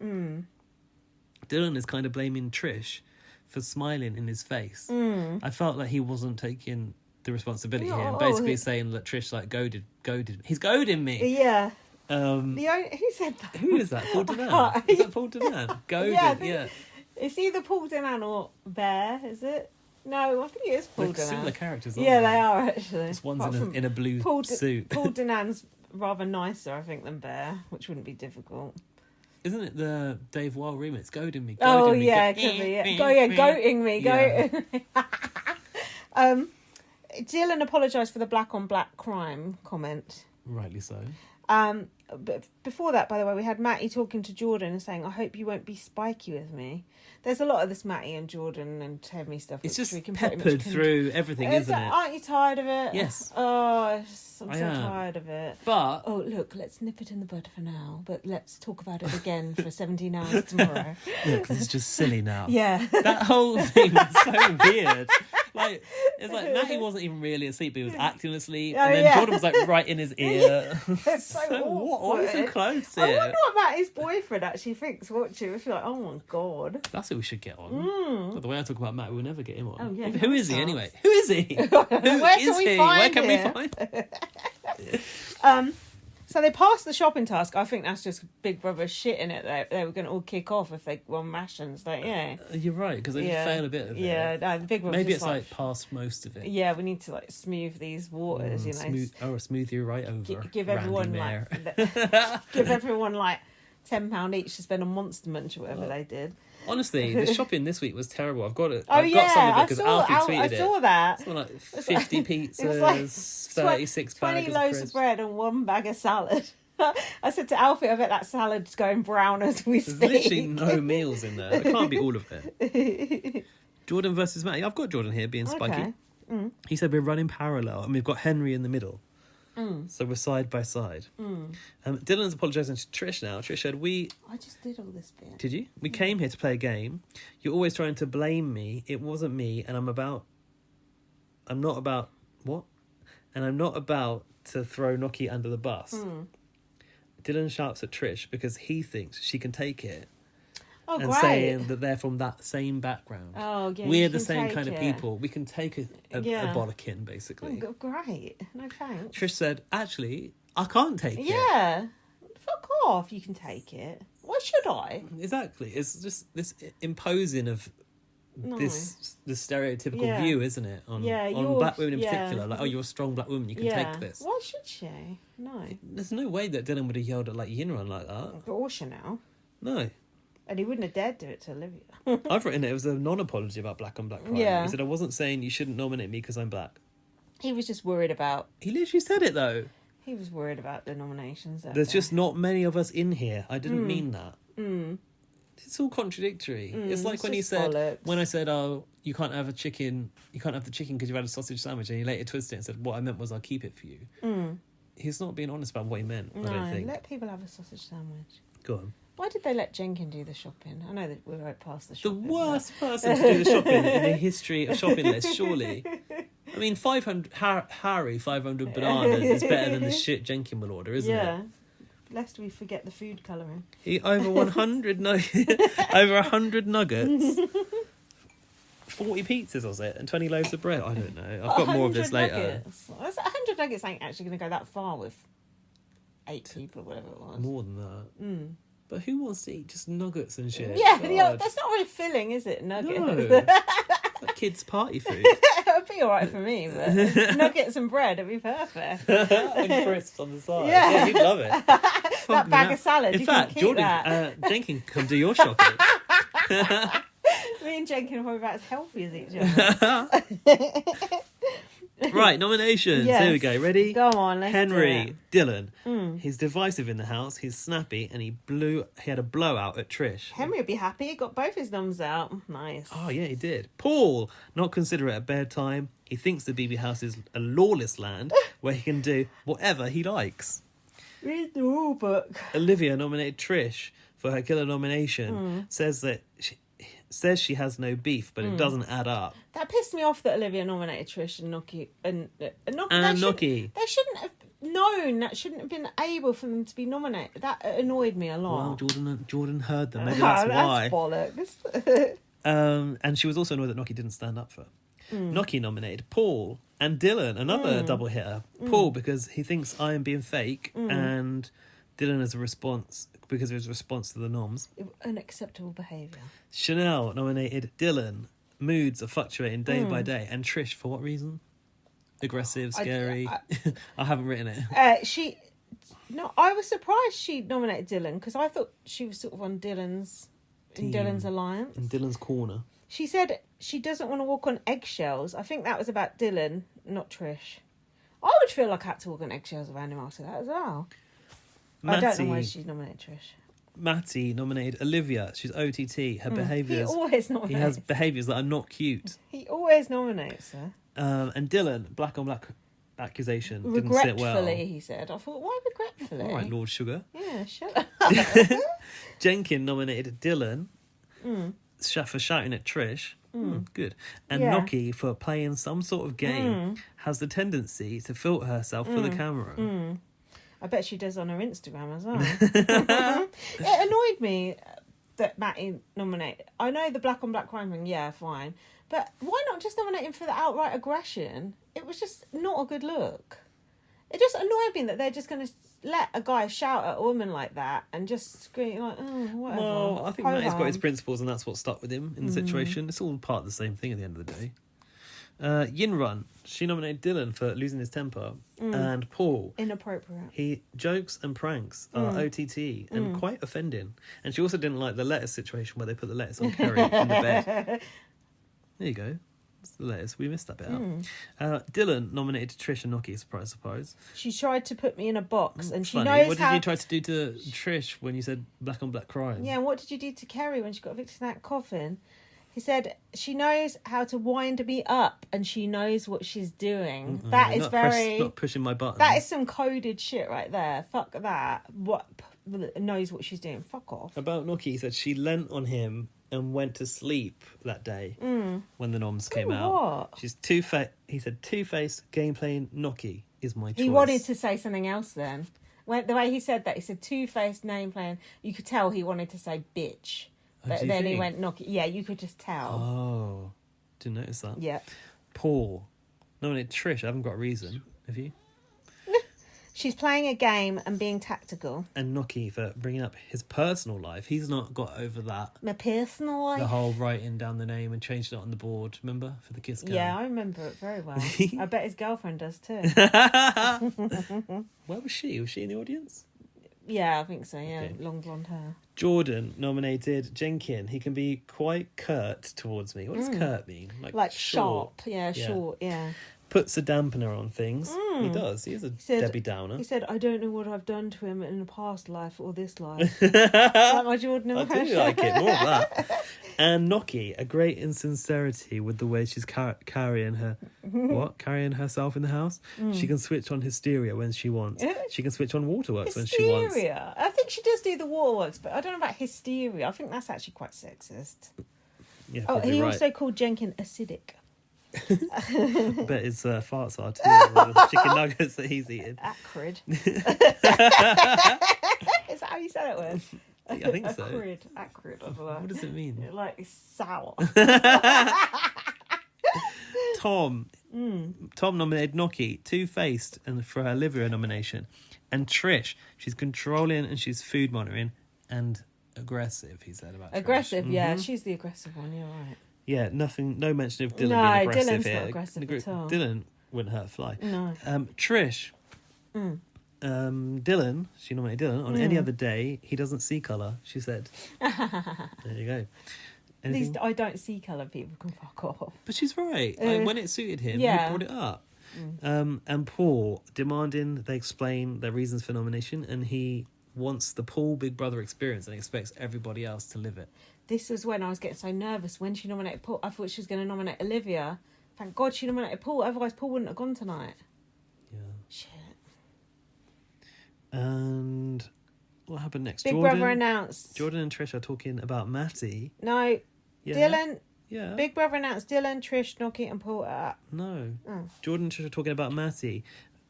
Dylan is kind of blaming Trish for smiling in his face. I felt like he wasn't taking the responsibility here and basically saying that Trish like goaded. He's goading me. Yeah. Who said that? Who is that? Paul Denan? Is that Paul Denan? Goaded, yeah. It's either Paul Denan or Bear, is it? No, I think it is Paul Denan. Similar characters, aren't they they? are actually. Just one's in a blue suit. Paul Denan's rather nicer, I think, than Bear, which wouldn't be difficult. Isn't it the Dave Wild remix? Goading me. It could be. Goating me. Dylan apologised for the black on black crime comment. Rightly so. but before that, by the way, we had Matty talking to Jordan and saying, I hope you won't be spiky with me. There's a lot of this Matty and Jordan and Hemi stuff. It's just we can peppered through everything, isn't it? Aren't you tired of it? Yes. Oh, I'm I so am. tired of it. But Oh, look, let's nip it in the bud for now, but let's talk about it again for 17 hours tomorrow. look, this is just silly now. Yeah. That whole thing was so weird. Like, it's like Matty wasn't even really asleep, but he was acting asleep. Oh, And then yeah. Jordan was like right in his ear. It's so what? Why are you so awkward. close I here? wonder what Matty's boyfriend actually thinks watching. If you're like, oh my god. That's who we should get on. But the way I talk about Matt, we'll never get him on. Oh, yeah, Who is he no anyway? Who is he? Who Where is can we he? find Where can him? we find him? So they passed the shopping task. I think that's just Big Brother shit in it. They were going to all kick off if they won Mashins, don't you? You're right, because they did fail a bit of it. Yeah, no, the Big Brother. Maybe it's like past most of it. Yeah, we need to like smooth these waters, you know. Smooth you right over. Give Randy everyone Mayer. give everyone like £10 each to spend on Monster Munch or whatever they did. Honestly, the shopping this week was terrible. I've got it. Oh I've got some of yeah, it because Alfie tweeted I saw it. that. Something like 50 pizzas, It was like 36 20 bags loaves of bread and 1 bag of salad. I said to Alfie, I bet that salad's going brown as we There's speak. literally no meals in there. It can't be all of it. Jordan versus Matty. I've got Jordan here being spiky. Okay. He said we're running parallel and we've got Henry in the middle. So we're side by side. Dylan's apologising to Trish now. Trish said, I just did all this bit. Did you? We came here to play a game. You're always trying to blame me. It wasn't me, and I'm not about what? And I'm not about to throw Noki under the bus. Dylan shouts at Trish because he thinks she can take it. Oh, and great. saying that they're from that same background. Oh, yeah. We're you the can same take kind of it. people. We can take a Yeah. bollocking, basically. Oh, great. No thanks. Trish said, actually, I can't take it. Yeah. Fuck off. You can take it. Why should I? Exactly. It's just this imposing of this stereotypical Yeah. view, isn't it? On black women in particular. Like, oh, you're a strong black woman, you can take this. Why should she? No. There's no way that Dylan would have yelled at like Yinran like that. But or Chanel. No. And he wouldn't have dared do it to Olivia. I've written it was a non-apology about black on black crime. Yeah. He said, I wasn't saying you shouldn't nominate me because I'm black. He was just worried about... He literally said it though. He was worried about the nominations. There's just not many of us in here. I didn't mean that. It's all contradictory. It's like it's when he just said, bollocks. when I said, oh, you can't have the chicken because you've had a sausage sandwich, and he later twisted it and said, what I meant was I'll keep it for you. He's not being honest about what he meant, I don't think. Let people have a sausage sandwich. Go on. Why did they let Jenkin do the shopping? I know that we're right past the The shopping. worst person to do the shopping in the history of shopping lists, surely. I mean, 500 Harry 500 bananas is better than the shit Jenkin will order, isn't it? Lest we forget the food colouring. He over 100 over 100 nuggets, 40 pizzas was it, and 20 loaves of bread. I don't know. I've got more of this 100 later. nuggets. 100 nuggets ain't actually going to go that far with 8 people, whatever it was. More than that. But who wants to eat just nuggets and shit? Yeah, God. that's not really filling, is it? Nuggets. No. It's like kids' party food. It'd be alright for me, but nuggets and bread would be perfect. And crisps on the side. Yeah. Yeah, he'd love it. That bag of salad, In you fact, can keep Jordan, that. Jenkin, come do your shopping. Me and Jenkin are probably about as healthy as each other. Right, nominations. Yes. Here we go. Ready? Go on, let's Henry, do Dylan. He's divisive in the house. He's snappy, and he had a blowout at Trish. Henry would be happy. He got both his numbers out. Nice. Oh yeah, he did. Paul, not considerate at bedtime. He thinks the BB house is a lawless land where he can do whatever he likes. Read the rule book. Olivia nominated Trish for her killer nomination. Says she has no beef, but it doesn't add up. That pissed me off that Olivia nominated Trish and Noki. And Noki. They shouldn't have known. That shouldn't have been able for them to be nominated. That annoyed me a lot. Well, Jordan heard them. Maybe that's why. Bollocks. And she was also annoyed that Noki didn't stand up for her. Noki nominated Paul and Dylan, another double hitter. Paul because he thinks I am being fake, and Dylan as a response because of his response to the noms. Unacceptable behaviour. Chanel nominated Dylan. Moods are fluctuating day by day. And Trish, for what reason? Aggressive, scary. I haven't written it. I was surprised she nominated Dylan because I thought she was sort of on Dylan's alliance. In Dylan's corner. She said she doesn't want to walk on eggshells. I think that was about Dylan, not Trish. I would feel like I had to walk on eggshells if anyone else said that as well. I don't know why she's nominated Trish. Matty nominated Olivia. She's OTT. Her behaviours. He always nominates. He has behaviours that are not cute. He always nominates her. And Dylan, black on black accusation. Didn't sit well. Regretfully, he said. I thought, why regretfully? All right, Lord Sugar. Yeah, shut up. Jenkin nominated Dylan for shouting at Trish. Good. And Noki for playing some sort of game has the tendency to filter herself for the camera. I bet she does on her Instagram as well. It annoyed me that Matty nominated. I know the black on black crime thing, yeah, fine. But why not just nominate him for the outright aggression? It was just not a good look. It just annoyed me that they're just going to let a guy shout at a woman like that and just scream like, oh, whatever. Well, I think Matty's got his principles and that's what stuck with him in the situation. It's all part of the same thing at the end of the day. Yinrun, she nominated Dylan for losing his temper, and Paul. Inappropriate. He jokes and pranks are OTT and quite offending. And she also didn't like the lettuce situation where they put the lettuce on Kerry in the bed. There you go. It's the lettuce. We missed that bit out. Dylan nominated Trish and Noki, surprise. She tried to put me in a box, and she Funny. knows What did how... you try to do to Trish when you said black on black crime? Yeah, and what did you do to Kerry when she got evicted in that coffin? He said, she knows how to wind me up and she knows what she's doing. That is not pushing my buttons. That is some coded shit right there. Fuck that. What knows what she's doing. Fuck off. About Noki, he said she lent on him and went to sleep that day when the noms came out. What? She's he said two-faced, game playing Noki is my choice. He wanted to say something else then. The way he said that, he said two-faced, name playing. You could tell he wanted to say bitch. But then he went Noki. Yeah, you could just tell. Oh, didn't notice that. Yeah. Paul nominated Trish. I haven't got a reason. Have you? She's playing a game and being tactical. And Noki for bringing up his personal life. He's not got over that. My personal life? The whole writing down the name and changing it on the board. Remember? For the kiss cam. Yeah, I remember it very well. I bet his girlfriend does too. Where was she? Was she in the audience? Yeah, I think so, yeah. Okay. Long blonde hair. Jordan nominated Jenkin. He can be quite curt towards me. What does curt mean? Like short. sharp. Yeah, short, yeah. Puts a dampener on things. He does. He is a Debbie Downer. He said, I don't know what I've done to him in a past life or this life. Is that my Jordan impression? I do like it. More of that. And Noki, a great insincerity with the way she's carrying herself in the house. She can switch on hysteria when she wants. She can switch on waterworks when she wants. Hysteria? I think she does do the waterworks, but I don't know about hysteria. I think that's actually quite sexist. Yeah, he right. also called Jenkin acidic. I bet his farts are too. The chicken nuggets that he's eating. Acrid. Is that how you said it with? I think so. Acrid. I don't know. What does it mean? Like it's sour. Tom nominated Noki, two-faced, and for her Olivia nomination. And Trish, she's controlling and she's food monitoring and aggressive. He said about aggressive. Trish. Yeah, she's the aggressive one. You're right. Yeah, no mention of Dylan being No, aggressive Dylan's here. not aggressive at all. Dylan wouldn't hurt a fly. No. Trish. Dylan, she nominated Dylan. On any other day, he doesn't see colour, she said. There you go. At least I don't see colour, people can fuck off. But she's right. Like, when it suited him, he brought it up. And Paul, demanding they explain their reasons for nomination, and he wants the Paul Big Brother experience and expects everybody else to live it. This was when I was getting so nervous when she nominated Paul. I thought she was going to nominate Olivia. Thank God she nominated Paul, otherwise Paul wouldn't have gone tonight. Yeah. Shit. And what happened next? Big Brother announced. Jordan and Trish are talking about Matty. No. Yeah. Dylan. Yeah. Big Brother announced Dylan, Trish, Noki and Paul are up. No. Oh. Jordan and Trish are talking about Matty.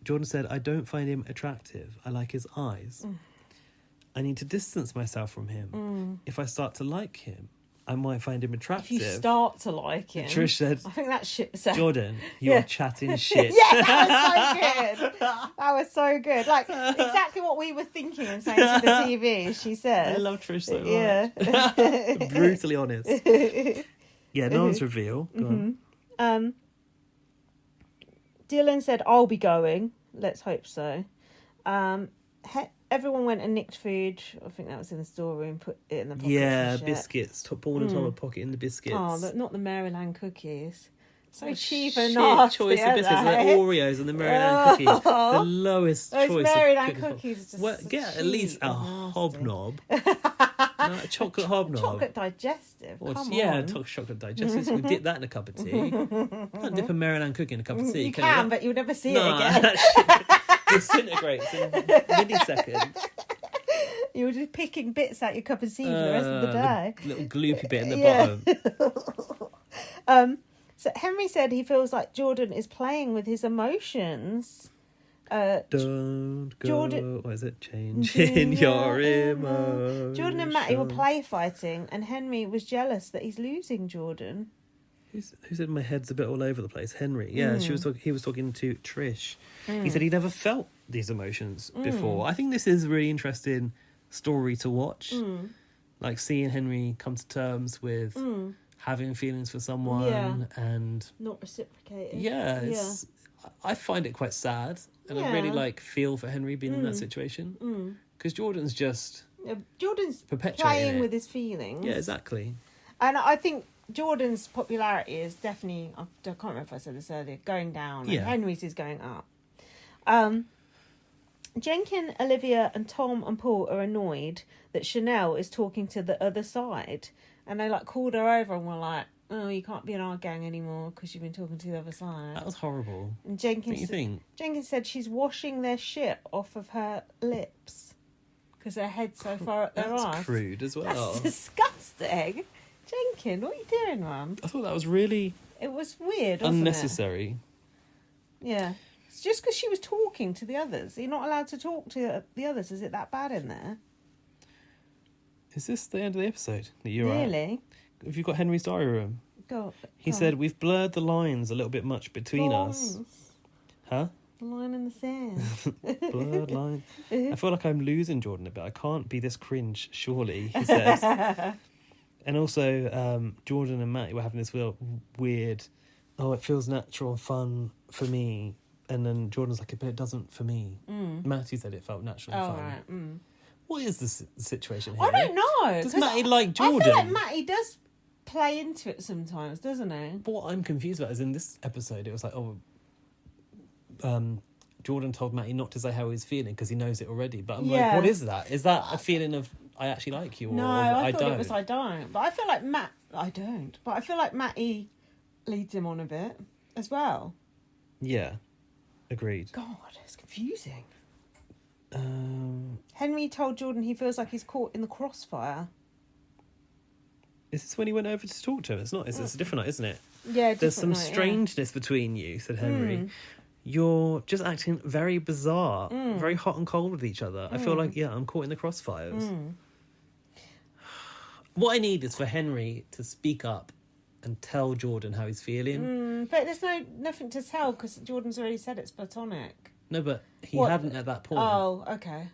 Jordan said, I don't find him attractive. I like his eyes. I need to distance myself from him. If I start to like him, I might find him attractive. If you start to like him. Trish said, I think that shit. Jordan, you're chatting shit. Yeah, that was so good. That was so good. Like, exactly what we were thinking and saying to the TV, she said. I love Trish so much. Yeah. Brutally honest. Yeah, no one's reveal. Go on. Dylan said, I'll be going. Let's hope so. Everyone went and nicked food. I think that was in the storeroom. Put it in the pocket. Yeah, biscuits. Ball and Tom are pocketing the biscuits. Oh, not the Maryland cookies. So cheap and Shit nasty. choice of aren't biscuits, the they? Maryland and the Maryland cookies, the lowest Those choice. Maryland of cookies are just well, so get at least cheap a and nasty. hobnob, no, a chocolate hobnob. Chocolate digestive. Or, Come yeah, on. chocolate digestive. So we dip that in a cup of tea. You can't dip a Maryland cookie in a cup of tea. You can can, but you'll never see it No, again. that shit disintegrates in milliseconds. You're just picking bits out your cup of tea for the rest of the day. The little gloopy bit in the bottom. So Henry said he feels like Jordan is playing with his emotions. Don't go. Jordan- What is it? Changing your emotions. Jordan and Matty were play fighting, and Henry was jealous that he's losing Jordan. Who said my head's a bit all over the place? Henry. Yeah, he was talking to Trish. He said he never felt these emotions before. I think this is a really interesting story to watch. Like seeing Henry come to terms with having feelings for someone and not reciprocated. I find it quite sad, and I really feel for Henry being in that situation because Jordan's just Jordan's perpetuating playing it. with his feelings. Yeah, exactly. And I think Jordan's popularity is definitely, I can't remember if I said this earlier, going down. And Henry's is going up. Jenkin, Olivia and Tom and Paul are annoyed that Chanel is talking to the other side. And they called her over and were like, oh, you can't be in our gang anymore because you've been talking to the other side. That was horrible. And Don't you think? Jenkins said she's washing their shit off of her lips because her head's so far up their arse. That's crude as well. That's disgusting. Jenkins, what are you doing, Mum? I thought that was really It was weird, wasn't unnecessary. it? Yeah. It's just because she was talking to the others. You're not allowed to talk to the others. Is it that bad in there? Is this the end of the episode that you're at? Really? Have you got Henry's diary room? He said, we've blurred the lines a little bit much between us. Huh? The line in the sand. Blurred line. I feel like I'm losing Jordan a bit. I can't be this cringe, surely, he says. And also, Jordan and Matty were having this weird, it feels natural and fun for me. And then Jordan's like, but it doesn't for me. Matty said it felt natural and fun. Right. What is the situation here? I don't know. Does Matty like Jordan? I feel like Matty does play into it sometimes, doesn't he? But what I'm confused about is in this episode, it was like, Jordan told Matty not to say how he's feeling because he knows it already. But I'm like, what is that? Is that a feeling of I actually like you? Or No, I thought don't? it was I don't. But I feel like I don't. But I feel like Matty leads him on a bit as well. Yeah, agreed. God, it's confusing. Henry told Jordan he feels like he's caught in the crossfire. Is this when he went over to talk to him? It's not. It's a different night, isn't it? Yeah, There's some strangeness between you, said Henry. You're just acting very bizarre, very hot and cold with each other. I feel like, I'm caught in the crossfires. What I need is for Henry to speak up and tell Jordan how he's feeling. But there's nothing to tell because Jordan's already said it's platonic. No, but he hadn't at that point. Oh, okay.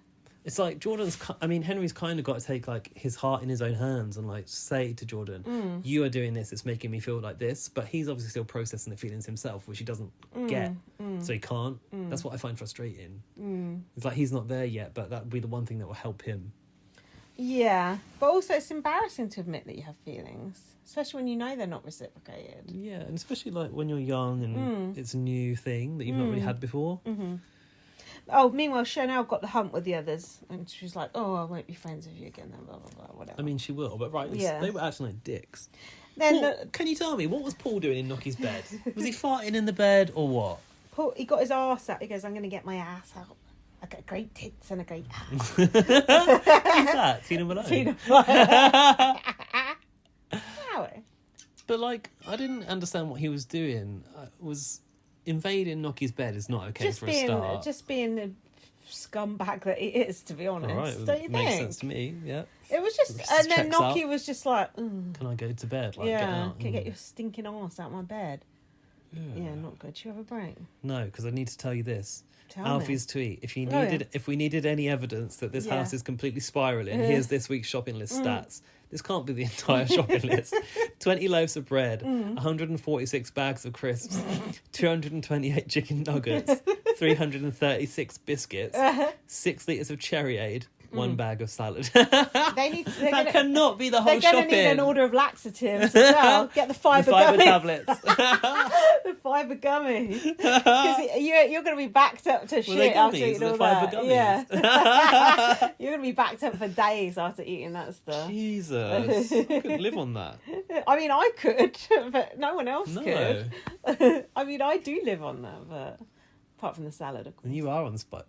It's like Henry's kind of got to take his heart in his own hands and say to Jordan, you are doing this, it's making me feel like this. But he's obviously still processing the feelings himself, which he doesn't get. So he can't. That's what I find frustrating. It's like he's not there yet, but that would be the one thing that will help him. Yeah, but also it's embarrassing to admit that you have feelings, especially when you know they're not reciprocated. Yeah, and especially when you're young and it's a new thing that you've not really had before. Oh, meanwhile, Chanel got the hump with the others, and she's like, "Oh, I won't be friends with you again." Then blah blah blah, whatever. I mean, she will, but they were acting like dicks. Then can you tell me what was Paul doing in Noki's bed? Was he farting in the bed or what? Paul, he got his arse out. He goes, "I'm going to get my ass out. I got great tits and a great ass." Who's that? Tina Malone. Tina Malone. But I didn't understand what he was doing. Invading Noki's bed is not okay for a start. Just being the scumbag that he is, to be honest. All right, don't you makes think? sense to me. Yeah. It was just, and then Noki was just like, "Can I go to bed? get out. Can you get your stinking arse out of my bed?" Yeah, not good. Should you have a break? No, because I need to tell you this. Tell Alfie's tweet. If we needed any evidence that this house is completely spiraling, here's this week's shopping list stats. This can't be the entire shopping list. 20 loaves of bread, 146 bags of crisps, 228 chicken nuggets, 336 biscuits, 6 litres of Cherryade, one bag of salad. They need to, That cannot be the whole they're shopping. going to need an order of laxatives as well. Get the fibre gummy. tablets. The fibre gummy. Because you're going to be backed up to shit after eating all that. Gummies? Yeah. You're going to be backed up for days after eating that stuff. Jesus. I couldn't live on that. I mean, I could, but no one else No. could. I mean, I do live on that, but apart from the salad, of course. And you are on spider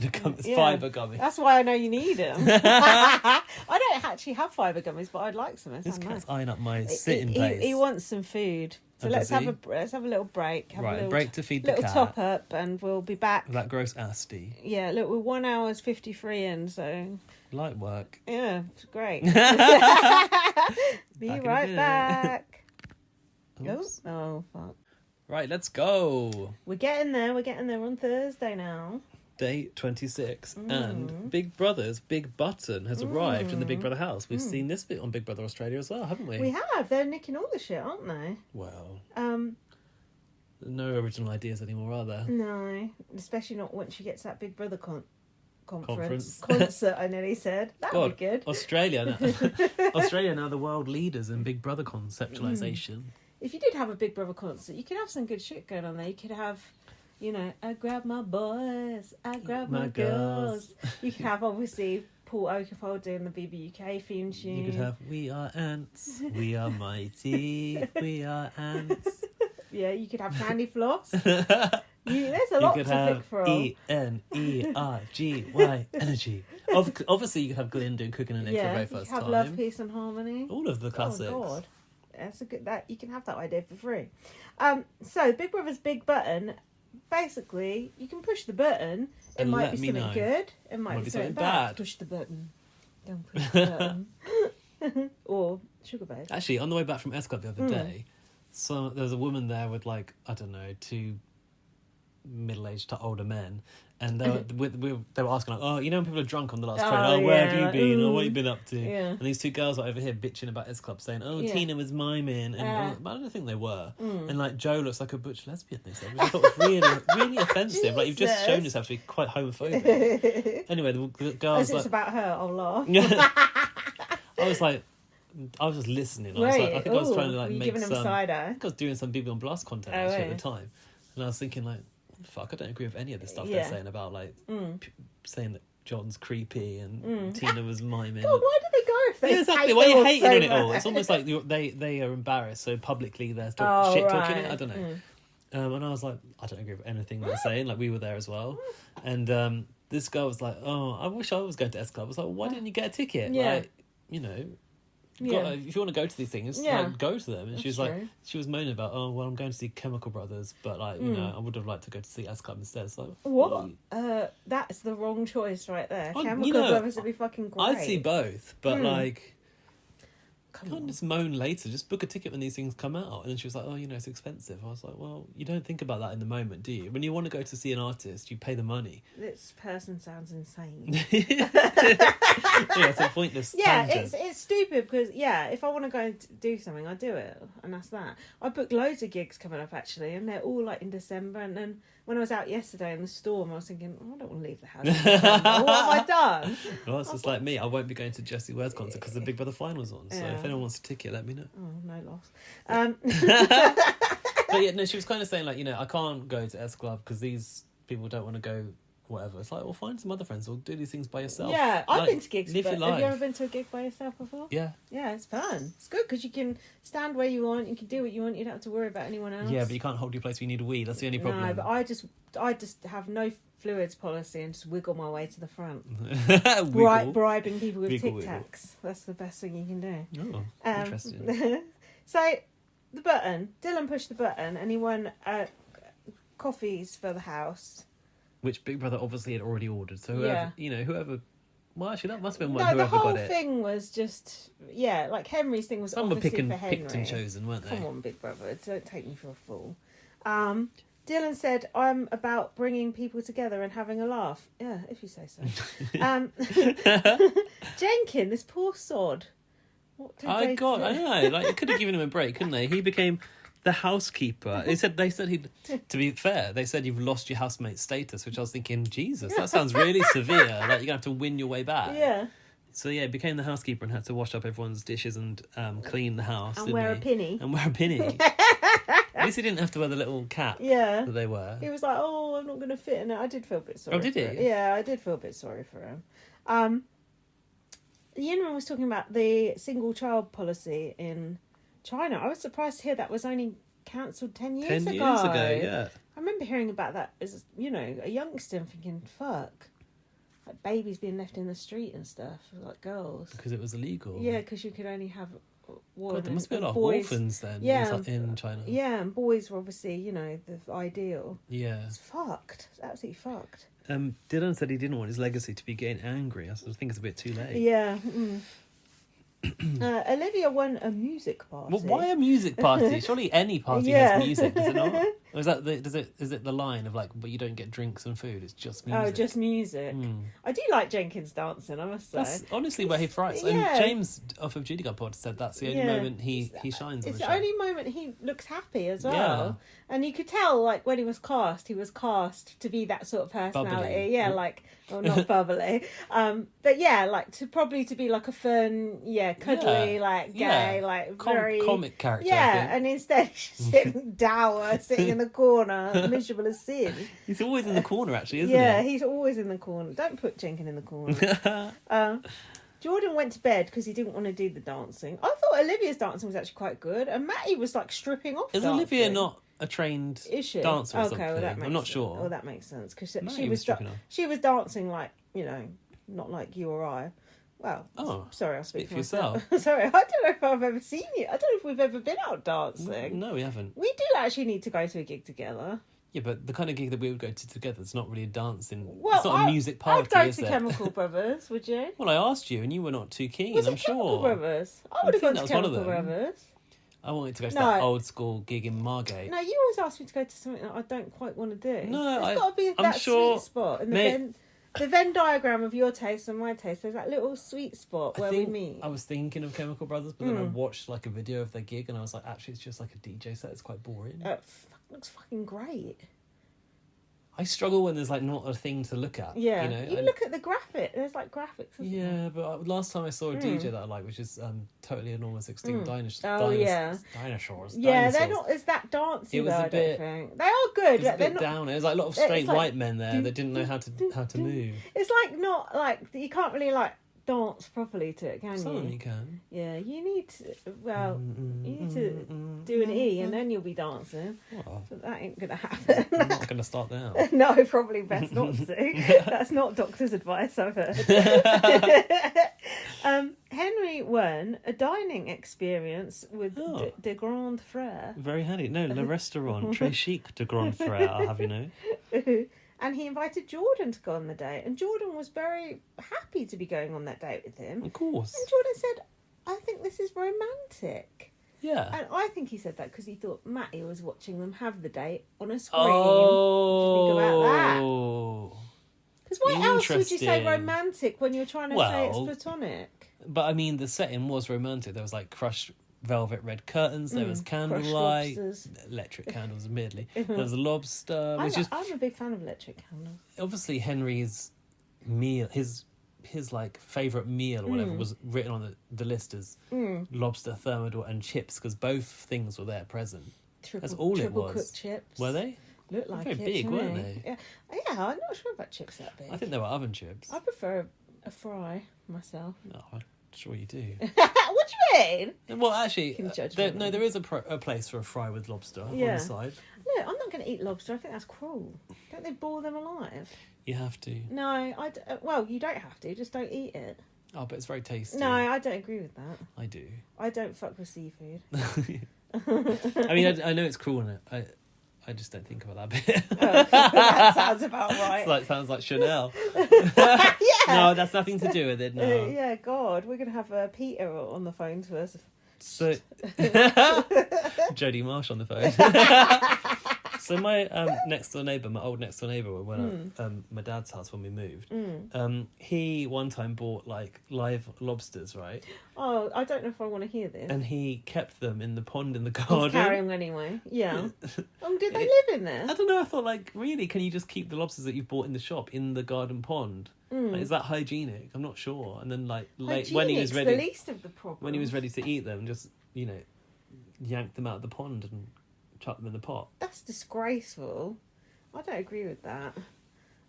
gummies, Yeah. fibre gummies. That's why I know you need them. I don't actually have fibre gummies, but I'd like some. This Sound cat's nice. eyeing up my sitting place. He wants some food. So Oh, let's does have a little break. Have Right, a little, break to feed the little cat. top up, and we'll be back. That gross Asti. Yeah, look, we're 1 hour 53 in, so Light work. yeah, it's great. Be Be right back. Oops. Oh, fuck. Right, let's go. We're getting there. We're getting there on Thursday now. Day 26. And Big Brother's Big Button has arrived in the Big Brother house. We've seen this bit on Big Brother Australia as well, haven't we? We have. They're nicking all the shit, aren't they? Well, Um, no original ideas anymore, are there? no, especially not once she gets that Big Brother Conference. concert. I nearly said that'd God, be good. Australia now. Australia now the world leaders in Big Brother conceptualization. If you did have a Big Brother concert, you could have some good shit going on there. You could have, you know, I grab my boys, I grab my girls. You could have, obviously, Paul Oakenfold doing the BBUK theme tune. You could have We Are Ants, We Are Mighty, We Are Ants. Yeah, you could have Candy Floss. There's a lot to pick from. ENERGY energy. Obviously, you could have Glyn doing Cooking and Egg for the very You first could have time. Love, Peace and Harmony. All of the classics. Oh God, that's a good. That you can have that idea for free. So Big Brother's Big Button. Basically, you can push the button. It And might let be me something know. good. It might be something bad. Push the button. Don't push the button. Or Sugar Babe. Actually, on the way back from S Club the other day, there was a woman there with, like, I don't know, two middle-aged to older men, and they were asking, like, oh, you know when people are drunk on the last train, oh, where have you been, or what have you been up to? Yeah. And these two girls are over here bitching about S Club, saying, oh, Tina was miming, and but I don't think they were. And, like, Joe looks like a butch lesbian, they said, which I thought was really, really offensive. Like, you've just shown yourself to be quite homophobic. Anyway, the girls... As it's about her, I'll laugh. I was just listening. I think I was trying to, like, were you make giving some... them side I eye? think I was doing some BB on Blast content actually at the time, and I was thinking, like, fuck, I don't agree with any of the stuff they're saying about, like, saying that John's creepy and Tina was miming. God, why did they go if they exactly. Why are you hating on it all? It's almost like they are embarrassed, so publicly they're shit talking it. I don't know. And I was like, I don't agree with anything they're saying. Like, we were there as well, and this girl was like, oh, I wish I was going to S Club. I was like, well, why didn't you get a ticket? Yeah. Like, you know. If you want to go to these things, like, go to them. And she was like, she was moaning about, oh, well, I'm going to see Chemical Brothers, but, like, you know, I would have liked to go to see S Club instead. It's like, what? That's the wrong choice right there. Chemical Brothers would be fucking great. I'd see both, but like, can't just moan later. Just book a ticket when these things come out. And then she was like, oh, you know, it's expensive. I was like, well, you don't think about that in the moment, do you? When you want to go to see an artist, you pay the money. This person sounds insane. Yeah, it's a pointless tangent. it's stupid because, if I want to go and do something, I do it. And that's that. I booked loads of gigs coming up, actually, and they're all, like, in December. And then when I was out yesterday in the storm, I was thinking, oh, I don't want to leave the house in December. What have I done? Well, it's just like me. I won't be going to Jessie Ware's concert because the Big Brother final's on. So if anyone wants a ticket, let me know. Oh, no loss. But yeah, no, she was kind of saying, like, you know, I can't go to S Club because these people don't want to go, whatever. It's like, well, find some other friends or do these things by yourself. Yeah, I've like, been to gigs. Live your Have life. you ever been to a gig by yourself before? Yeah. Yeah, it's fun. It's good because you can stand where you want, you can do what you want, you don't have to worry about anyone else. Yeah, but you can't hold your place when you need a wee. That's the only problem. No, but I just have no fluids policy and just wiggle my way to the front. Bribing people with Wiggle, Tic wiggle. Tacs. That's the best thing you can do. Oh, interesting. So, the button. Dylan pushed the button and he won coffees for the house. Which Big Brother obviously had already ordered. So whoever... Well, actually, that must have been No, whoever the whole got it. thing was just... Yeah, like Henry's thing was Some were obviously for Henry. picked and chosen, weren't they? Come on, Big Brother. Don't take me for a fool. Dylan said, I'm about bringing people together and having a laugh. Yeah, if you say so. Jenkin, this poor sod. What did they do? I know. Like, it could have given him a break, couldn't they? He became The housekeeper. They said he'd. To be fair, they said you've lost your housemate status, which I was thinking, Jesus, that sounds really severe. Like you're gonna have to win your way back. Yeah. So yeah, he became the housekeeper and had to wash up everyone's dishes and clean the house. And didn't wear he? a pinny. And wear a pinny. At least he didn't have to wear the little cap Yeah. that they wear. He was like, "Oh, I'm not going to fit in it." I did feel a bit sorry. Oh, did for he? him. Yeah, I did feel a bit sorry for him. Yinwen was talking about the single child policy in China. I was surprised to hear that was only cancelled 10 years ago. 10 years ago, yeah. I remember hearing about that as, a youngster and thinking, fuck. Like babies being left in the street and stuff, like girls. Because it was illegal. Yeah, because you could only have one. God, there must be a lot of boys, orphans then in China. Yeah, and boys were obviously, the ideal. Yeah. It's fucked. It's absolutely fucked. Dylan said he didn't want his legacy to be getting angry. I think it's a bit too late. Yeah. Olivia won a music party. Well, why a music party? Surely any party has music, does it not? Or is it the line of like, but you don't get drinks and food, it's just music? Oh, just music. I do like Jenkins dancing, I must say. That's honestly where he thrives. Yeah. And James off of Judy Got Pod said that's the only moment he shines on It's the the show. only moment he looks happy as well. Yeah. And you could tell, like, when he was cast to be that sort of personality. Bubbly. Yeah, like, well, not bubbly. But yeah, like, to be like a fun, cuddly, like, gay, like, very... comic character, I Yeah, think. and instead he's sitting dour, sitting in the corner, miserable as sin. He's always in the corner, actually, isn't Yeah, he? he's always in the corner. Don't put Jenkins in the corner. Jordan went to bed because he didn't want to do the dancing. I thought Olivia's dancing was actually quite good, and Matty was like stripping off. Is dancing. Olivia not a trained Is she? dancer or Okay, something? well, that makes I'm not sense. sure. Well, that makes sense because Matty she was was stripping off. she was dancing like not like you or I. Well, sorry, I'll speak for myself. Sorry, I don't know if I've ever seen you. I don't know if we've ever been out dancing. No, we haven't. We do actually need to go to a gig together. Yeah, but the kind of gig that we would go to together, it's not really a dancing. Well, it's not a music party, I'd go is to it? Chemical Brothers, would you? Well, I asked you, and you were not too keen. Was I'm it sure. Chemical Brothers? I would have think gone that to was one of Chemical them. Brothers. I wanted to go to No. that old school gig in Margate. No, you always ask me to go to something that I don't quite want to do. No, There's got to be I'm that sure- sweet spot in Mate- the Venn diagram of your taste and my taste. There's that little sweet spot where we meet. I was thinking of Chemical Brothers, but then I watched like a video of their gig, and I was like, actually, it's just like a DJ set. It's quite boring. Looks fucking great. I struggle when there's like not a thing to look at. Yeah, you know. look at the graphic. There's like graphics. Isn't there? Yeah, but last time I saw a DJ that I liked, which is Totally Enormous Extinct Dinosaurs. Oh, yeah. Dinosaurs. Yeah, they're Dinosaurs. not as that dancey. It was though, a I bit- don't think they are good. It was a but they're bit not. down. It was like a lot of It's straight like- white men there that didn't know how to move. It's like not like you can't really like dance properly to it, can Some you? you can. Yeah, you need to. Well, you need to do an E, and then you'll be dancing. Well, But that ain't gonna happen. I'm not going to start now. No, probably best not to. That's not doctor's advice, I've heard. Henry won a dining experience with de Grand Frère. Very handy. No, Le Restaurant Très Chic de Grand Frère, I'll have you know. And he invited Jordan to go on the date, and Jordan was very happy to be going on that date with him. Of course. And Jordan said, I think this is romantic. Yeah. And I think he said that because he thought Matty was watching them have the date on a screen. Oh. What do you think about that? Because what else would you say Interesting. romantic when you're trying to say it's platonic? But I mean, the setting was romantic. There was like crushed velvet red curtains. There was candlelight, lobsters. electric candles, admittedly. There was a lobster. It was just I'm a big fan of electric candles. obviously Henry's meal, his like favourite meal or whatever was written on the list as lobster, thermidor, and chips because both things were there present. That's all it was. Cooked chips. Were they? Looked like Very it big, to weren't me. they? Yeah, I'm not sure about chips that big. I think they were oven chips. I prefer a fry myself. Oh, I'm sure you do. What do you mean? Well, actually, Can judge there, me. no, there is a place for a fry with lobster on Yeah. the side. No, I'm not going to eat lobster. I think that's cruel. Don't they boil them alive? You have to. No, well, you don't have to. Just don't eat it. Oh, but it's very tasty. No, I don't agree with that. I do. I don't fuck with seafood. I mean, I know it's cruel, and I just don't think about that bit. That sounds about right. Sounds like Chanel. Yeah. No, that's nothing to do with it. No. Yeah, God, we're going to have Peter on the phone to us. So, Jodie Marsh on the phone. So my next door neighbour, my old next door neighbour, when my dad's house when we moved, he one time bought like live lobsters, right? Oh, I don't know if I want to hear this. And he kept them in the pond in the He's garden. carrying anyway. Yeah. Did they live in there? I don't know. I thought, like, really, can you just keep the lobsters that you've bought in the shop in the garden pond? Like, is that hygienic? I'm not sure. And then, like, when he was ready, the least of the problems. when he was ready to eat them, just yank them out of the pond and chuck them in the pot. That's disgraceful. I don't agree with that.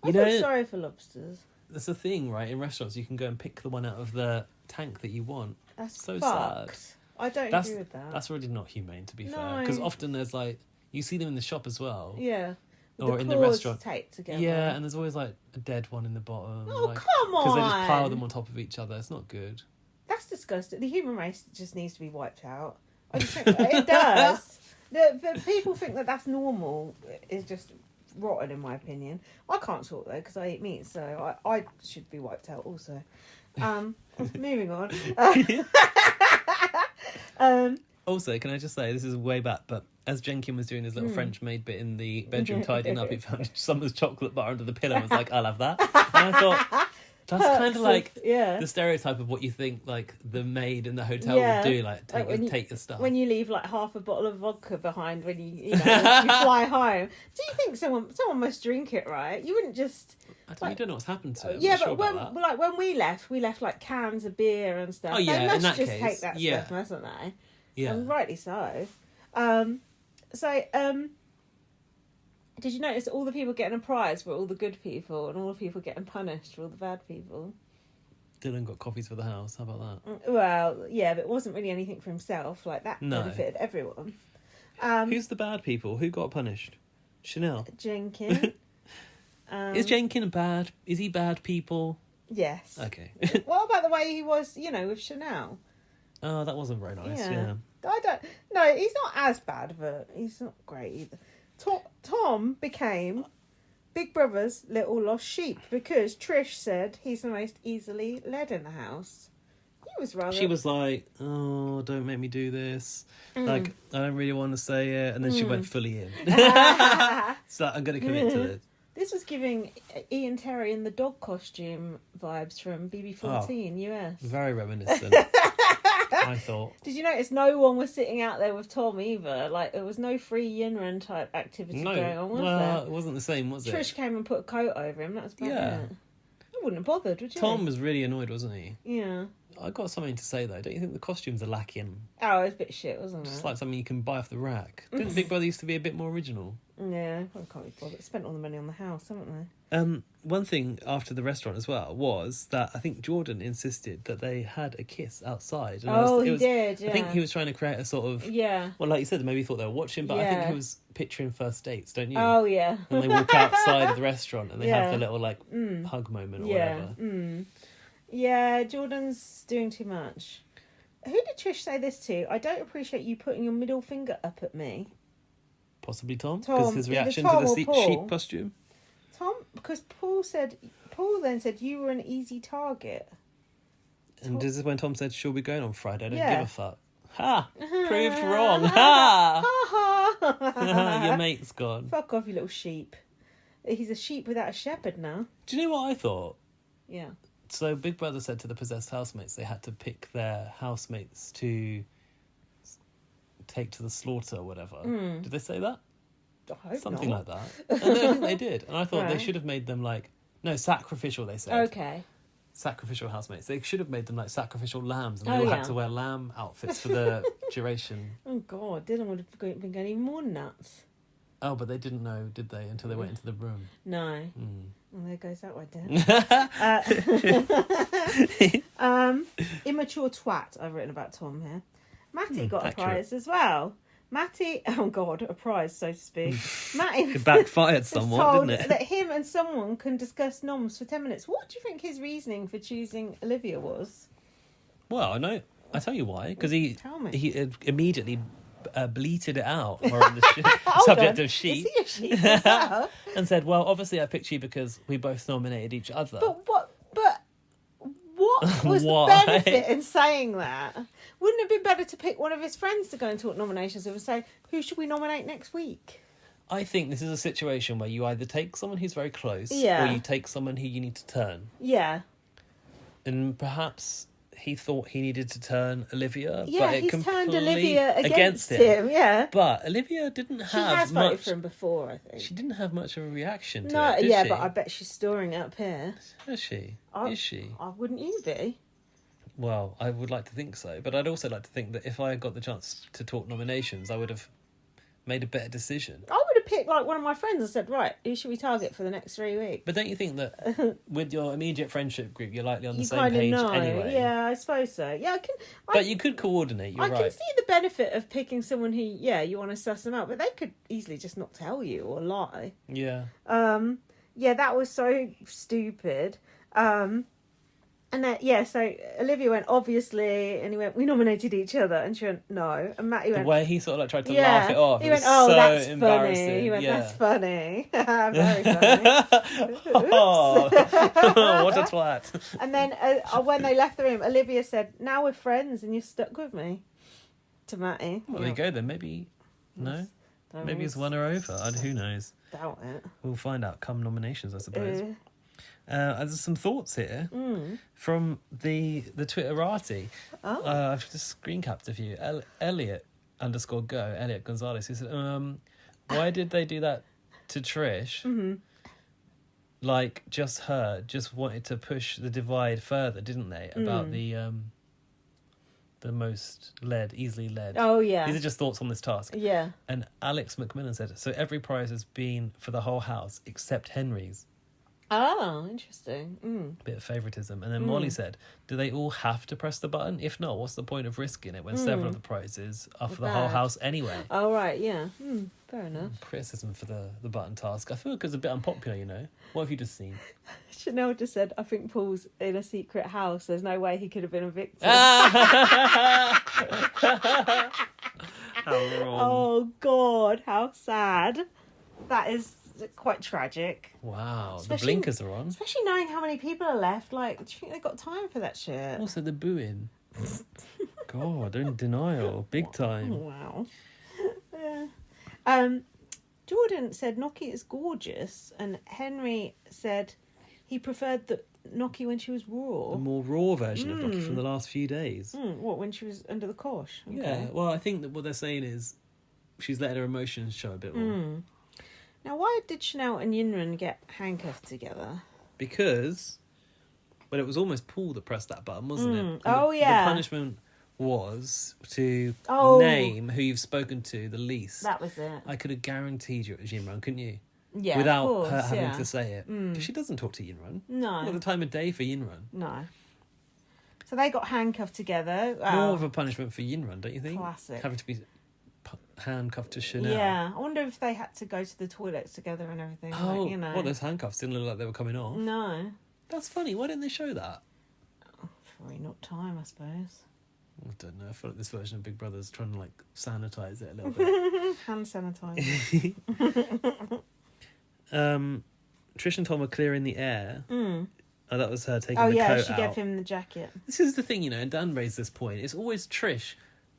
I You feel know- sorry for lobsters. That's the thing, right? In restaurants, you can go and pick the one out of the tank that you want. That's so fucked. sad. I don't agree with that. That's really not humane, to be fair. No. Because often there's like you see them in the shop as well. Yeah. With Or in the claws restaurant. taped together. Yeah, and there's always like a dead one in the bottom. Oh, like, come on! Because they just pile them on top of each other. It's not good. That's disgusting. The human race just needs to be wiped out. I just think it does. The people think that that's normal is just rotten, in my opinion. I can't talk though because I eat meat, so I should be wiped out also. Moving on. Also, can I just say, this is way back, but as Jenkin was doing his little French maid bit in the bedroom tidying up, he found someone's chocolate bar under the pillow and was like, I'll have that. And I thought, that's kind of like the stereotype of what you think like the maid in the hotel would do, like take your stuff. When you leave like half a bottle of vodka behind when you fly home. Do you think someone must drink it, right? You wouldn't just... you don't know what's happened to it. Yeah, but when we left like cans of beer and stuff. Oh, yeah, they must in that just case, take that yeah. stuff, mustn't they? Yeah. And rightly so. Did you notice all the people getting a prize were all the good people and all the people getting punished were all the bad people? Dylan got coffees for the house. How about that? Well, yeah, but it wasn't really anything for himself. Like, that No. benefited everyone. Who's the bad people? Who got punished? Chanel. Jenkin. Is Jenkin bad? Is he bad people? Yes. Okay. What about the way he was, with Chanel? Oh, that wasn't very nice. Yeah. No, he's not as bad, but he's not great either. Tom became Big Brother's little lost sheep because Trish said he's the most easily led in the house. He was rather... She was like, oh, don't make me do this. Like, I don't really want to say it. And then she went fully in. So I'm going to commit to this. This was giving Ian Terry in the dog costume vibes from BB14 US. Very reminiscent. I thought. Did you notice no one was sitting out there with Tom either? Like, there was no free Yinran type activity going on, was there? It wasn't the same, was it? Trish came and put a coat over him. That was about it. I wouldn't have bothered, would you? Tom was really annoyed, wasn't he? Yeah. I got something to say though. Don't you think the costumes are lacking? Oh, it was a bit shit, wasn't it? Just like something you can buy off the rack. Didn't Big Brother used to be a bit more original? Yeah, I can't be bothered. Spent all the money on the house, haven't they? One thing after the restaurant as well was that I think Jordan insisted that they had a kiss outside. And he did, yeah. I think he was trying to create a sort of... Yeah. Well, like you said, maybe he thought they were watching, but I think he was picturing first dates, don't you? Oh, yeah. And they walk outside of the restaurant and they have the little, hug moment or whatever. Yeah, Jordan's doing too much. Who did Trish say this to? I don't appreciate you putting your middle finger up at me. Possibly Tom, because his reaction to the sheep costume. Tom, because Paul then said you were an easy target. And this is when Tom said, "She'll be going on Friday. I don't give a fuck." Ha! Proved wrong. Ha! Ha! Your mate's gone. Fuck off, you little sheep. He's a sheep without a shepherd now. Do you know what I thought? Yeah. So Big Brother said to the possessed housemates they had to pick their housemates to take to the slaughter or whatever. Did they say that? I hope Something not. like that. And I think they did. And I thought they Right. should have made them sacrificial, they said. Okay. Sacrificial housemates. They should have made them like sacrificial lambs, and they Oh, all yeah. had to wear lamb outfits for the duration. Oh, God. Dylan would have been going even more nuts. Oh, but they didn't know, did they, until they went into the room. No. Well, there goes that way, Dan. Immature twat, I've written about Tom here. Matty got a prize as well. Matty, oh God, a prize, so to speak. Matty It backfired somewhat, told didn't it? that him and someone can discuss noms for 10 minutes. What do you think his reasoning for choosing Olivia was? Well, I tell you why. Because he immediately bleated it out more on the subject of sheep. Is he a sheep as well? And said, well, obviously I picked you because we both nominated each other. But what was Why? the benefit in saying that? Wouldn't it be better to pick one of his friends to go and talk nominations with and say, who should we nominate next week? I think this is a situation where you either take someone who's very close, Yeah. or you take someone who you need to turn. Yeah. And perhaps he thought he needed to turn Olivia, Yeah, but it he's turned completely Olivia against him. Yeah. But Olivia didn't She have has voted much. for him before, I think. She didn't have much of a reaction to No, it, did yeah, she? but I bet she's storing it up here. Is she? Is she? Wouldn't you be? Well, I would like to think so, but I'd also like to think that if I got the chance to talk nominations, I would have made a better decision. I would have picked like one of my friends and said, right, who should we target for the next 3 weeks? But don't you think that with your immediate friendship group, you're likely on the You same kind of page know. anyway? Yeah, I suppose so. Yeah, I can. But you could coordinate, you're I right. can see the benefit of picking someone who, yeah, you want to suss them out, but they could easily just not tell you or lie. Yeah. Yeah, that was so stupid. And then, yeah, so Olivia went, obviously, and he went, we nominated each other, and she went, no. And Matty went, The way he sort of like tried to yeah. laugh it off. He It went, was oh, so that's embarrassing. funny. He went, yeah. that's funny. Very funny. Oh, what a twat. And then when they left the room, Olivia said, now we're friends and you're stuck with me. To Matty. Well, there you go then. Maybe, no? Maybe he's won her over. Who knows? Doubt it. We'll find out come nominations, I suppose. There's some thoughts here from the Twitterati. Oh. I've just screen capped a few. Elliot _go, Elliot Gonzalez, he said, why did they do that to Trish? Mm-hmm. Like, just wanted to push the divide further, didn't they? About the most easily led. Oh, yeah. These are just thoughts on this task. Yeah. And Alex McMillan said, so every prize has been for the whole house except Henry's. Oh, interesting. Bit of favouritism. And then Molly said, do they all have to press the button? If not, what's the point of risking it when several of the prizes are for the whole house anyway? Oh, right, yeah. Fair enough. Criticism for the button task. I feel like it's a bit unpopular, you know? What have you just seen? Chanel just said, I think Paul's in a secret house. There's no way he could have been evicted. How wrong. Oh, God, how sad. That is quite tragic. Wow, Especially- the blinkers are on. Especially knowing how many people are left. Like, do you think they've got time for that shit? Also, the booing. God, in denial. Big time. Wow. Yeah. Jordan said Noki is gorgeous, and Henry said he preferred the Noki when she was raw. The more raw version of Noki from the last few days. What, when she was under the cosh? Okay. Yeah, well, I think that what they're saying is she's letting her emotions show a bit more. Now, why did Chanel and Yinrun get handcuffed together? Because, well, it was almost Paul that pressed that button, wasn't it? And Oh, yeah. The punishment was to Oh. name who you've spoken to the least. That was it. I could have guaranteed you it was Yinrun, couldn't you? Yeah, Without of course, her having yeah. to say it. Because she doesn't talk to Yinrun. No. Not the time of day for Yinrun. No. So they got handcuffed together. More of a punishment for Yinrun, don't you think? Classic. Having to be handcuffed to Chanel. Yeah. I wonder if they had to go to the toilets together and everything. Oh, like, you know. well, those handcuffs didn't look like they were coming off. No. That's funny. Why didn't they show that? Probably not time, I suppose. I don't know. I feel like this version of Big Brother's trying to like sanitize it a little bit. Hand sanitizer. Trish and Tom were clearing the air. Oh, that was her taking Oh, the yeah, coat she out. gave him the jacket. This is the thing, you know, and Dan raised this point. It's always Trish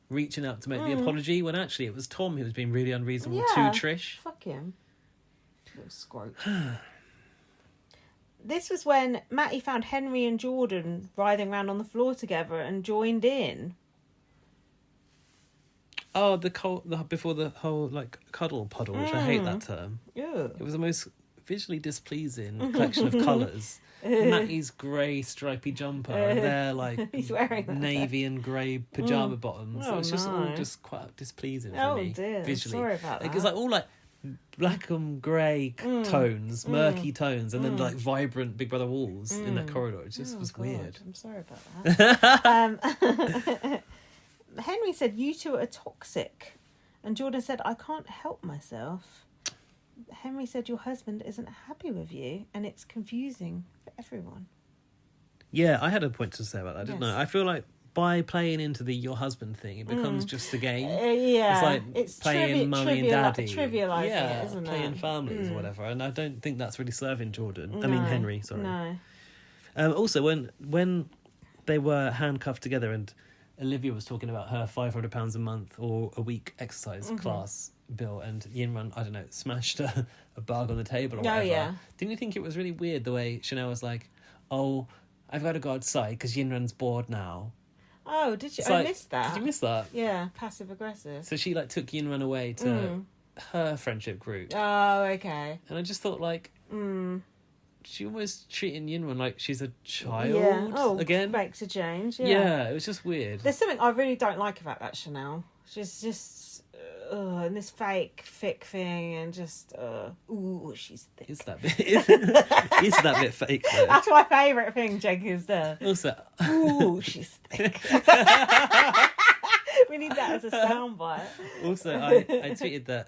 reaching out to make the apology when actually it was Tom who was being really unreasonable Yeah. to Trish. Fuck him. Little scroat. This was when Matty found Henry and Jordan writhing around on the floor together and joined in. Oh, before the whole like cuddle puddle, which I hate that term. Ew. It was the most visually displeasing collection of colours. Matty's grey stripy jumper and their like He's wearing that. navy and grey pyjama bottoms. Oh, It was just all no. just quite displeasing for Oh, me dear. visually. Sorry about Like, that. it's like all like black and grey tones, murky tones, and then like vibrant Big Brother walls in that corridor. It just was God, weird. I'm sorry about that. Henry said, you two are toxic. And Jordan said, I can't help myself. Henry said, your husband isn't happy with you and it's confusing for everyone. Yeah, I had a point to say about that, didn't Yes. I? I feel like by playing into the your husband thing, it becomes just a game. Yeah. It's like playing mummy and daddy. Trivialising yeah, it, isn't playing it? families or whatever. And I don't think that's really serving Jordan. I No, mean, Henry, sorry. No. Also, when they were handcuffed together and Olivia was talking about her £500 a month or a week exercise class bill, and Yinran, I don't know, smashed a bug on the table or whatever. yeah. Didn't you think it was really weird the way Chanel was like, oh, I've got to go outside because Yinran's bored now. Oh, did you? It's I like, missed that. Did you miss that? Yeah, passive aggressive. So she like took Yinran away to her friendship group. Oh, okay. And I just thought like, she was treating Yinran like she's a child again. Makes a change. Yeah, it was just weird. There's something I really don't like about that Chanel. She's just, and this thick thing, and just, ooh, she's thick. Is that bit fake though? That's my favourite thing Jenkins does. Also, ooh, she's thick. We need that as a soundbite. Also, I tweeted that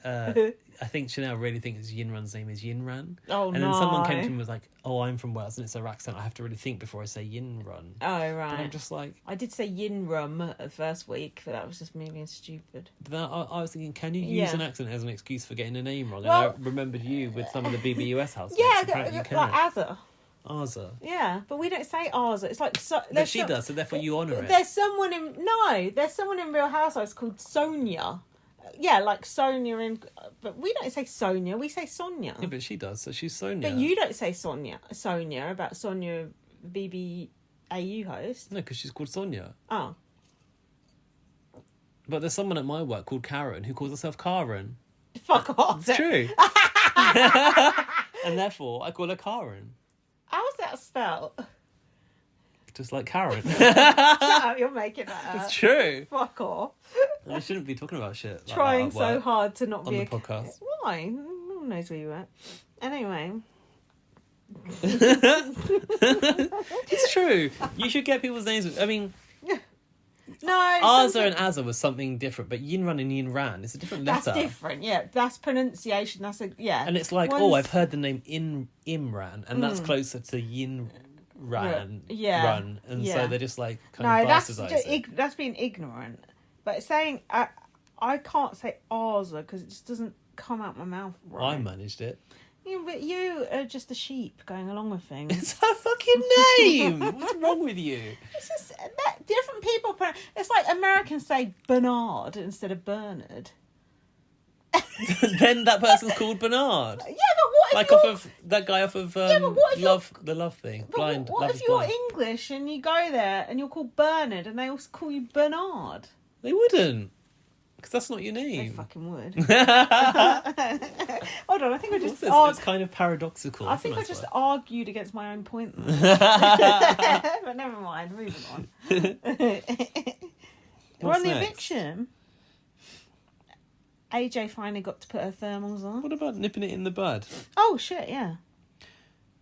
I think Chanel really thinks Yinran's name is Yinran. Oh, and then someone came to me and was like, oh, I'm from Wales and it's her accent. I have to really think before I say Yinran. Oh, right. But I'm just like... I did say Yinrum the first week, but that was just me being stupid. But then I was thinking, can you use an accent as an excuse for getting a name wrong? Well, and I remembered you with some of the BBUS housemates. Yeah, Apparently you can. like Azza. Arza. Yeah, but we don't say Arza. It's like... But she does, so therefore you honour it. There's someone in Real Housewives called Sonia. Yeah, like Sonia but we don't say Sonia, we say Sonia. Yeah, but she does, so she's Sonia. But you don't say Sonia about Sonia, BBAU host. No, because she's called Sonia. Oh. But there's someone at my work called Karen who calls herself Karen. Fuck off. It's true. And therefore I call her Karen. How's that spelled? Just like Karen. Shut up, you're making that up. It's true. Fuck off. I shouldn't be talking about shit like Trying that at work so hard to not on be the podcast. Why? No one knows where you are. Anyway. It's true. You should get people's names. I mean, no. Arza and Azza was something different, but Yinran and Yinran is a different letter. That's different, yeah. That's pronunciation. And it's like, I've heard the name Imran, and that's closer to Yinran. Run, and so they're just like kind of bastardize it. That's being ignorant. But saying I can't say Arza because it just doesn't come out my mouth right. I managed it. Yeah, but you are just a sheep going along with things. It's her fucking name. What's wrong with you? It's just that different people. It's like Americans say Bernard instead of Bernard. Then that person's called Bernard. Yeah, but what if like you're... off of that guy off of but what if the love thing. But Blind. what Love if is you're Blind. English and you go there and you're called Bernard and they also call you Bernard? They wouldn't, because that's not your They name. fucking would. Hold on, I think I just... It's kind of paradoxical. I think I just argued against my own point. But never mind, moving on. We're on the eviction. AJ finally got to put her thermals on. What about nipping it in the bud? Oh shit, yeah.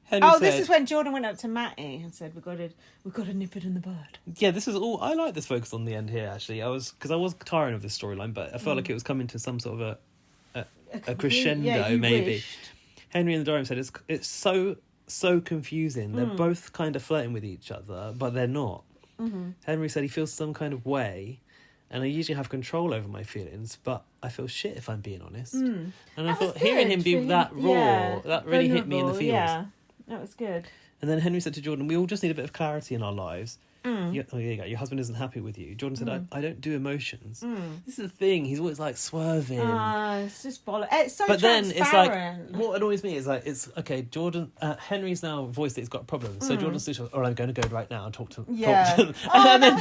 Henry said, this is when Jordan went up to Matty and said, "We've got to nip it in the bud." Yeah, this is all. I like this focus on the end here. Actually, I was tiring of this storyline, but I felt like it was coming to some sort of a crescendo, maybe. Wished. Henry and the Durham said it's so confusing. They're both kind of flirting with each other, but they're not. Mm-hmm. Henry said he feels some kind of way. And I usually have control over my feelings, but I feel shit if I'm being honest. And I thought hearing him be that raw, that really hit me in the feels. Yeah, that was good. And then Henry said to Jordan, we all just need a bit of clarity in our lives. There you go. Your husband isn't happy with you. Jordan said, I don't do emotions. This is the thing. He's always like swerving. It's just bollocks. It's so but then transparent. it's like, what annoys me is like, it's okay, Jordan, Henry's now voiced that he's got problems. So Jordan's literally, I'm going to go right now and talk to him. And then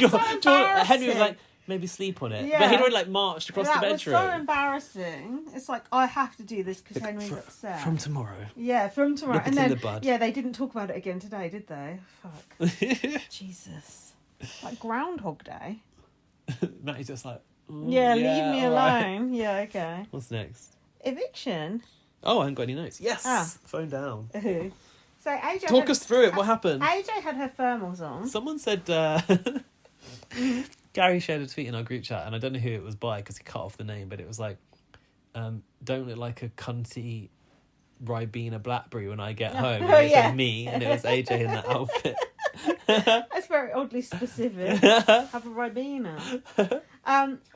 Henry was like, maybe sleep on it. Yeah. But he'd already like marched across the bedroom. That was so embarrassing. It's like, I have to do this because Henry's upset. From tomorrow. Yeah, from tomorrow. Nip it in the bud. Yeah, they didn't talk about it again today, did they? Fuck. Jesus. Like Groundhog Day. Matty's just like, leave me alone. Right. Yeah, okay. What's next? Eviction. Oh, I haven't got any notes. Yes! Phone down. So AJ Talk us through it. What happened? AJ had her thermals on. Someone said... Gary shared a tweet in our group chat, and I don't know who it was by because he cut off the name, but it was like, don't look like a cunty Ribena Blackberry when I get home. And it said me, and it was AJ in that outfit. That's very oddly specific. Have a Ribena.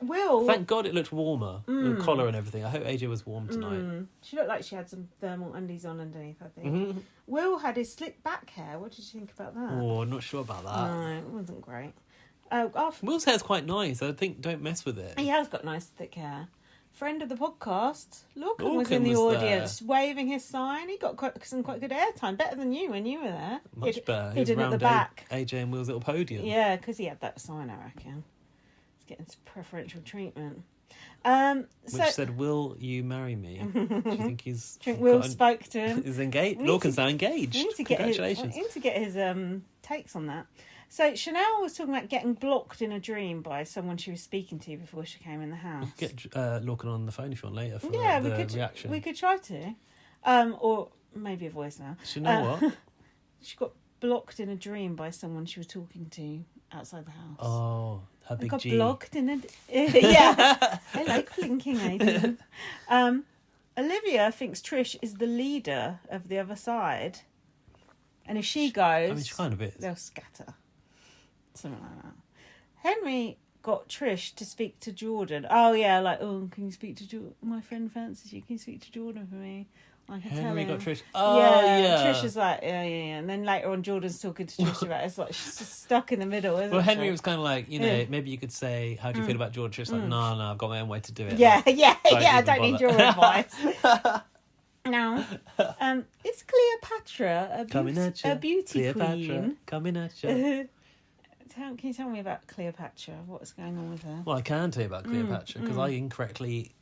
Will... Thank God it looked warmer. The collar and everything. I hope AJ was warm tonight. She looked like she had some thermal undies on underneath, I think. Mm-hmm. Will had his slick back hair. What did you think about that? Oh, I'm not sure about that. No, it wasn't great. Will's hair's quite nice. I think don't mess with it. He has got nice thick hair. friend of the podcast, Lorcan was in Lorcan the was audience waving his sign. He got some quite good airtime, better than you when you were there. Much better. He did at the around back. AJ and Will's little podium. Yeah, because he had that sign, I reckon. He's getting some preferential treatment. Which said, "Will you marry me?" Do you think he's? Do you think Will spoke to him? Is engaged. Lorcan's now engaged. Congratulations. We need to get his takes on that. So Chanel was talking about getting blocked in a dream by someone she was speaking to before she came in the house. Get Lorcan on the phone if you want later for the reaction. We could try to, or maybe a voicemail. Do you know what? She got blocked in a dream by someone she was talking to outside the house. Oh, her big got G. blocked in a yeah. I like blinking, Aidan. Olivia thinks Trish is the leader of the other side, and if she goes, I mean, she kind of is. They'll scatter. Something like that. Henry got Trish to speak to Jordan. Oh yeah, like, can you speak to Jordan? My friend fancies you. Can you speak to Jordan for me? I can tell him. Got Trish. Oh yeah. Trish is like, yeah. And then later on, Jordan's talking to Trish about it. It's like she's just stuck in the middle, isn't she? Well, Henry was kind of like, maybe you could say, how do you feel about Jordan? Trish like, no, I've got my own way to do it. Yeah, like, I don't need your advice. Now, is Cleopatra a beauty queen? Coming at you. Can you tell me about Cleopatra? What's going on with her? Well, I can tell you about Cleopatra because I incorrectly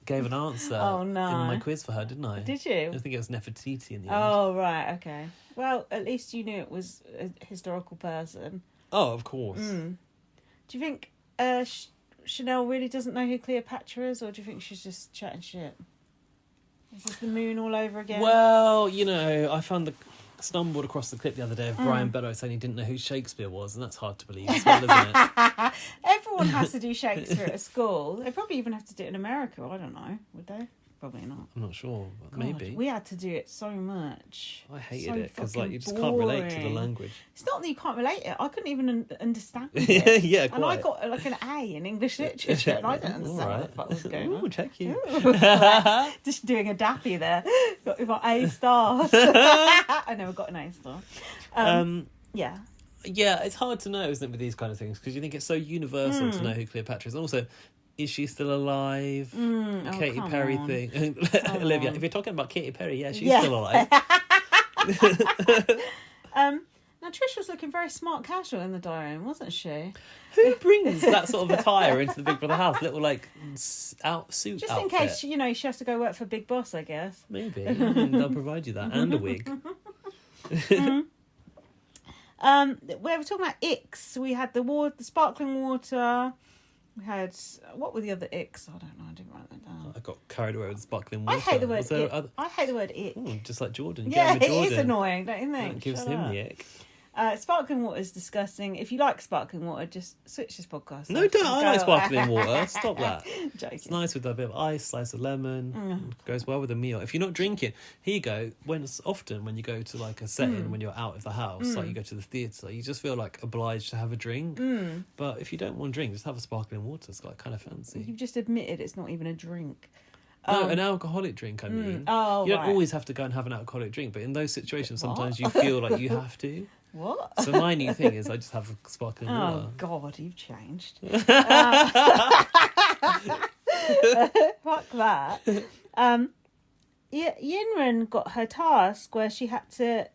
gave an answer in my quiz for her, didn't I? Did you? I think it was Nefertiti in the end. Oh, right, okay. Well, at least you knew it was a historical person. Oh, of course. Do you think Chanel really doesn't know who Cleopatra is, or do you think she's just chatting shit? Is this the moon all over again? Well, I stumbled across the clip the other day of Brian Beddoes saying he didn't know who Shakespeare was, and that's hard to believe as well, isn't it? Everyone has to do Shakespeare at school. They probably even have to do it in America. I don't know. Would they? Probably not. I'm not sure, but God, maybe. We had to do it so much. I hated it because you just can't relate to the language. It's not that you can't relate it. I couldn't even understand it. Yeah, quite. And I got like an A in English literature, and I don't understand what the fuck was going on. Check you. Just doing a dappy there. Got A stars. I never got an A star. Yeah. Yeah, it's hard to know, isn't it, with these kind of things, because you think it's so universal to know who Cleopatra is. And also, is she still alive? Katy Perry thing. Olivia, if you're talking about Katy Perry, she's still alive. Now, Trish was looking very smart casual in the diary room, wasn't she? Who brings that sort of attire into the Big Brother house? Little, suit Just outfit. In case, she has to go work for Big Boss, I guess. Maybe. They'll provide you that. And a wig. We were talking about icks. We had the sparkling water. We had, what were the other icks? I don't know. I didn't write that down. I got carried away with sparkling water. I hate the word ick. I hate the word ick. Ooh, just like Jordan. Yeah, Jordan. it is annoying, don't you think? That gives him the ick. Sparkling water is disgusting. If you like sparkling water, just switch this podcast. No, don't. I like sparkling water. Stop that. Joking. It's nice with a bit of ice, slice of lemon. Goes well with a meal. If you're not drinking, here you go. When you go to like a setting, when you're out of the house, like you go to the theatre, you just feel like obliged to have a drink. But if you don't want to drink, just have a sparkling water. It's like kind of fancy. You've just admitted it's not even a drink. No, an alcoholic drink, I mean. Oh, you don't always have to go and have an alcoholic drink, but in those situations, sometimes you feel like you have to. What? So my new thing is I just have a sparkling water. Oh, God, you've changed. Fuck that. Yinren got her task where she had to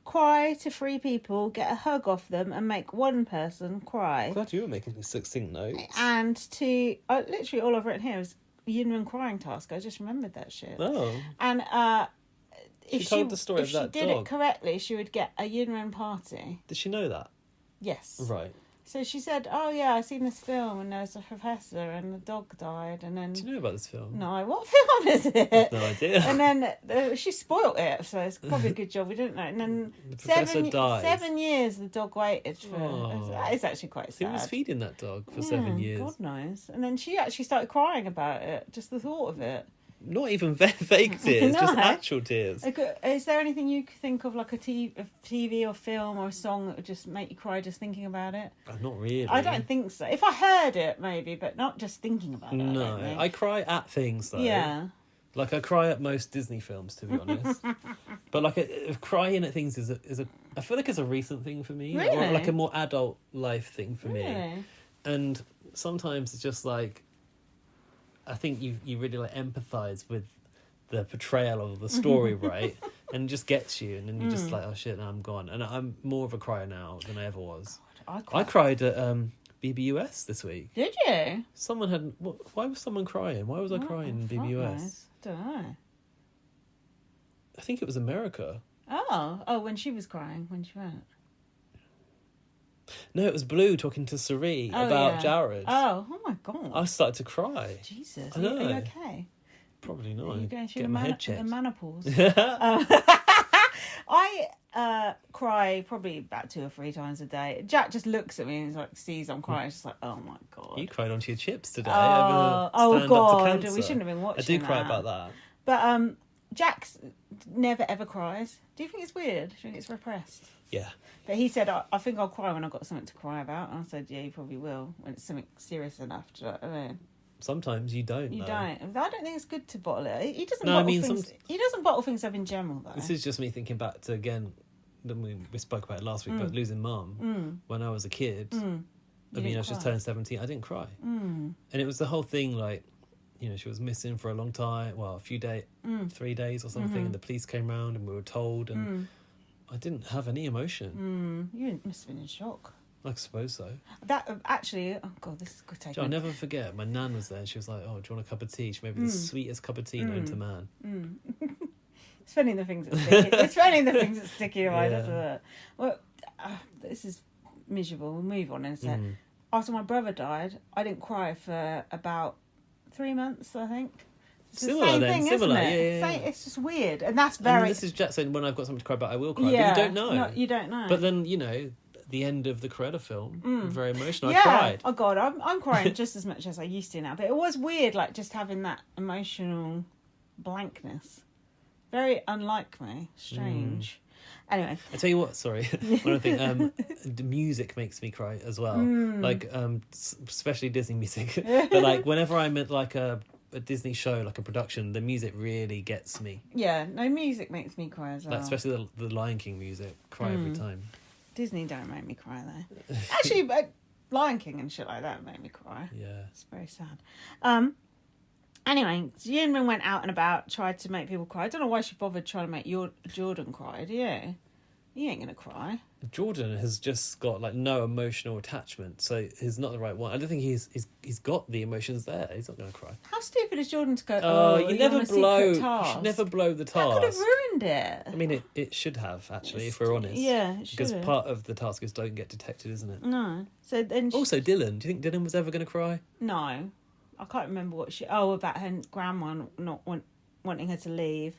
cry to 3 people, get a hug off them, and make one person cry. I'm glad you were making these succinct notes. And to... literally all I've written here is Yinren crying task. I just remembered that shit. Oh. And... If told the story of that If she did dog. it correctly, she would get a Yinren party. Did she know that? Yes. Right. So she said, "Oh yeah, I seen this film and there was a professor and the dog died." And then Do you know about this film? no, what film is it? No idea. And then she spoilt it, so it's probably a good job we didn't know. And then The professor dies. 7 years the dog waited for. Oh. That is actually quite sad. Who was feeding that dog for 7 years? God knows. And then she actually started crying about it, just the thought of it. Not even fake tears, No. just actual tears. Is there anything you could think of, like a TV or film or a song that would just make you cry just thinking about it? Not really. I don't think so. If I heard it, maybe, but not just thinking about it. No, I cry at things though. Yeah. Like I cry at most Disney films, to be honest. But like crying at things is a I feel like it's a recent thing for me, Really? or like a more adult life thing for me. Really? And sometimes it's just like I think you really like empathise with the portrayal of the story, right? And it just gets you, and then you're just like, oh shit, now I'm gone. And I'm more of a crier now than I ever was. God, I cried at BBUS this week. Did you? Someone had. Why was someone crying? Why was I crying in BBUS? Don't know. I think it was America. Oh, when she was crying, when she went. No, it was Blue talking to Sari about Jared. Oh my God. I started to cry. Jesus. I know. Are you okay? Probably not. Are you going through Get my head checked. the menopause? I cry probably about 2 or 3 times a day. Jack just looks at me and like sees I'm crying. It's just like, oh my God. You cried onto your chips today. Oh God, we shouldn't have been watching. I do cry about that. But Jack's never ever cries. Do you think it's weird? Do you think it's repressed? Yeah. But he said, I think I'll cry when I've got something to cry about. And I said, yeah, you probably will when it's something serious enough. Do you know what I mean? Sometimes you don't. You though. don't. I don't think it's good to bottle it. He doesn't. No, bottle I mean, things. He doesn't bottle things up in general, though. This is just me thinking back to again. We spoke about it last week, but losing mum when I was a kid. I mean, I was just turned 17. I didn't cry, and it was the whole thing. Like, you know, she was missing for a long time. Well, a few days, 3 days or something, and the police came round, and we were told, and I didn't have any emotion. You must have been in shock. I suppose so. That actually, oh God, this is a good take. I'll never forget. My nan was there, and she was like, "Oh, do you want a cup of tea?" She made me the sweetest cup of tea known to man. It's funny the things that stick. It's funny the things that stick in your mind, Yeah. isn't it? Well, this is miserable. We'll move on in a sec. After my brother died, I didn't cry for about 3 months, I think. It's Similar the same then, thing, similar, isn't it? yeah. It's just weird, and that's And very. this is Jack saying, when I've got something to cry about, I will cry. Yeah, But you don't know. No, you don't know. But then, you know, the end of the Corella film, very emotional. Yeah. I cried. Oh God, I'm crying just as much as I used to now. But it was weird, like just having that emotional blankness. Very unlike me. Strange. Anyway. I tell you what, sorry. One other thing, the music makes me cry as well. Like, especially Disney music. But like, whenever I'm at like a Disney show, like a production, the music really gets me. Yeah, no, music makes me cry as well. Like, especially the Lion King music. Cry every time. Disney don't make me cry though. Actually, but Lion King and shit like that make me cry. Yeah. It's very sad. Anyway, Yinmin went out and about, tried to make people cry. I don't know why she bothered trying to make Jordan cry, do you? He ain't gonna cry. Jordan has just got like no emotional attachment, so he's not the right one. I don't think he's got the emotions there. He's not going to cry. How stupid is Jordan to go? You never on a blow. secret You task? should never blow the That task. could have ruined it. I mean, it should have actually, if we're honest. Yeah, it should because have. part of the task is don't get detected, isn't it? No. So then. Also, Dylan. Do you think Dylan was ever going to cry? No, I can't remember what she. Oh, about her grandma not wanting her to leave.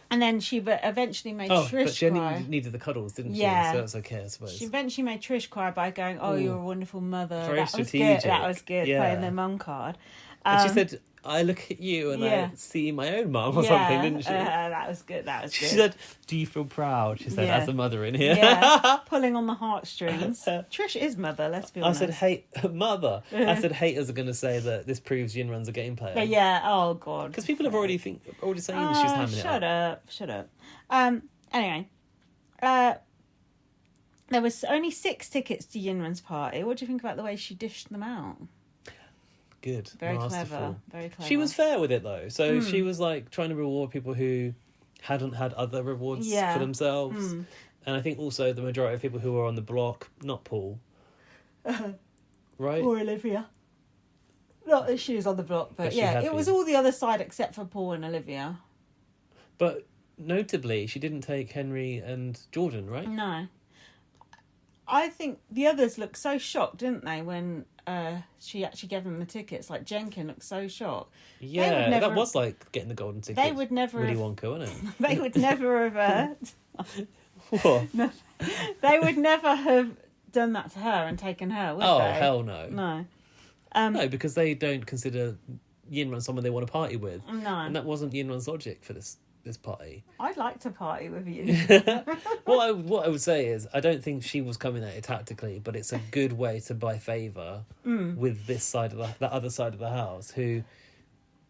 And then she eventually made Trish but she cry. only needed the cuddles, didn't Yeah. she? So that's okay, I suppose. She eventually made Trish cry by going, "Oh, you're a wonderful mother." Very that strategic. was good. That was good. Yeah. Playing the mum card. And she said, I look at you and I see my own mum or something, didn't she? That was good. That was good. She said, do you feel proud? She said, Yeah. as a mother in here. Yeah, pulling on the heartstrings. Trish is mother, let's be I honest. said, mother. I said, haters are going to say that this proves Yinran's a game player. Yeah, oh God. Because people have already saying she's hamming it up. Shut up. Anyway, there was only 6 tickets to Yinran's party. What do you think about the way she dished them out? Good. Very Masterful. clever. Very clever. She was fair with it though. So she was like trying to reward people who hadn't had other rewards for themselves. And I think also the majority of people who were on the block, not Paul, right? Or Olivia. Not that she was on the block, but she yeah, had it was been. all the other side except for Paul and Olivia. But notably, she didn't take Henry and Jordan, right? No. I think the others looked so shocked, didn't they, when she actually gave them the tickets? Like, Jenkin looked so shocked. Yeah, never- that was like getting the golden ticket. They would never Willy have- Wonka, wasn't it? They would never have... What? They would never have done that to her and taken her, would Oh, they? hell no. No. No, because they don't consider Yinran someone they want to party with. No. And that wasn't Yinran's logic for this party. I'd like to party with you. What I would say is, I don't think she was coming at it tactically, but it's a good way to buy favour with this side of the other side of the house who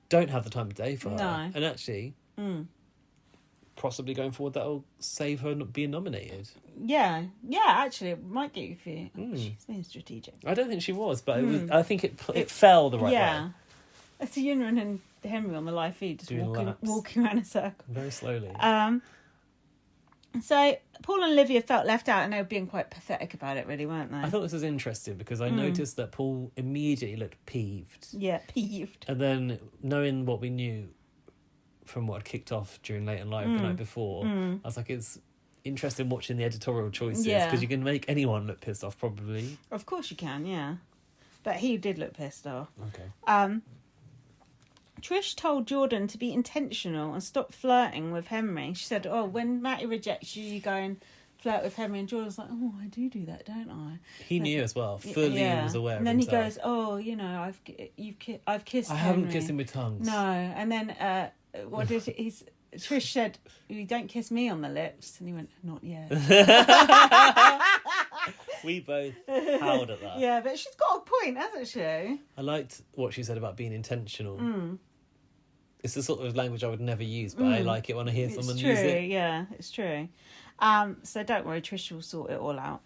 don't have the time of day for her. No. And actually, possibly going forward that'll save her not being nominated. Yeah, actually, it might get you fear. She's being strategic. I don't think she was, but it was. I think it fell the right way. It's a Yunrin and Henry on the live feed, just walking around a circle. Very slowly. So Paul and Olivia felt left out, and they were being quite pathetic about it, really, weren't they? I thought this was interesting because I noticed that Paul immediately looked peeved. Yeah, peeved. And then, knowing what we knew from what had kicked off during Late and Live the night before, I was like, it's interesting watching the editorial choices because you can make anyone look pissed off, probably. Of course you can, yeah. But he did look pissed off. Okay. Trish told Jordan to be intentional and stop flirting with Henry. She said, when Matty rejects you, you go and flirt with Henry. And Jordan's like, I do that, don't I? He knew as well, fully was aware of himself. And then he goes, I've kissed Henry. I haven't kissed him with tongues. No. And then Trish said, you don't kiss me on the lips. And he went, not yet. We both howled at that. Yeah, but she's got a point, hasn't she? I liked what she said about being intentional. It's the sort of language I would never use, but I like it when I hear someone use it. Yeah, it's true. So don't worry, Trish will sort it all out.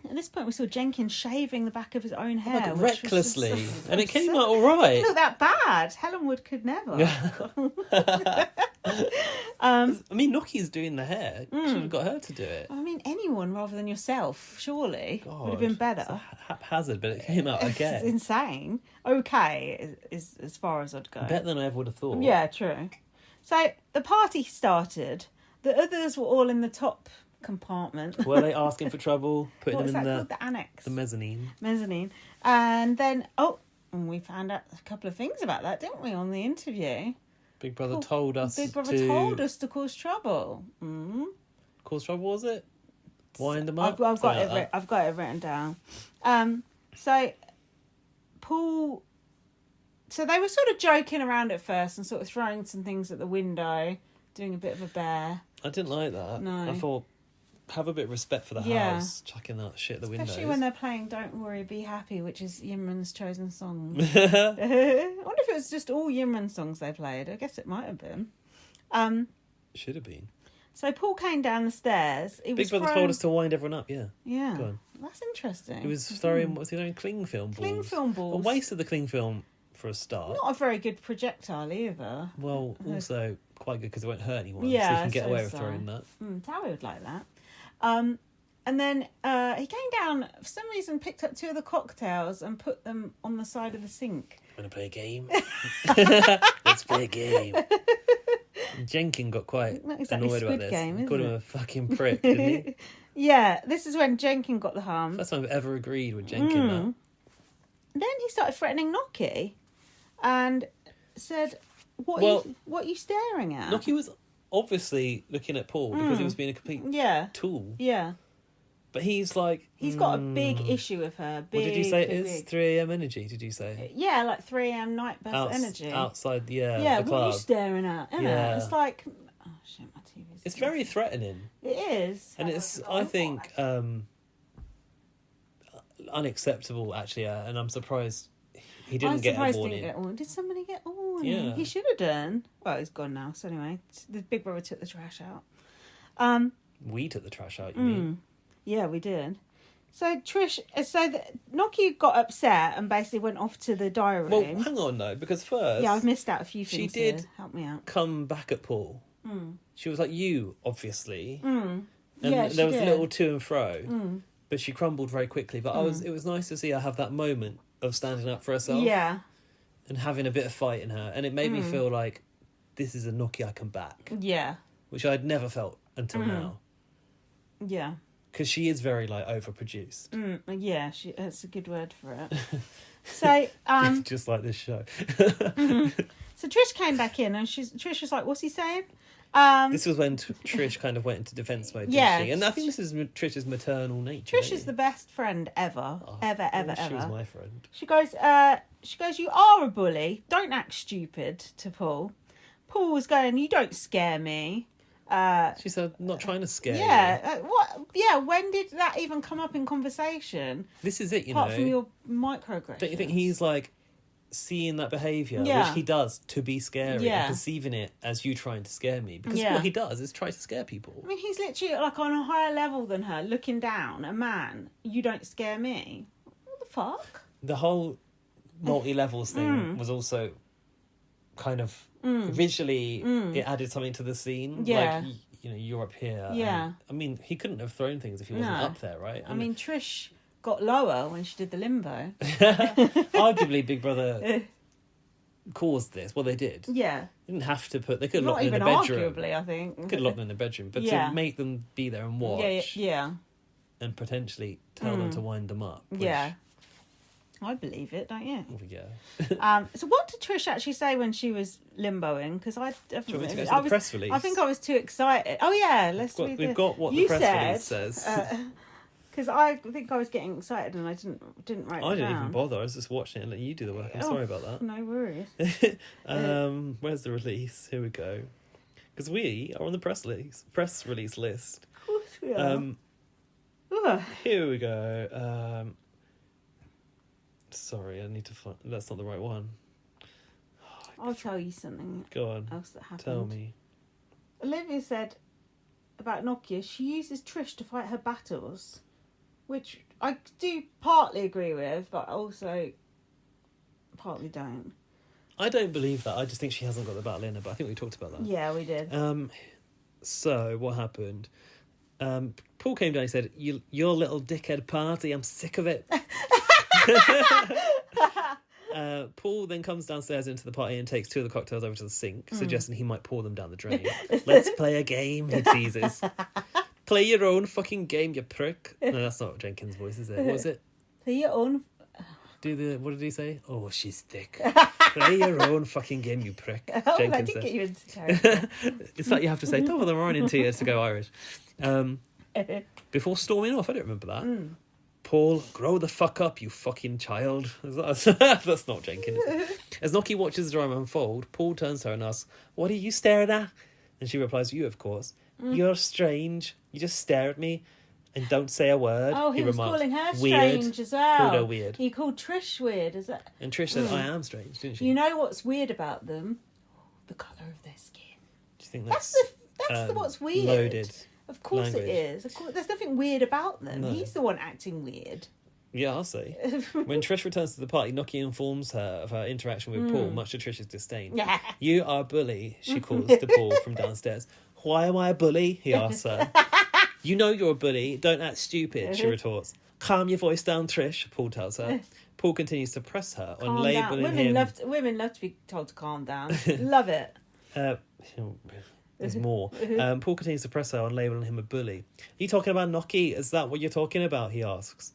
At this point, we saw Jenkins shaving the back of his own hair. Recklessly. And it came out all right. It didn't look that bad. Helen Wood could never. I mean, Noki's doing the hair. Should have got her to do it. I mean, anyone rather than yourself, surely, would have been better. It's haphazard, but it came out okay. It's insane. Okay is as far as I'd go. Better than I ever would have thought. Yeah, true. So the party started. The others were all in the top compartment. Were they asking for trouble? Putting them in the annex. The mezzanine. And then, we found out a couple of things about that, didn't we, on the interview? Big Brother told us to cause trouble. Cause trouble, was it? Wind them up? I've got it written down. So Paul... So they were sort of joking around at first and sort of throwing some things at the window, doing a bit of a bear. I didn't like that. No. I thought, have a bit of respect for the house, chucking that shit at the windows. Especially when they're playing Don't Worry, Be Happy, which is Yimran's chosen song. I wonder if it was just all Yimran songs they played. I guess it might have been. Should have been. So Paul came down the stairs. Big Brother told us to wind everyone up, yeah. Yeah. Go on. That's interesting. He was throwing, what was he doing? Cling film balls. Cling film balls. A waste of the cling film for a start. Not a very good projectile either. Well, also quite good because it won't hurt anyone. Yeah, so you can get away with throwing that. Towie would like that. And then he came down, for some reason, picked up 2 of the cocktails and put them on the side of the sink. Want to play a game? Let's play a game. Jenkins got quite annoyed about this. He called him a fucking prick, didn't he? Yeah, this is when Jenkins got the harm. First time I've ever agreed with Jenkins. Then he started threatening Noki and said, What are you staring at? Noki was obviously looking at Paul because he was being a complete tool. Yeah. But he's like... He's got a big issue with her. What did you say it is? 3 a.m. energy, did you say? Yeah, like 3 a.m. night burst energy. Outside the club. Yeah, what are you staring at? Yeah. It's like... Oh, shit, my TV's... It's very threatening. It is. And it's, I think, unacceptable, actually. And I'm surprised he didn't get a warning. Did somebody get a warning? Yeah. He should have done. Well, he's gone now. So anyway, the Big Brother took the trash out. We took the trash out, you mean? Yeah, we did. So Noki got upset and basically went off to the diary room. Well, hang on though, because first... Yeah, I've missed out a few things. She did help me out. Come back at Paul. She was like, you, obviously. And yeah, there was a little to and fro. But she crumbled very quickly. But it was nice to see her have that moment of standing up for herself. Yeah. And having a bit of fight in her. And it made me feel like, this is a Noki I can back. Yeah. Which I'd never felt until now. Yeah. Because she is very, overproduced. Yeah, that's a good word for it. So, just like this show. So Trish came back in and Trish was like, what's he saying? This was when Trish kind of went into defence mode, didn't she? And I think this is Trish's maternal nature. Trish is the best friend ever. Ever. She's my friend. She goes, you are a bully. Don't act stupid to Paul. Paul was going, you don't scare me. She said, not trying to scare you. What? Yeah, when did that even come up in conversation? This is it, Apart from your microaggressions. Don't you think he's like, seeing that behaviour, Yeah. which he does to be scary, Yeah. and perceiving it as you trying to scare me. Because Yeah. what he does is try to scare people. I mean, he's literally like on a higher level than her, looking down. A man, you don't scare me. What the fuck? The whole multi-levels thing was also kind of visually it added something to the scene. Yeah. Like, you know, you're up here. Yeah. And, I mean, he couldn't have thrown things if he wasn't No. up there, right? I mean, Trish got lower when she did the limbo. arguably Big Brother caused this. Well, they did. Yeah. They didn't have to put. They could have Not locked them in even the bedroom. arguably, I think. Could have locked them in the bedroom, but Yeah. to make them be there and watch, Yeah. and potentially tell them to wind them up. Which, Yeah. I believe it, don't you? oh, yeah. So what did Trish actually say when she was limboing? Because I Do you want me definitely... to go to the press release? I think I was too excited. Oh, yeah. We've got what the you press said, release says. Because I think I was getting excited and I didn't write it I didn't down. even bother. I was just watching it and letting you do the work. I'm Oh, sorry about that. No worries. Where's the release? Here we go. Because we are on the press release list. Of course we are. Ugh. Here we go. Sorry, I need to find. That's not the right one. I'll tell you something Go on. else that happened. Tell me. Olivia said about Nokia, she uses Trish to fight her battles, which I do partly agree with, but also partly don't. I don't believe that. I just think she hasn't got the battle in her, but I think we talked about that. Yeah, we did. So, what happened? Paul came down and said, your little dickhead party, I'm sick of it. Paul then comes downstairs into the party and takes 2 of the cocktails over to the sink, suggesting he might pour them down the drain. Let's play a game, he teases. Play your own fucking game, you prick. No, that's not Jenkins' voice, is it? What was it? So your own... What did he say? Oh, she's thick. Play your own fucking game, you prick. Oh, Jenkins I did said. get you into character. It's like you have to say, "Oh, they're running into you to go Irish." Before storming off, I don't remember that. Paul, grow the fuck up, you fucking child. That's not Jenkins. As Noki watches the drama unfold, Paul turns to her and asks, "What are you staring at?" And she replies, "You, of course. You're strange. You just stare at me and don't say a word." Oh, he was remarked. calling her Weird. strange as well. Called her weird. He called Trish weird. Is that? And Trish said, "I am strange," didn't she? You know what's weird about them? The colour of their skin. Do you think That's what's weird. Loaded. Of course language. it is. Of course, there's nothing weird about them. No. He's the one acting weird. Yeah, I'll say. When Trish returns to the party, Noki informs her of her interaction with Paul, much to Trish's disdain. Yeah. "You are a bully," she calls to Paul from downstairs. "Why am I a bully?" he asks her. "You know you're a bully. Don't act stupid," she retorts. "Calm your voice down, Trish," Paul tells her. Paul continues to press her on Calm down. labelling him... Women love to be told to calm down. Love it. There's more. Paul continues to press her on labelling him a bully. "Are you talking about Noki? Is that what you're talking about?" he asks.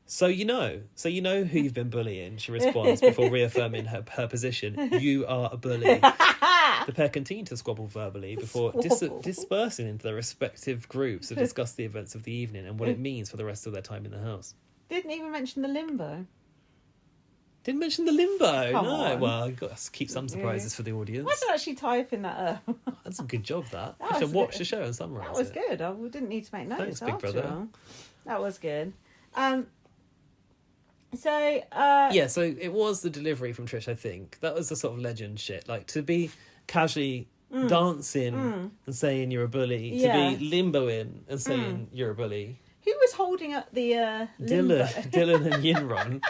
So you know who you've been bullying," she responds before reaffirming her position. "You are a bully." The pair continue to squabble verbally before dispersing into their respective groups to discuss the events of the evening and what it means for the rest of their time in the house. Didn't even mention the limbo. Didn't mention the limbo. Come No, on. well, you've got to keep some surprises for the audience. Why did I actually type in that up? That's a good job, that. That You should was watch good. the show and summarise That was it. good. I didn't need to make notes Thanks, Big after Brother. all. That was good. Yeah, so it was the delivery from Trish, I think. That was the sort of legend shit. Like, to be casually dancing and saying you're a bully, Yeah. to be limboing and saying you're a bully. Who was holding up the limbo? Dylan and Yinron.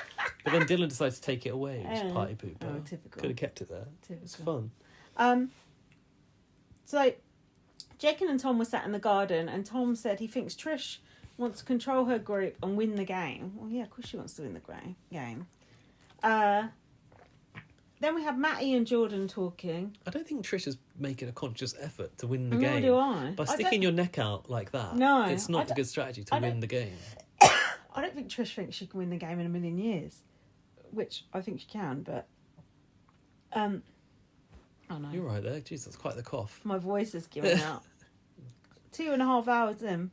But then Dylan decided to take it away, which is party pooper. Oh, typical. Could have kept it there. It's fun. So, Jakin and Tom were sat in the garden, and Tom said he thinks Trish wants to control her group and win the game. Well, yeah, of course she wants to win the game. Then we have Matty and Jordan talking. I don't think Trish is making a conscious effort to win the Nor game. do I. By I sticking don't- your neck out like that, No, it's I not a don't- good strategy I to don't- win the game. I don't think Trish thinks she can win the game in a million years, which I think she can, but oh no, You're right there. Jeez, that's quite the cough. my voice is giving out. 2.5 hours in,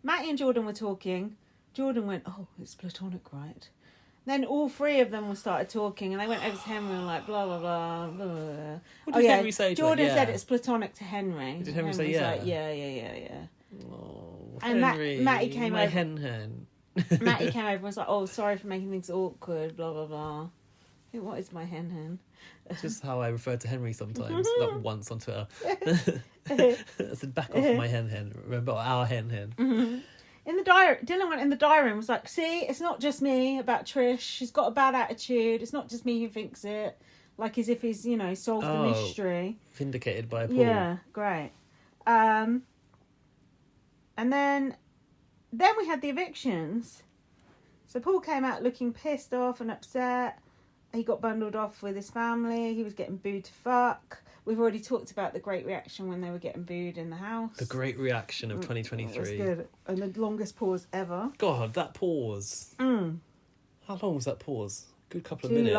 Matty and Jordan were talking. Jordan went, "Oh, it's platonic, right?" Then all 3 of them started talking, and they went over to Henry and like blah blah blah blah. Blah. What did Henry say to her? Jordan Yeah. said it's platonic to Henry. Did Henry say Henry's yeah? like, yeah. Oh, And Henry, Matty came my over- hen. Matty came over and was like, "Oh, sorry for making things awkward, blah blah blah." What is my hen? It's just how I refer to Henry sometimes. Not once on Twitter. I said, back off my hen. Remember, our hen. In the diary, Dylan went in the diary and was like, see, it's not just me about Trish. She's got a bad attitude. It's not just me who thinks it. Like as if he's, solved the mystery. Vindicated by Paul. Yeah, great. And then we had the evictions. So Paul came out looking pissed off and upset. He got bundled off with his family. He was getting booed to fuck. We've already talked about the great reaction when they were getting booed in the house. The great reaction of 2023. It was good. And the longest pause ever. God, that pause. How long was that pause? Good couple of minutes.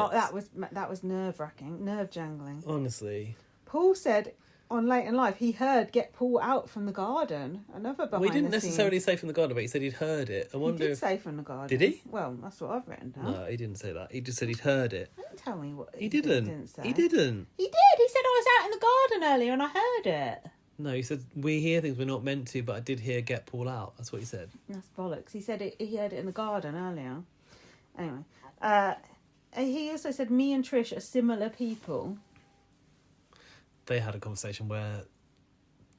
That was nerve-wracking, nerve-jangling. Honestly. Paul said on Late in Life he heard "Get Paul out" from the garden. Another behind the scenes. We didn't necessarily say from the garden, but he said he'd heard it. I wonder. He did say from the garden. Did he? Well, that's what I've written down. No, he didn't say that. He just said he'd heard it. Don't tell me what he didn't. Say. He didn't. He did. He said I was out in the garden earlier and I heard it. No, he said we hear things we're not meant to, but I did hear "Get Paul out." That's what he said. That's bollocks. He said he heard it in the garden earlier. Anyway, he also said me and Trish are similar people. They had a conversation where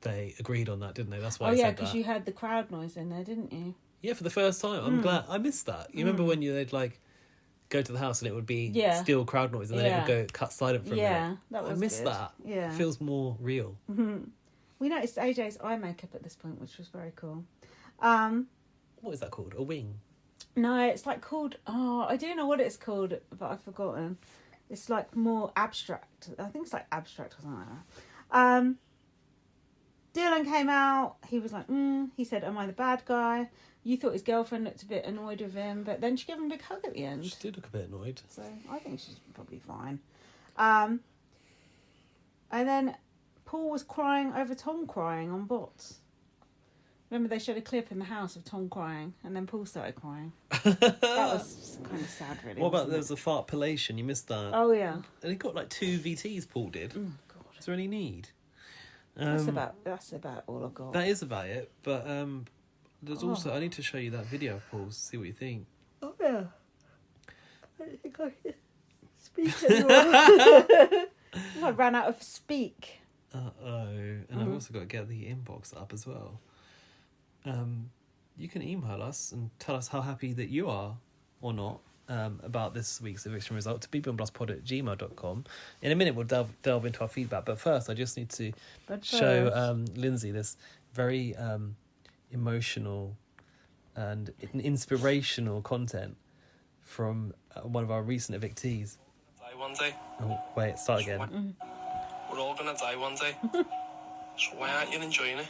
they agreed on that, didn't they? That's why. Oh I yeah, said because you heard the crowd noise in there, didn't you? Yeah, for the first time. I'm glad I missed that. You remember when they'd like go to the house and it would be still crowd noise, and then it would go cut silent for a minute. Yeah, that was. I missed good. that. Yeah, it feels more real. We noticed AJ's eye makeup at this point, which was very cool. What is that called? A wing? No, it's like called. Oh, I do know what it's called, but I've forgotten. It's like more abstract. I think it's like abstract or something like that. Dylan came out. He was like, he said, "Am I the bad guy?" You thought his girlfriend looked a bit annoyed with him, but then she gave him a big hug at the end. She did look a bit annoyed. So I think she's probably fine. And then Paul was crying over Tom crying on bots. Remember they showed a clip in the house of Tom crying, and then Paul started crying. That was kind of sad, really. What about there was a fart palation? You missed that. Oh yeah. And he got like 2 VTs. Paul did. Oh God. Is there any need? That's about all I got. That is about it. But there's also I need to show you that video of Paul's. See what you think. Oh yeah. I don't think I can speak anymore. I ran out of speak. And I've also got to get the inbox up as well. You can email us and tell us how happy that you are or not about this week's eviction result to bbmpluspod@gmail.com. In a minute we'll delve into our feedback, but first I just need to show Lindsay this very emotional and inspirational content from one of our recent evictees. Die one day. Oh wait, start again. We're all gonna die one day. So why aren't you enjoying it?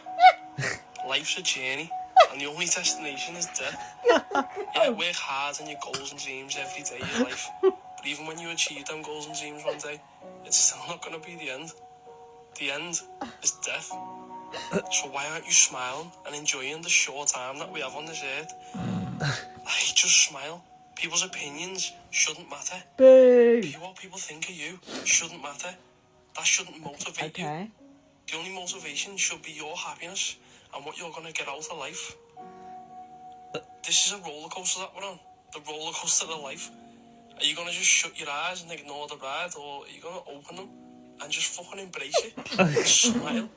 Life's a journey, and the only destination is death. Yeah, work hard on your goals and dreams every day of your life. But even when you achieve them goals and dreams one day, it's still not gonna be the end. The end is death. So why aren't you smiling and enjoying the short time that we have on this earth? Like, just smile. People's opinions shouldn't matter. Boo! What people think of you shouldn't matter. That shouldn't motivate you. The only motivation should be your happiness and what you're going to get out of life. This is a roller coaster that we're on. The roller coaster of life. Are you going to just shut your eyes and ignore the ride, or are you going to open them and just fucking embrace it? And smile.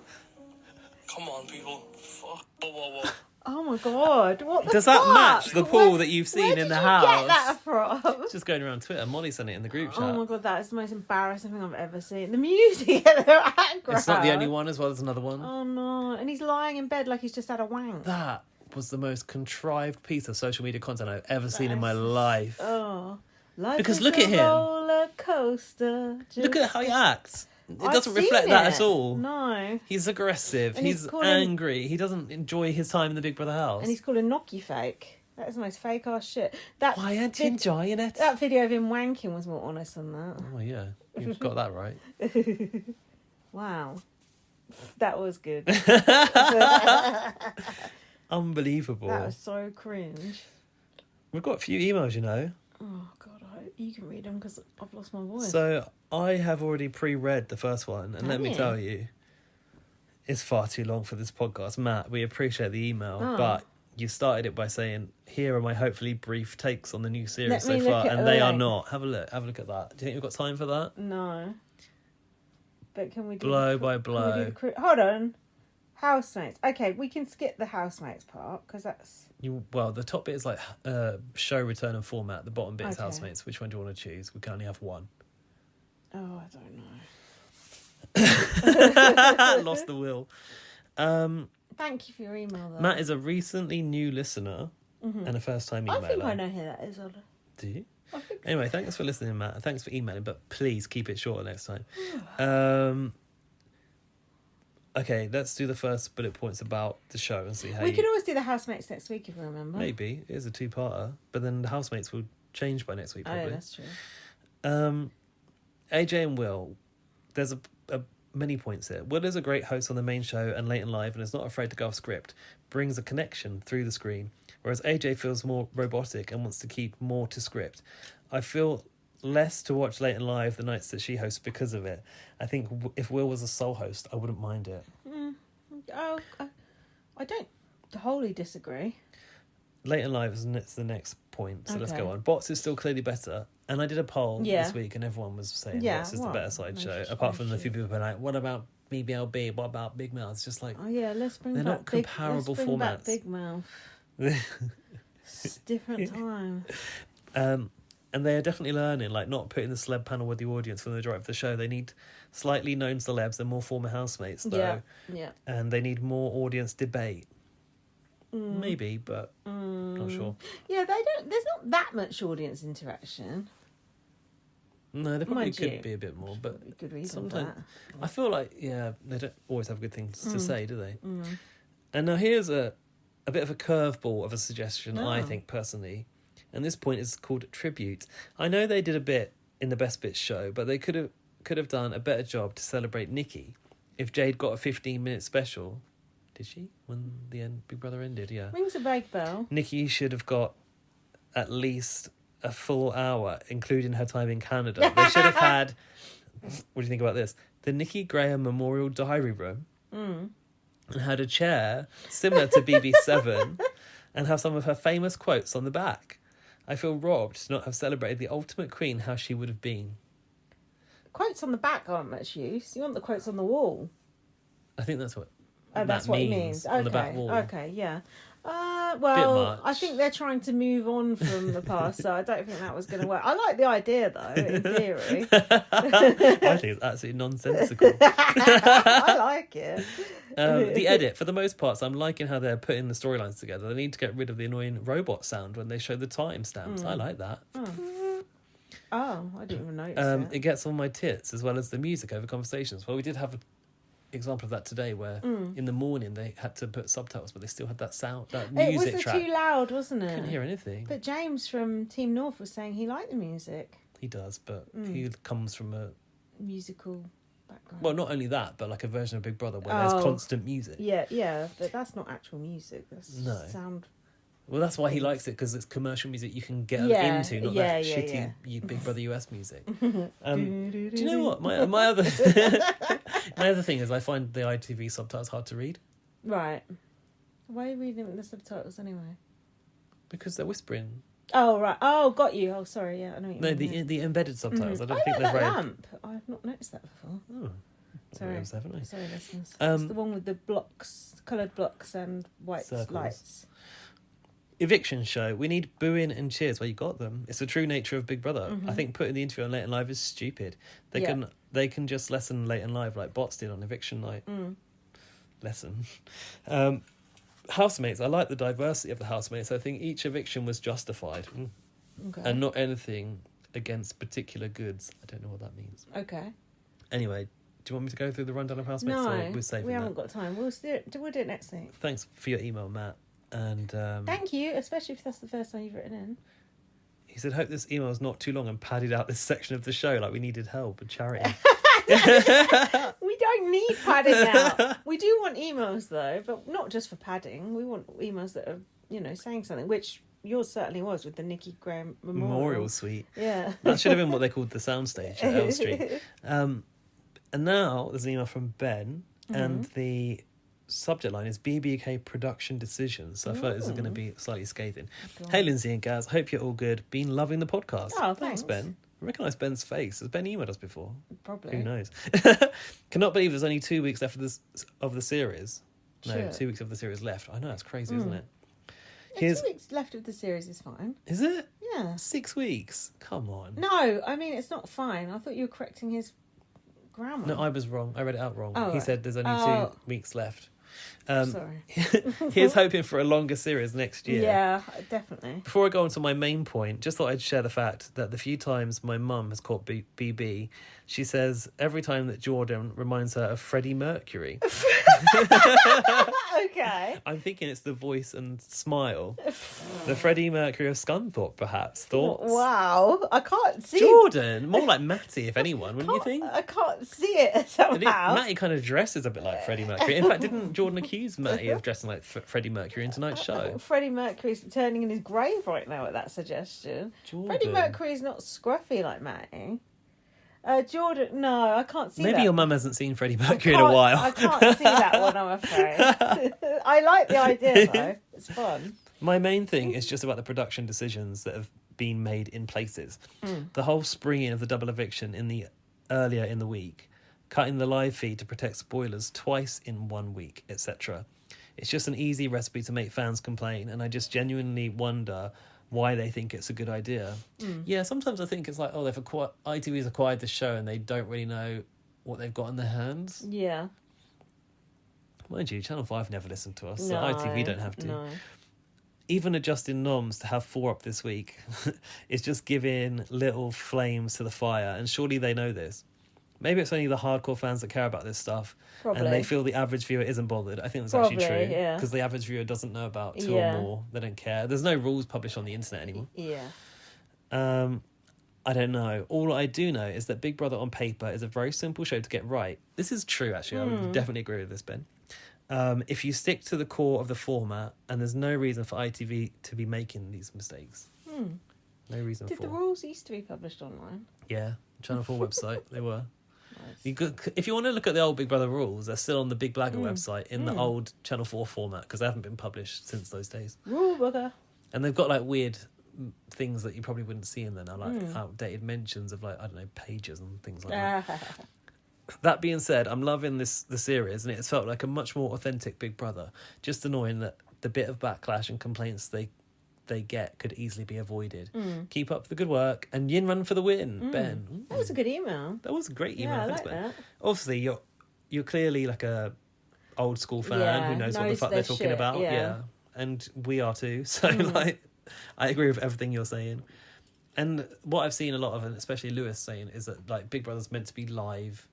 Come on, people. Fuck. Whoa. Oh my God! What the Does fuck? that match the Paul that you've seen in the house? Where did you get that from? It's just going around Twitter. Molly sent it in the group chat. Oh my God, that is the most embarrassing thing I've ever seen. The music in the background. It's not the only one as well. There's another one. Oh no! And he's lying in bed like he's just had a wank. That was the most contrived piece of social media content I've ever seen in my life. Oh, life because is look a at him. Roller coaster. Look at how he acts. It doesn't reflect that at all. No. He's aggressive. And he's angry. He doesn't enjoy his time in the Big Brother house. And he's calling Noki fake. That is the most fake ass shit. Why aren't you enjoying it? That video of him wanking was more honest than that. Oh yeah, you've got that right. Wow. That was good. Unbelievable. That was so cringe. We've got a few emails, you know. Oh God, I hope you can read them because I've lost my voice. So I have already pre-read the first one, and let me tell you, it's far too long for this podcast. Matt, we appreciate the email, but you started it by saying, "Here are my hopefully brief takes on the new series Let so me look far," it and they are away. not. Have a look at that. Do you think we've got time for that? No. But can we do Blow by blow. Hold on. Housemates. Okay, we can skip the housemates part because that's... Well, the top bit is like show, return and format. The bottom bit is Okay. housemates. Which one do you want to choose? We can only have one. Oh, I don't know. Lost the will. Thank you for your email, though. Matt is a recently new listener and a first-time emailer. I think I know who that is, Ola. Do you? I think so. Anyway, thanks for listening, Matt. Thanks for emailing, but please keep it shorter next time. Okay, let's do the first bullet points about the show and see how We could always do the housemates next week if you remember. Maybe. It is a two-parter, but then the housemates will change by next week, probably. Oh, that's true. AJ and Will, there's many points here. Will is a great host on the main show and late and live and is not afraid to go off script, brings a connection through the screen, whereas AJ feels more robotic and wants to keep more to script. I feel less to watch late and live the nights that she hosts because of it. I think if Will was a sole host, I wouldn't mind it. Oh, I don't wholly disagree. Late and live is the next point, so let's Okay. go on. Bots is still clearly better. And I did a poll Yeah. this week and everyone was saying Yeah, Bots is the well, better side no show. sh- Apart no from the few shit. people who are like, what about BBLB? What about Big Mouth? It's just like, Oh yeah, let's bring They're back not comparable let's bring back formats. Big Mouth. It's different time. and they are definitely learning, like not putting the celeb panel with the audience for the majority of the show. They need slightly known celebs and more former housemates, though. Yeah. And they need more audience debate. Maybe, but not sure. Yeah, they don't. There's not that much audience interaction. No, there probably Mind could you. be a bit more, but Good reason for sometimes that. I feel like, they don't always have good things to say, do they? And now here's a bit of a curveball of a suggestion, I think, personally. And this point is called tribute. I know they did a bit in the Best Bits show, but they could have done a better job to celebrate Nikki if Jade got a 15-minute special. Did she? When the Big Brother ended, yeah. Rings a vague bell. Nikki should have got at least a full hour, including her time in Canada. They should have had, what do you think about this? The Nikki Graham Memorial Diary Room and had a chair similar to BB7 and have some of her famous quotes on the back. I feel robbed to not have celebrated the ultimate queen how she would have been. Quotes on the back aren't much use. You want the quotes on the wall. I think that's what That's that what he means. on Okay. the back wall. Okay. Yeah. Well, much. I think they're trying to move on from the past, so I don't think that was going to work. I like the idea, though, in theory. I think it's absolutely nonsensical. I like it. The edit, for the most part, so I'm liking how they're putting the storylines together. They need to get rid of the annoying robot sound when they show the timestamps. I like that. Oh, I didn't even notice that. It gets on my tits, as well as the music over conversations. Well, we did have an example of that today, where in the morning they had to put subtitles, but they still had that sound, that It music was track. too loud, wasn't it? Couldn't hear anything. But James from Team North was saying he liked the music. He does, but he comes from a... Musical background. Well, not only that, but like a version of Big Brother where there's constant music. Yeah, but that's not actual music. That's No. sound. Well, that's why he likes it, because it's commercial music you can get Yeah, into, not yeah, that yeah, shitty yeah. Big Brother US music. Do you know what? My other my other thing is I find the ITV subtitles hard to read Right. Why are you reading the subtitles anyway? because they're whispering. Oh, right. Oh, got you. Oh, sorry. Yeah, I know what you No, mean. the embedded subtitles. I don't I think like they're that very. lamp. I've not noticed that before. Oh, Sorry. Rose, haven't I? Sorry, listeners. It's the one with the blocks, coloured blocks and white Circles. lights. Eviction show. We need booing and cheers where you got them. It's the true nature of Big Brother. I think putting the interview on Late and Live is stupid. They can just lesson Late and Live like bots did on eviction night. Lesson. Housemates. I like the diversity of the housemates. I think each eviction was justified Okay. and not anything against particular goods. I don't know what that means. Okay. Anyway, do you want me to go through the rundown of housemates? No, or we're saving we that? haven't got time. We'll do it next week. Thanks for your email, Matt. And Thank you, especially if that's the first time you've written in. he said, hope this email is not too long and padded out this section of the show like we needed help and charity. We don't need padding now. We do want emails though, but not just for padding. We want emails that are, saying something, which yours certainly was with the Nikki Graham Memorial Suite. Yeah. That should have been what they called the soundstage at Elm Street. And now there's an email from Ben, and the subject line is BBUK production decisions. So I thought this is going to be slightly scathing. Hey, Lindsay and Gaz, hope you're all good. Been loving the podcast. Oh, thanks. Ben. I recognise Ben's face. Has Ben emailed us before? Probably. Who knows? Cannot believe there's only 2 weeks left of the series. No, Sure. 2 weeks of the series left. I know, that's crazy, isn't it? Yeah, 2 weeks left of the series is fine. Is it? Yeah. 6 weeks? Come on. No, I mean, it's not fine. I thought you were correcting his grammar. No, I was wrong. I read it out wrong. Oh, He right. said there's only 2 weeks left. Sorry. He's hoping for a longer series next year. Yeah, definitely. Before I go on to my main point, just thought I'd share the fact that the few times my mum has caught BB, she says every time that Jordan reminds her of Freddie Mercury. Okay. I'm thinking it's the voice and smile. The Freddie Mercury of Scunthorpe, perhaps. Thoughts? Wow. I can't see Jordan, more like Matty, if anyone, wouldn't you think? I can't see it somehow. Matty kind of dresses a bit like Freddie Mercury. In fact, didn't Jordan accuse Matty of dressing like Freddie Mercury in tonight's show? Freddie Mercury's turning in his grave right now with that suggestion. Jordan. Freddie Mercury's not scruffy like Matty. Jordan, no, I can't see that. Maybe your mum hasn't seen Freddie Mercury in a while. I can't see that one, I'm afraid. I like the idea, though. It's fun. My main thing is just about the production decisions that have been made in places. The whole springing of the double eviction earlier in the week, cutting the live feed to protect spoilers twice in 1 week, etc. It's just an easy recipe to make fans complain, and I just genuinely wonder why they think it's a good idea. Yeah, sometimes I think it's like, ITV's acquired the show and they don't really know what they've got in their hands. Yeah. Mind you, Channel 5 never listened to us, so No, ITV don't have to. No. Even adjusting noms to have 4 up this week is just giving little flames to the fire, and surely they know this. Maybe it's only the hardcore fans that care about this stuff, Probably. and they feel the average viewer isn't bothered. I think that's Probably, actually true, yeah. because the average viewer doesn't know about 2 Yeah. or more. They don't care. There's no rules published on the internet anymore. Yeah. I don't know. All I do know is that Big Brother on paper is a very simple show to get right. This is true, actually. I would definitely agree with this, Ben. If you stick to the core of the format, and there's no reason for ITV to be making these mistakes. No reason Did for the rules used to be published online? Yeah, Channel 4 website, they were. Nice. If you want to look at the old Big Brother rules, they're still on the Big Blagger website in the old Channel 4 format, because they haven't been published since those days. Rule bugger. And they've got like weird things that you probably wouldn't see in there now, like outdated mentions of like, I don't know, pages and things like that. That being said, I'm loving the series, and it's felt like a much more authentic Big Brother. Just annoying that the bit of backlash and complaints they get could easily be avoided. Keep up the good work, and yin run for the win, Ben. That was a good email. That was a great email. Yeah, I Thanks, like Ben. that. Obviously, you're clearly like a old school fan Yeah, who knows what the fuck their they're talking shit, about. yeah. And we are too. So like, I agree with everything you're saying. And what I've seen a lot of, and especially Lewis saying, is that like Big Brother's meant to be live.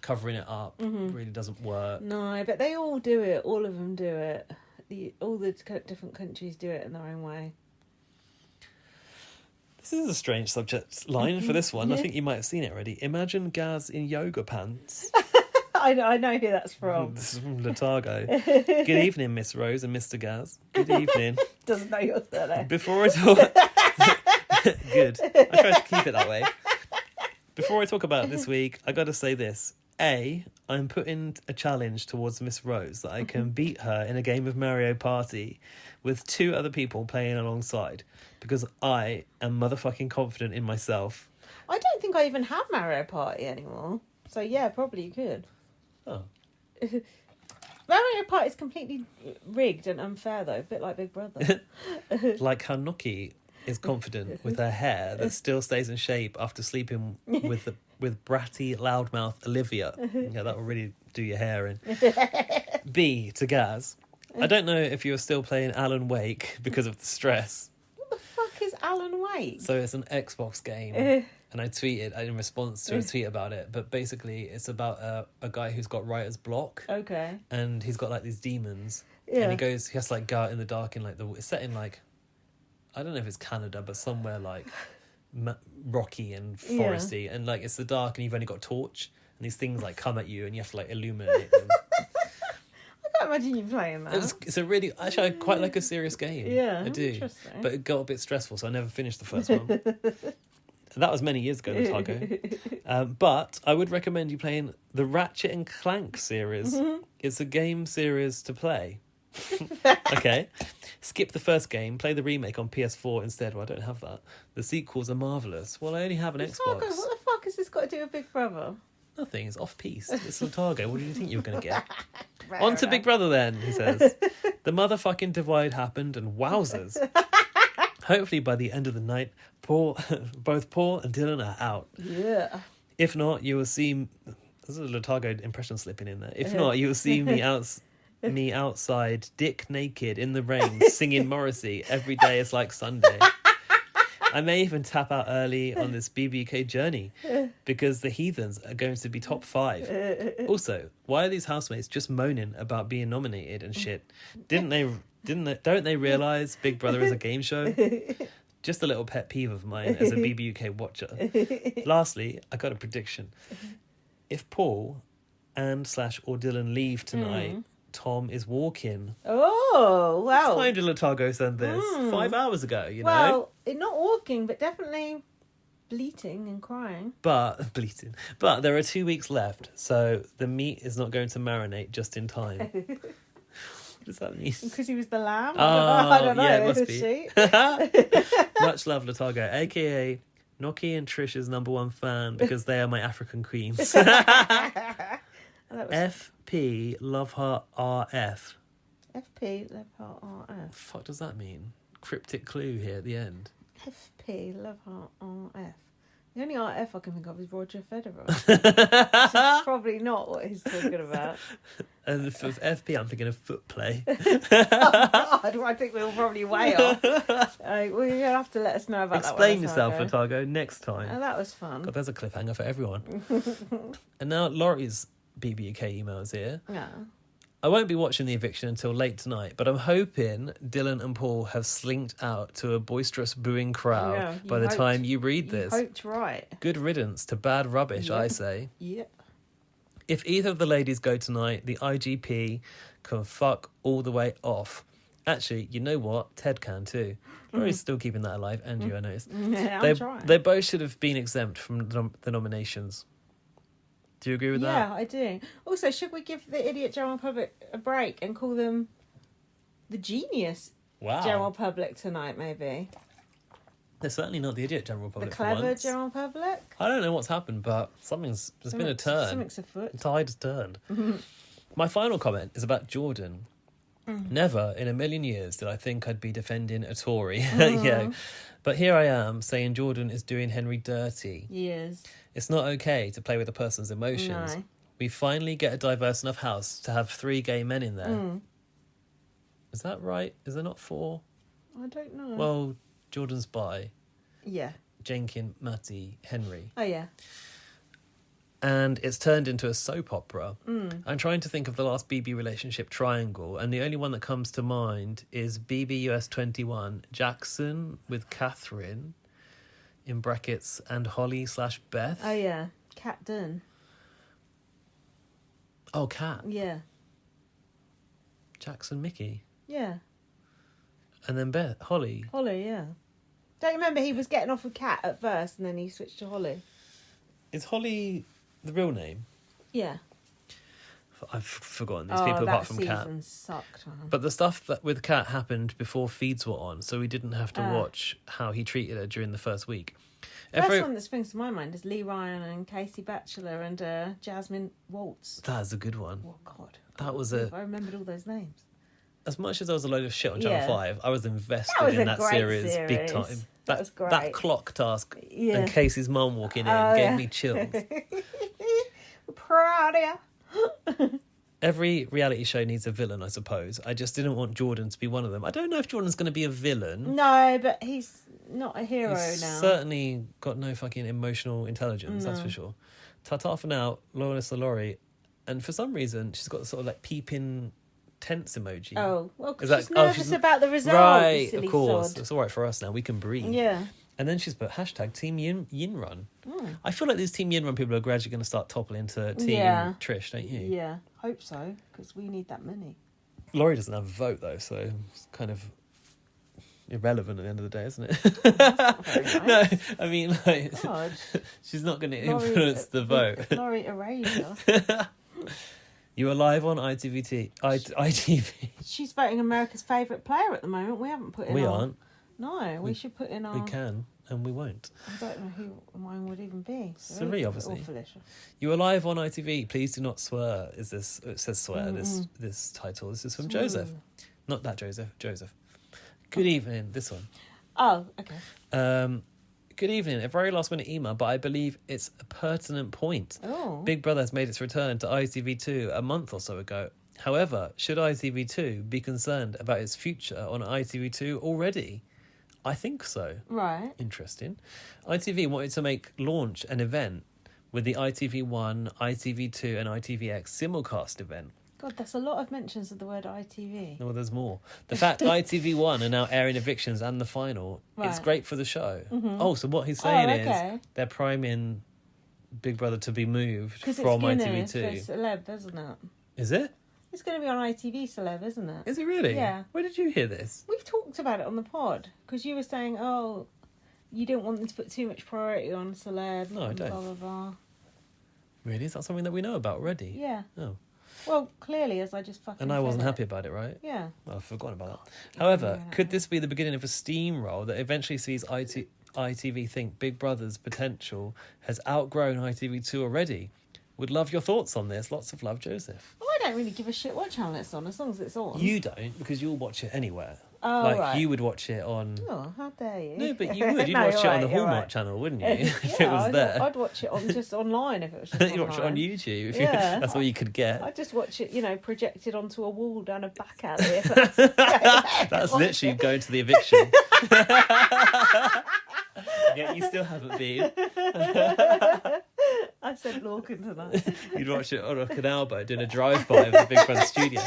Covering it up really doesn't work. No, but they all do it. All of them do it. All the different countries do it in their own way. This is a strange subject line for this one. I think you might have seen it already. Imagine Gaz in yoga pants. I know who that's from. This is from Latago. Good evening, Miss Rose and Mr. Gaz. Good evening. Doesn't know your surname. Before I talk... Good. I try to keep it that way. Before I talk about it this week, I got to say this. I'm putting a challenge towards Miss Rose that I can beat her in a game of Mario Party with 2 other people playing alongside, because I am motherfucking confident in myself. I don't think I even have Mario Party anymore. So yeah, probably you could. Oh. Mario Party is completely rigged and unfair though, a bit like Big Brother. Like how Noki is confident with her hair that still stays in shape after sleeping with bratty loudmouth Olivia. Yeah, that will really do your hair in. B, to Gaz. I don't know if you're still playing Alan Wake because of the stress. What the fuck is Alan Wake? So it's an Xbox game, and I tweeted in response to a tweet about it. But basically, it's about a guy who's got writer's block. Okay. And he's got like these demons, Yeah. and he has to like go out in the dark in like it's set in like, I don't know if it's Canada, but somewhere like rocky and foresty, and like it's the dark, and you've only got a torch, and these things like come at you, and you have to like illuminate them. I can't imagine you playing that. It's a really, actually, I quite like a serious game. Yeah, I do. interesting. But it got a bit stressful, so I never finished the first one. And that was many years ago, Otago. But I would recommend you playing the Ratchet and Clank series. It's a game series to play. Okay. Skip the first game, play the remake on PS4 instead. Well, I don't have that. The sequels are marvellous. Well, I only have an Xbox. What the fuck has this got to do with Big Brother? Nothing, it's off-piece. It's Otago. What did you think you were going to get? Fair On to enough. Big Brother then, he says. The motherfucking divide happened and wowzers. Hopefully by the end of the night, both Paul and Dylan are out. Yeah. If not, you will see... There's a Otago impression slipping in there. If not, you will see me outside, dick naked, in the rain, singing Morrissey. Every day is like Sunday. I may even tap out early on this BBUK journey because the heathens are going to be top 5. Also, why are these housemates just moaning about being nominated and shit? Don't they realise Big Brother is a game show? Just a little pet peeve of mine as a BBUK watcher. Lastly, I got a prediction. If Paul and / or Dylan leave tonight, Tom is walking. Oh, wow. What time did Otago send this? 5 hours ago, you know? Well, not walking, but definitely bleating and crying. But bleating. But there are 2 weeks left, so the meat is not going to marinate just in time. What does that mean? Because he was the lamb? Oh, I don't know. yeah, it must The be. sheep. Much love, Otago, aka Noki and Trish's #1 fan because they are my African queens. FP Love Heart RF. FP, Love Heart RF. Fuck does that mean? Cryptic clue here at the end. FP, Love Heart RF. The only RF I can think of is Roger Federer. Which is probably not what he's talking about. And for FP, I'm thinking of foot play. God, I think we're probably way off. Well, you're going to have to let us know about Explain that yourself, one. Otago, next time. Oh, that was fun. God, there's a cliffhanger for everyone. And now Laurie's BBUK emails here. Yeah. I won't be watching the eviction until late tonight, but I'm hoping Dylan and Paul have slinked out to a boisterous booing crowd Yeah, you by the hoped- time you read You this. hoped right. Good riddance to bad rubbish, I say. Yeah. If either of the ladies go tonight, the IGP can fuck all the way off. Actually, you know what? Ted can too. Laurie's still keeping that alive, and you, I noticed. Yeah, I'm trying. They both should have been exempt from the nominations. Do you agree with that? Yeah, I do. Also, should we give the idiot general public a break and call them the genius Wow. general public tonight, maybe? They're certainly not the idiot general The public. for clever once. general public? I don't know what's happened, but there's been a turn. Something's afoot. The tide has turned. My final comment is about Jordan. Never in a million years did I think I'd be defending a Tory. Yeah. But here I am saying Jordan is doing Henry dirty. Years. It's not okay to play with a person's emotions. No. We finally get a diverse enough house to have 3 gay men in there. Is that right? Is there not 4? I don't know. Well, Jordan's bi. Yeah. Jenkin, Matty, Henry. Oh, yeah. And it's turned into a soap opera. I'm trying to think of the last BB relationship triangle, and the only one that comes to mind is BBUS 21, Jackson with Catherine, in brackets, and Holly / Beth. Oh, yeah. Cat Dunn. Oh, Cat. Yeah. Jackson, Mickey. Yeah. And then Beth, Holly. Holly, yeah. Don't you remember he was getting off with Cat at first and then he switched to Holly? Is Holly the real name? Yeah. I've forgotten these people apart from Cat. Season sucked, man. But the stuff that with Cat happened before feeds were on, so we didn't have to watch how he treated her during the first week. First one that springs to my mind is Lee Ryan and Casey Batchelor and Jasmine Waltz. That's a good one. Oh, God. That was I remembered all those names. as much as there was a load of shit on Channel Yeah. 5, I was invested That was in a that great series big series. time. That was great. That clock task Yeah. and Casey's mum walking in Oh, gave yeah. me chills. We're proud of you. Every reality show needs a villain, I suppose. I just didn't want Jordan to be one of them. I don't know if Jordan's going to be a villain. No, but he's not a hero He's now. certainly got no fucking emotional intelligence, that's No. for sure. Ta-ta for now, Lois Laurie. And for some reason, she's got the sort of like peeping tense emoji. Oh, well, Is because that- she's nervous she's- about the result. Right, you silly of course. sod. It's all right for us now. We can breathe. Yeah. And then she's put hashtag Team Yin Run. I feel like these Team Yin Run people are gradually going to start toppling to Team Yeah. Trish, don't you? Yeah, hope so, because we need that many. Laurie doesn't have a vote, though, so it's kind of irrelevant at the end of the day, isn't it? Very nice. No, I mean, like, God. she's not going to Laurie- influence the vote. Laurie Erasure. You are live on ITV. She's voting America's favourite player at the moment. We haven't put in We our... aren't. No, we should put in our... We can, and we won't. I don't know who mine would even be. Siri, obviously. Or Felicia. You are live on ITV. Please do not swear. It says swear, this title. This is from Joseph. Not that Joseph. Good evening. This one. Oh, okay. Good evening. A very last minute email, but I believe it's a pertinent point. Oh. Big Brother has made its return to ITV2 a month or so ago. However, should ITV2 be concerned about its future on ITV2 already? I think so. Right. Interesting. ITV wanted to launch an event with the ITV1, ITV2 and ITVX simulcast event. God, that's a lot of mentions of the word ITV. No, there's more. The fact ITV1 are now airing evictions and the final, it's great for the show. Mm-hmm. Oh, so what he's saying is they're priming Big Brother to be moved from ITV2. It's Celeb, isn't it? Is it? It's going to be on ITV Celeb, isn't it? Is it really? Yeah. Where did you hear this? We've talked about it on the pod, because you were saying, you didn't want them to put too much priority on Celeb. No, I don't. Blah, blah, blah. Really? Is that something that we know about already? Yeah. Oh. Well, clearly, as I just fucking And I wasn't said happy about it, right? Yeah. Well, I've forgotten about that. However, could this be the beginning of a steamroll that eventually sees ITV think Big Brother's potential has outgrown ITV2 already? Would love your thoughts on this. Lots of love, Joseph. Oh, I don't really give a shit what channel it's on, as long as it's on. You don't, because you'll watch it anywhere. Oh, right. You would watch it on... Oh, how dare you? No, but you would. You'd watch it on the Hallmark channel, wouldn't you? If it was there. I'd watch it on just online if it was just You'd watch it on YouTube. That's all you could get. I'd just watch it, projected onto a wall down a back alley. That's literally going to the eviction. Yeah, you still haven't been. I said Lorcan tonight. You'd watch it on a canal boat doing a drive-by of the Big Brother studio.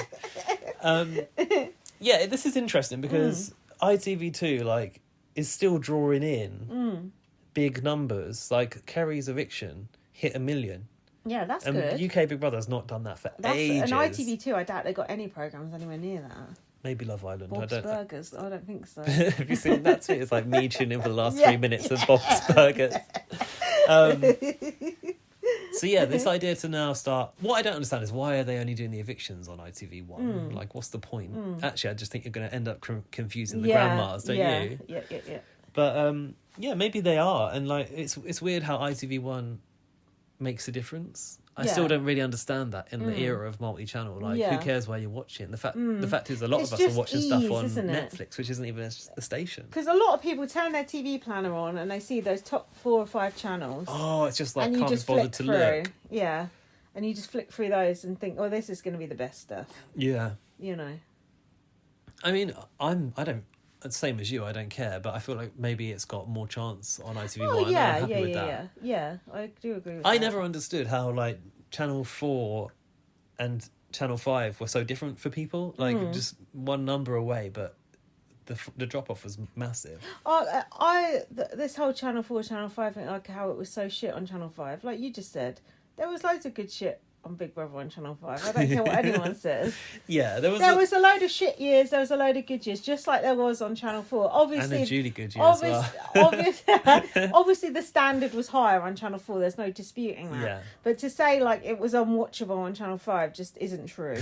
Yeah, this is interesting because ITV2 is still drawing in big numbers. Like Kerry's eviction hit 1 million. Yeah, that's and good. UK Big Brother's not done that for ages. And ITV2, I doubt they got any programmes anywhere near that. Maybe Love Island. Bob's Burgers. I don't think so. Have you seen that tweet? It's like me tuning in for the last 3 minutes of Bob's Burgers. So yeah, this idea to now start... What I don't understand is why are they only doing the evictions on ITV1? What's the point? Actually, I just think you're going to end up confusing the grandmas, don't you? Yeah. But maybe they are. And it's weird how ITV1 makes a difference. I still don't really understand that in the era of multi-channel. Who cares where you're watching? The fact is, a lot of us are watching stuff on Netflix, which isn't even a station. Because a lot of people turn their TV planner on and they see those top 4 or 5 channels. Oh, it's just and can't be bothered to look. Yeah, and you just flick through those and think, this is going to be the best stuff. Yeah. I mean, same as you, I don't care, but I feel like maybe it's got more chance on ITV1. Oh, yeah, I'm happy with that. Yeah, I do agree with that. I never understood how, Channel 4 and Channel 5 were so different for people. Just one number away, but the drop-off was massive. This whole Channel 4, Channel 5 thing, how it was so shit on Channel 5, like you just said, there was loads of good shit on Big Brother on Channel 5. I don't care what anyone says. Yeah, there was a load of shit years, there was a load of good years, just like there was on Channel 4. Obviously, and a Julie good year as well. Obviously, the standard was higher on Channel 4. There's no disputing that. Yeah. But to say it was unwatchable on Channel 5 just isn't true.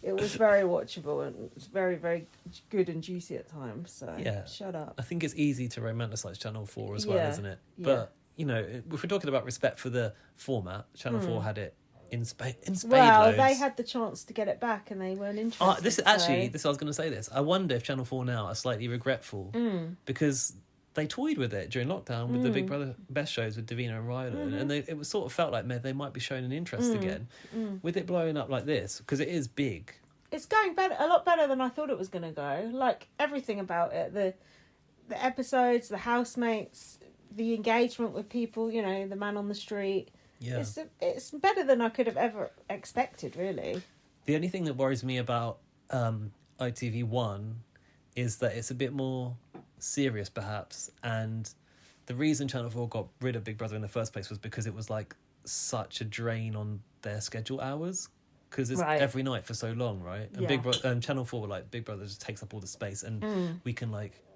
It was very watchable and it was very, very good and juicy at times. So shut up. I think it's easy to romanticise Channel 4 as well, isn't it? But, if we're talking about respect for the format, Channel 4 had it in spade loads. They had the chance to get it back and they weren't interested. This I was going to say this. I wonder if Channel 4 now are slightly regretful because they toyed with it during lockdown with the Big Brother Best shows with Davina and Ryland, and it was sort of felt like they might be showing an interest again with it blowing up like this because it is big. It's going a lot better than I thought it was going to go. Everything about it, the episodes, the housemates, the engagement with people, the man on the street. Yeah. It's better than I could have ever expected, really. The only thing that worries me about ITV1 is that it's a bit more serious, perhaps. And the reason Channel 4 got rid of Big Brother in the first place was because it was such a drain on their schedule hours. Because it's every night for so long, right? And Channel 4 Big Brother just takes up all the space, and we can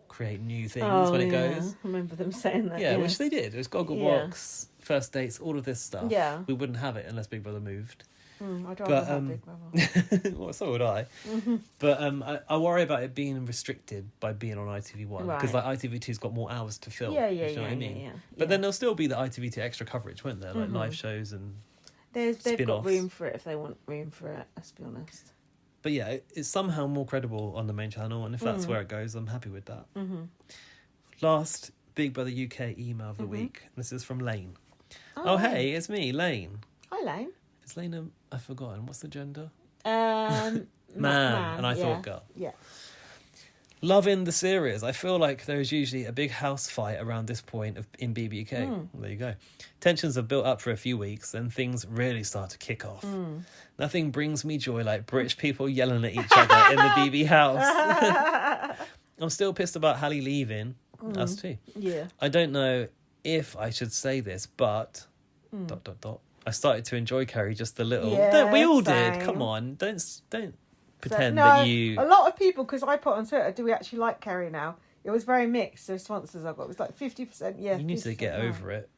create new things when it goes. I remember them saying that. Yeah, which they did. It was Gogglebox, First Dates, all of this stuff. Yeah. We wouldn't have it unless Big Brother moved. I'd rather But have Big Brother. well, so would I. But I worry about it being restricted by being on ITV1 because Right. like ITV2's got more hours to film. Yeah, you know what I mean? yeah. But then there'll still be the ITV2 extra coverage, won't there? Like live shows and They've got spin-offs. room for it if they want room for it, let's be honest. But yeah, it's somehow more credible on the main channel, and if that's where it goes, I'm happy with that. Last Big Brother UK email of the week. This is from Lane. Oh, hey, it's me, Lane. Hi, Lane. Is Lane I've forgotten. What's the gender? Man. And I thought girl. Yeah. Loving the series. I feel like there is usually a big house fight around this point in BBUK. Well, there you go. Tensions have built up for a few weeks, then things really start to kick off. Nothing brings me joy like British people yelling at each other in the BB house. I'm still pissed about Hallie leaving. Us too. Yeah. I don't know if I should say this, but ... I started to enjoy Kerry just a little. Yeah, We all same. did. Come on, don't pretend No, that you. A lot of people, because I put on Twitter, do we actually like Kerry now? It was very mixed. The responses I got, it was like 50%. Yeah, You need to 50% get no. over it.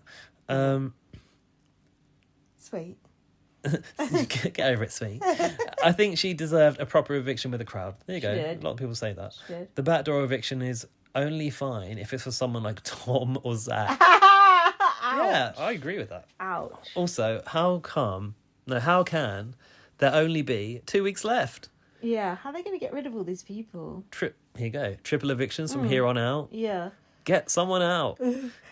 Sweet. Get over it, sweet. I think she deserved a proper eviction with a crowd. There you go. She did. A lot of people say that. She did. The backdoor eviction is only fine if it's for someone like Tom or Zach. Yeah, I agree with that. Ouch. Also, how can there only be 2 weeks left? Yeah, how are they going to get rid of all these people? Here you go. Triple evictions from here on out. Yeah. Get someone out.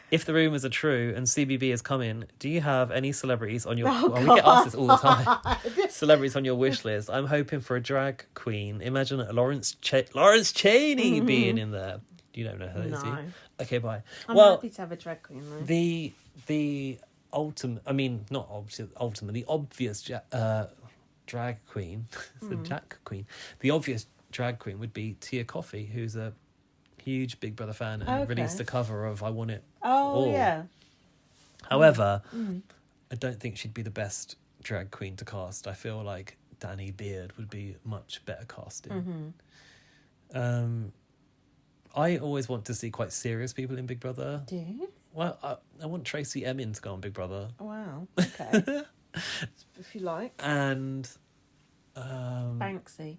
If the rumours are true and CBB is coming, do you have any celebrities on your... we get asked this all the time. Celebrities on your wish list. I'm hoping for a drag queen. Imagine Lawrence Chaney being in there. You don't know who that is, do you? No. Okay, bye. I'm Well, happy to have a drag queen, though. the ultimate... I mean, not ultimate. The obvious drag queen... the Jack queen. The obvious drag queen would be Tia Coffey, who's a huge Big Brother fan and released a cover of I Want It Oh, All. yeah. However, I don't think she'd be the best drag queen to cast. I feel like Danny Beard would be much better casting. I always want to see quite serious people in Big Brother. Do you? Well, I want Tracy Emin to go on Big Brother. Wow. Okay. If you like. And... Banksy.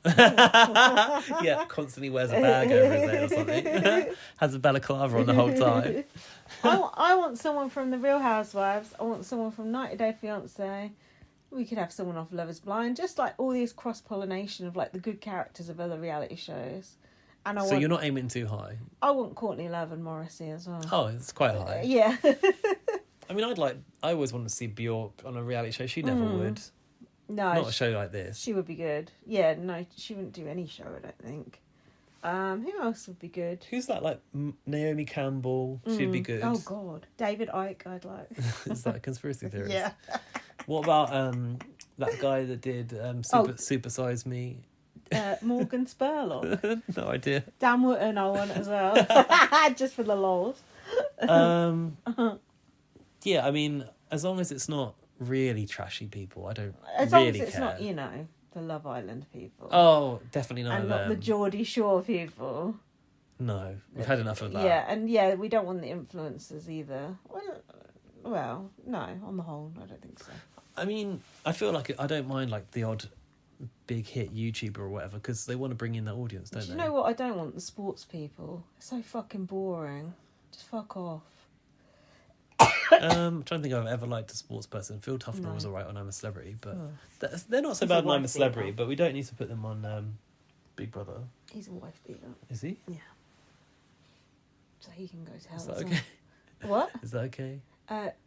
yeah, constantly wears a bag over his head or something. Has a balaclava on the whole time. I want someone from The Real Housewives. I want someone from 90 Day Fiancé. We could have someone off Love Is Blind. Just like all these cross-pollination of like the good characters of other reality shows. And So you're not aiming too high? I want Courtney Love and Morrissey as well. Oh, it's quite high. Yeah. I mean, I always wanted to see Bjork on a reality show. She never would. No. Not a show like this. She would be good. Yeah, no, she wouldn't do any show, I don't think. Who else would be good? Who's that, like Naomi Campbell? She'd be good. Oh, God. David Icke, I'd like. Is that a conspiracy theorist? Yeah. What about that guy that did Super Size Me? Morgan Spurlock. No idea. Dan Wootton I want as well. Just for the lols. Yeah, I mean, as long as it's not really trashy people, I don't As really long as it's care. not, the Love Island people. Oh, definitely none and of not them. the Geordie Shore people. No, we've had enough of that. Yeah, and we don't want the influencers either. Well, no, on the whole, I don't think so. I mean, I feel like I don't mind like the odd big hit YouTuber or whatever because they want to bring in the audience, don't Do they? you know what I don't want? The sports people. It's so fucking boring. Just fuck off. I'm trying to think if I've ever liked a sports person. Phil Tufnell was alright on I'm a Celebrity, but they're not so He's bad a on I'm a wife Celebrity, beater. but we don't need to put them on Big Brother. He's a wife beater. Is he? Yeah. So he can go to hell. Is that as okay? well. What? Is that okay?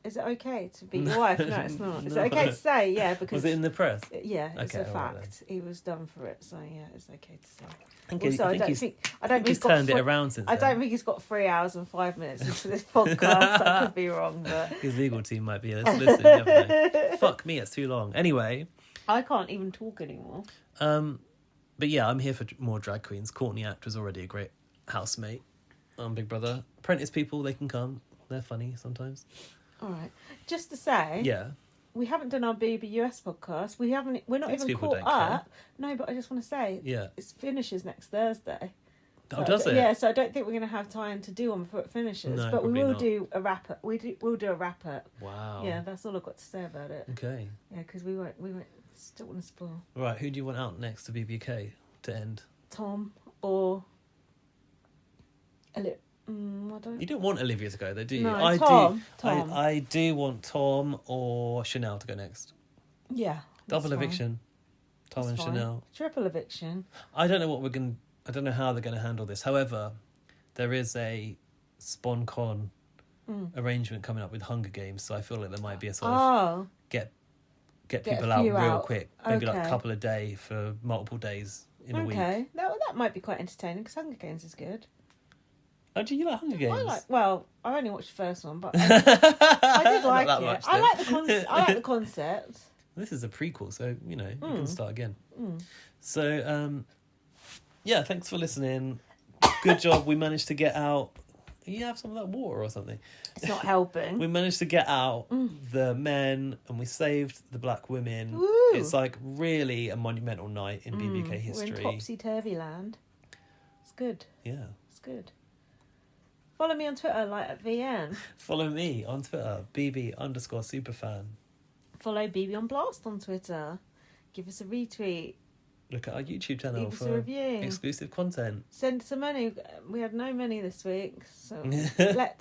Is it okay to beat your wife? No, it's not. Is No. it okay to say? Yeah, because Was it in the press? yeah, it's Okay, a all right fact. He was done for it, so yeah, it's okay to say. I think Also, I don't he's think he's turned it around since I then. don't think he's got 3 hours and 5 minutes into this podcast. I could be wrong, but His legal team might be listening. You never know. Fuck me, it's too long. Anyway, I can't even talk anymore. but yeah, I'm here for more drag queens. Courtney Act was already a great housemate on Big Brother. Apprentice people, they can come. They're funny sometimes. All right, just to say, Yeah. we haven't done our BBUS podcast. We're not Those even people caught don't care. up. No, but I just want to say, Yeah. it finishes next Thursday. Oh, does it? Yeah, so I don't think we're going to have time to do one before it finishes. No, but we probably will not. do a wrap up. We'll do a wrap up. Wow. Yeah, that's all I've got to say about it. Okay. Yeah, because we won't still want to spoil. Right, who do you want out next to BBUK to end? Tom or I don't. You don't want Olivia to go, though, do you? No, I Tom. do. I do want Tom or Chanel to go next. Yeah. Double that's fine. eviction. Tom That's and fine. Chanel. Triple eviction. I don't know I don't know how they're going to handle this. However, there is a SponCon arrangement coming up with Hunger Games, so I feel like there might be a sort of get people a out few real out. quick, maybe like a Okay. couple a day for multiple days in a week. Okay, that might be quite entertaining because Hunger Games is good. Oh, do you like Hunger Games? I only watched the first one, but I did like Not it. that much, I then. like the concept. This is a prequel, so you can start again. So yeah, thanks for listening. Good job. We managed to get out. You have some of that water or something. It's not helping. We managed to get out the men and we saved the black women. Woo. It's like really a monumental night in BBUK history. We're in topsy-turvy land. It's good. Yeah. It's good. Follow me on Twitter, like at VN. Follow me on Twitter, BB_superfan. Follow BB on Blast on Twitter. Give us a retweet. Look at our YouTube channel Leave us a for review. exclusive content. Send some money. We had no money this week, so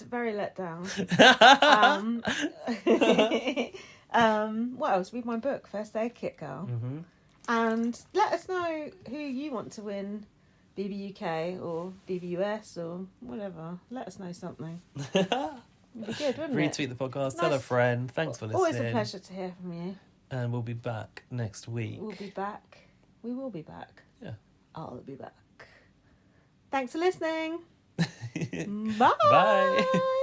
very let down. What else? Read my book, First Aid Kit Girl. Mm-hmm. And let us know who you want to win BBUK or BBUS or whatever. Let us know something. It'd be good, wouldn't it? Retweet the podcast, tell a friend. Thanks for listening. Always a pleasure to hear from you. And we'll be back next week. We'll be back. We will be back. Yeah. I'll be back. Thanks for listening. Bye. Bye.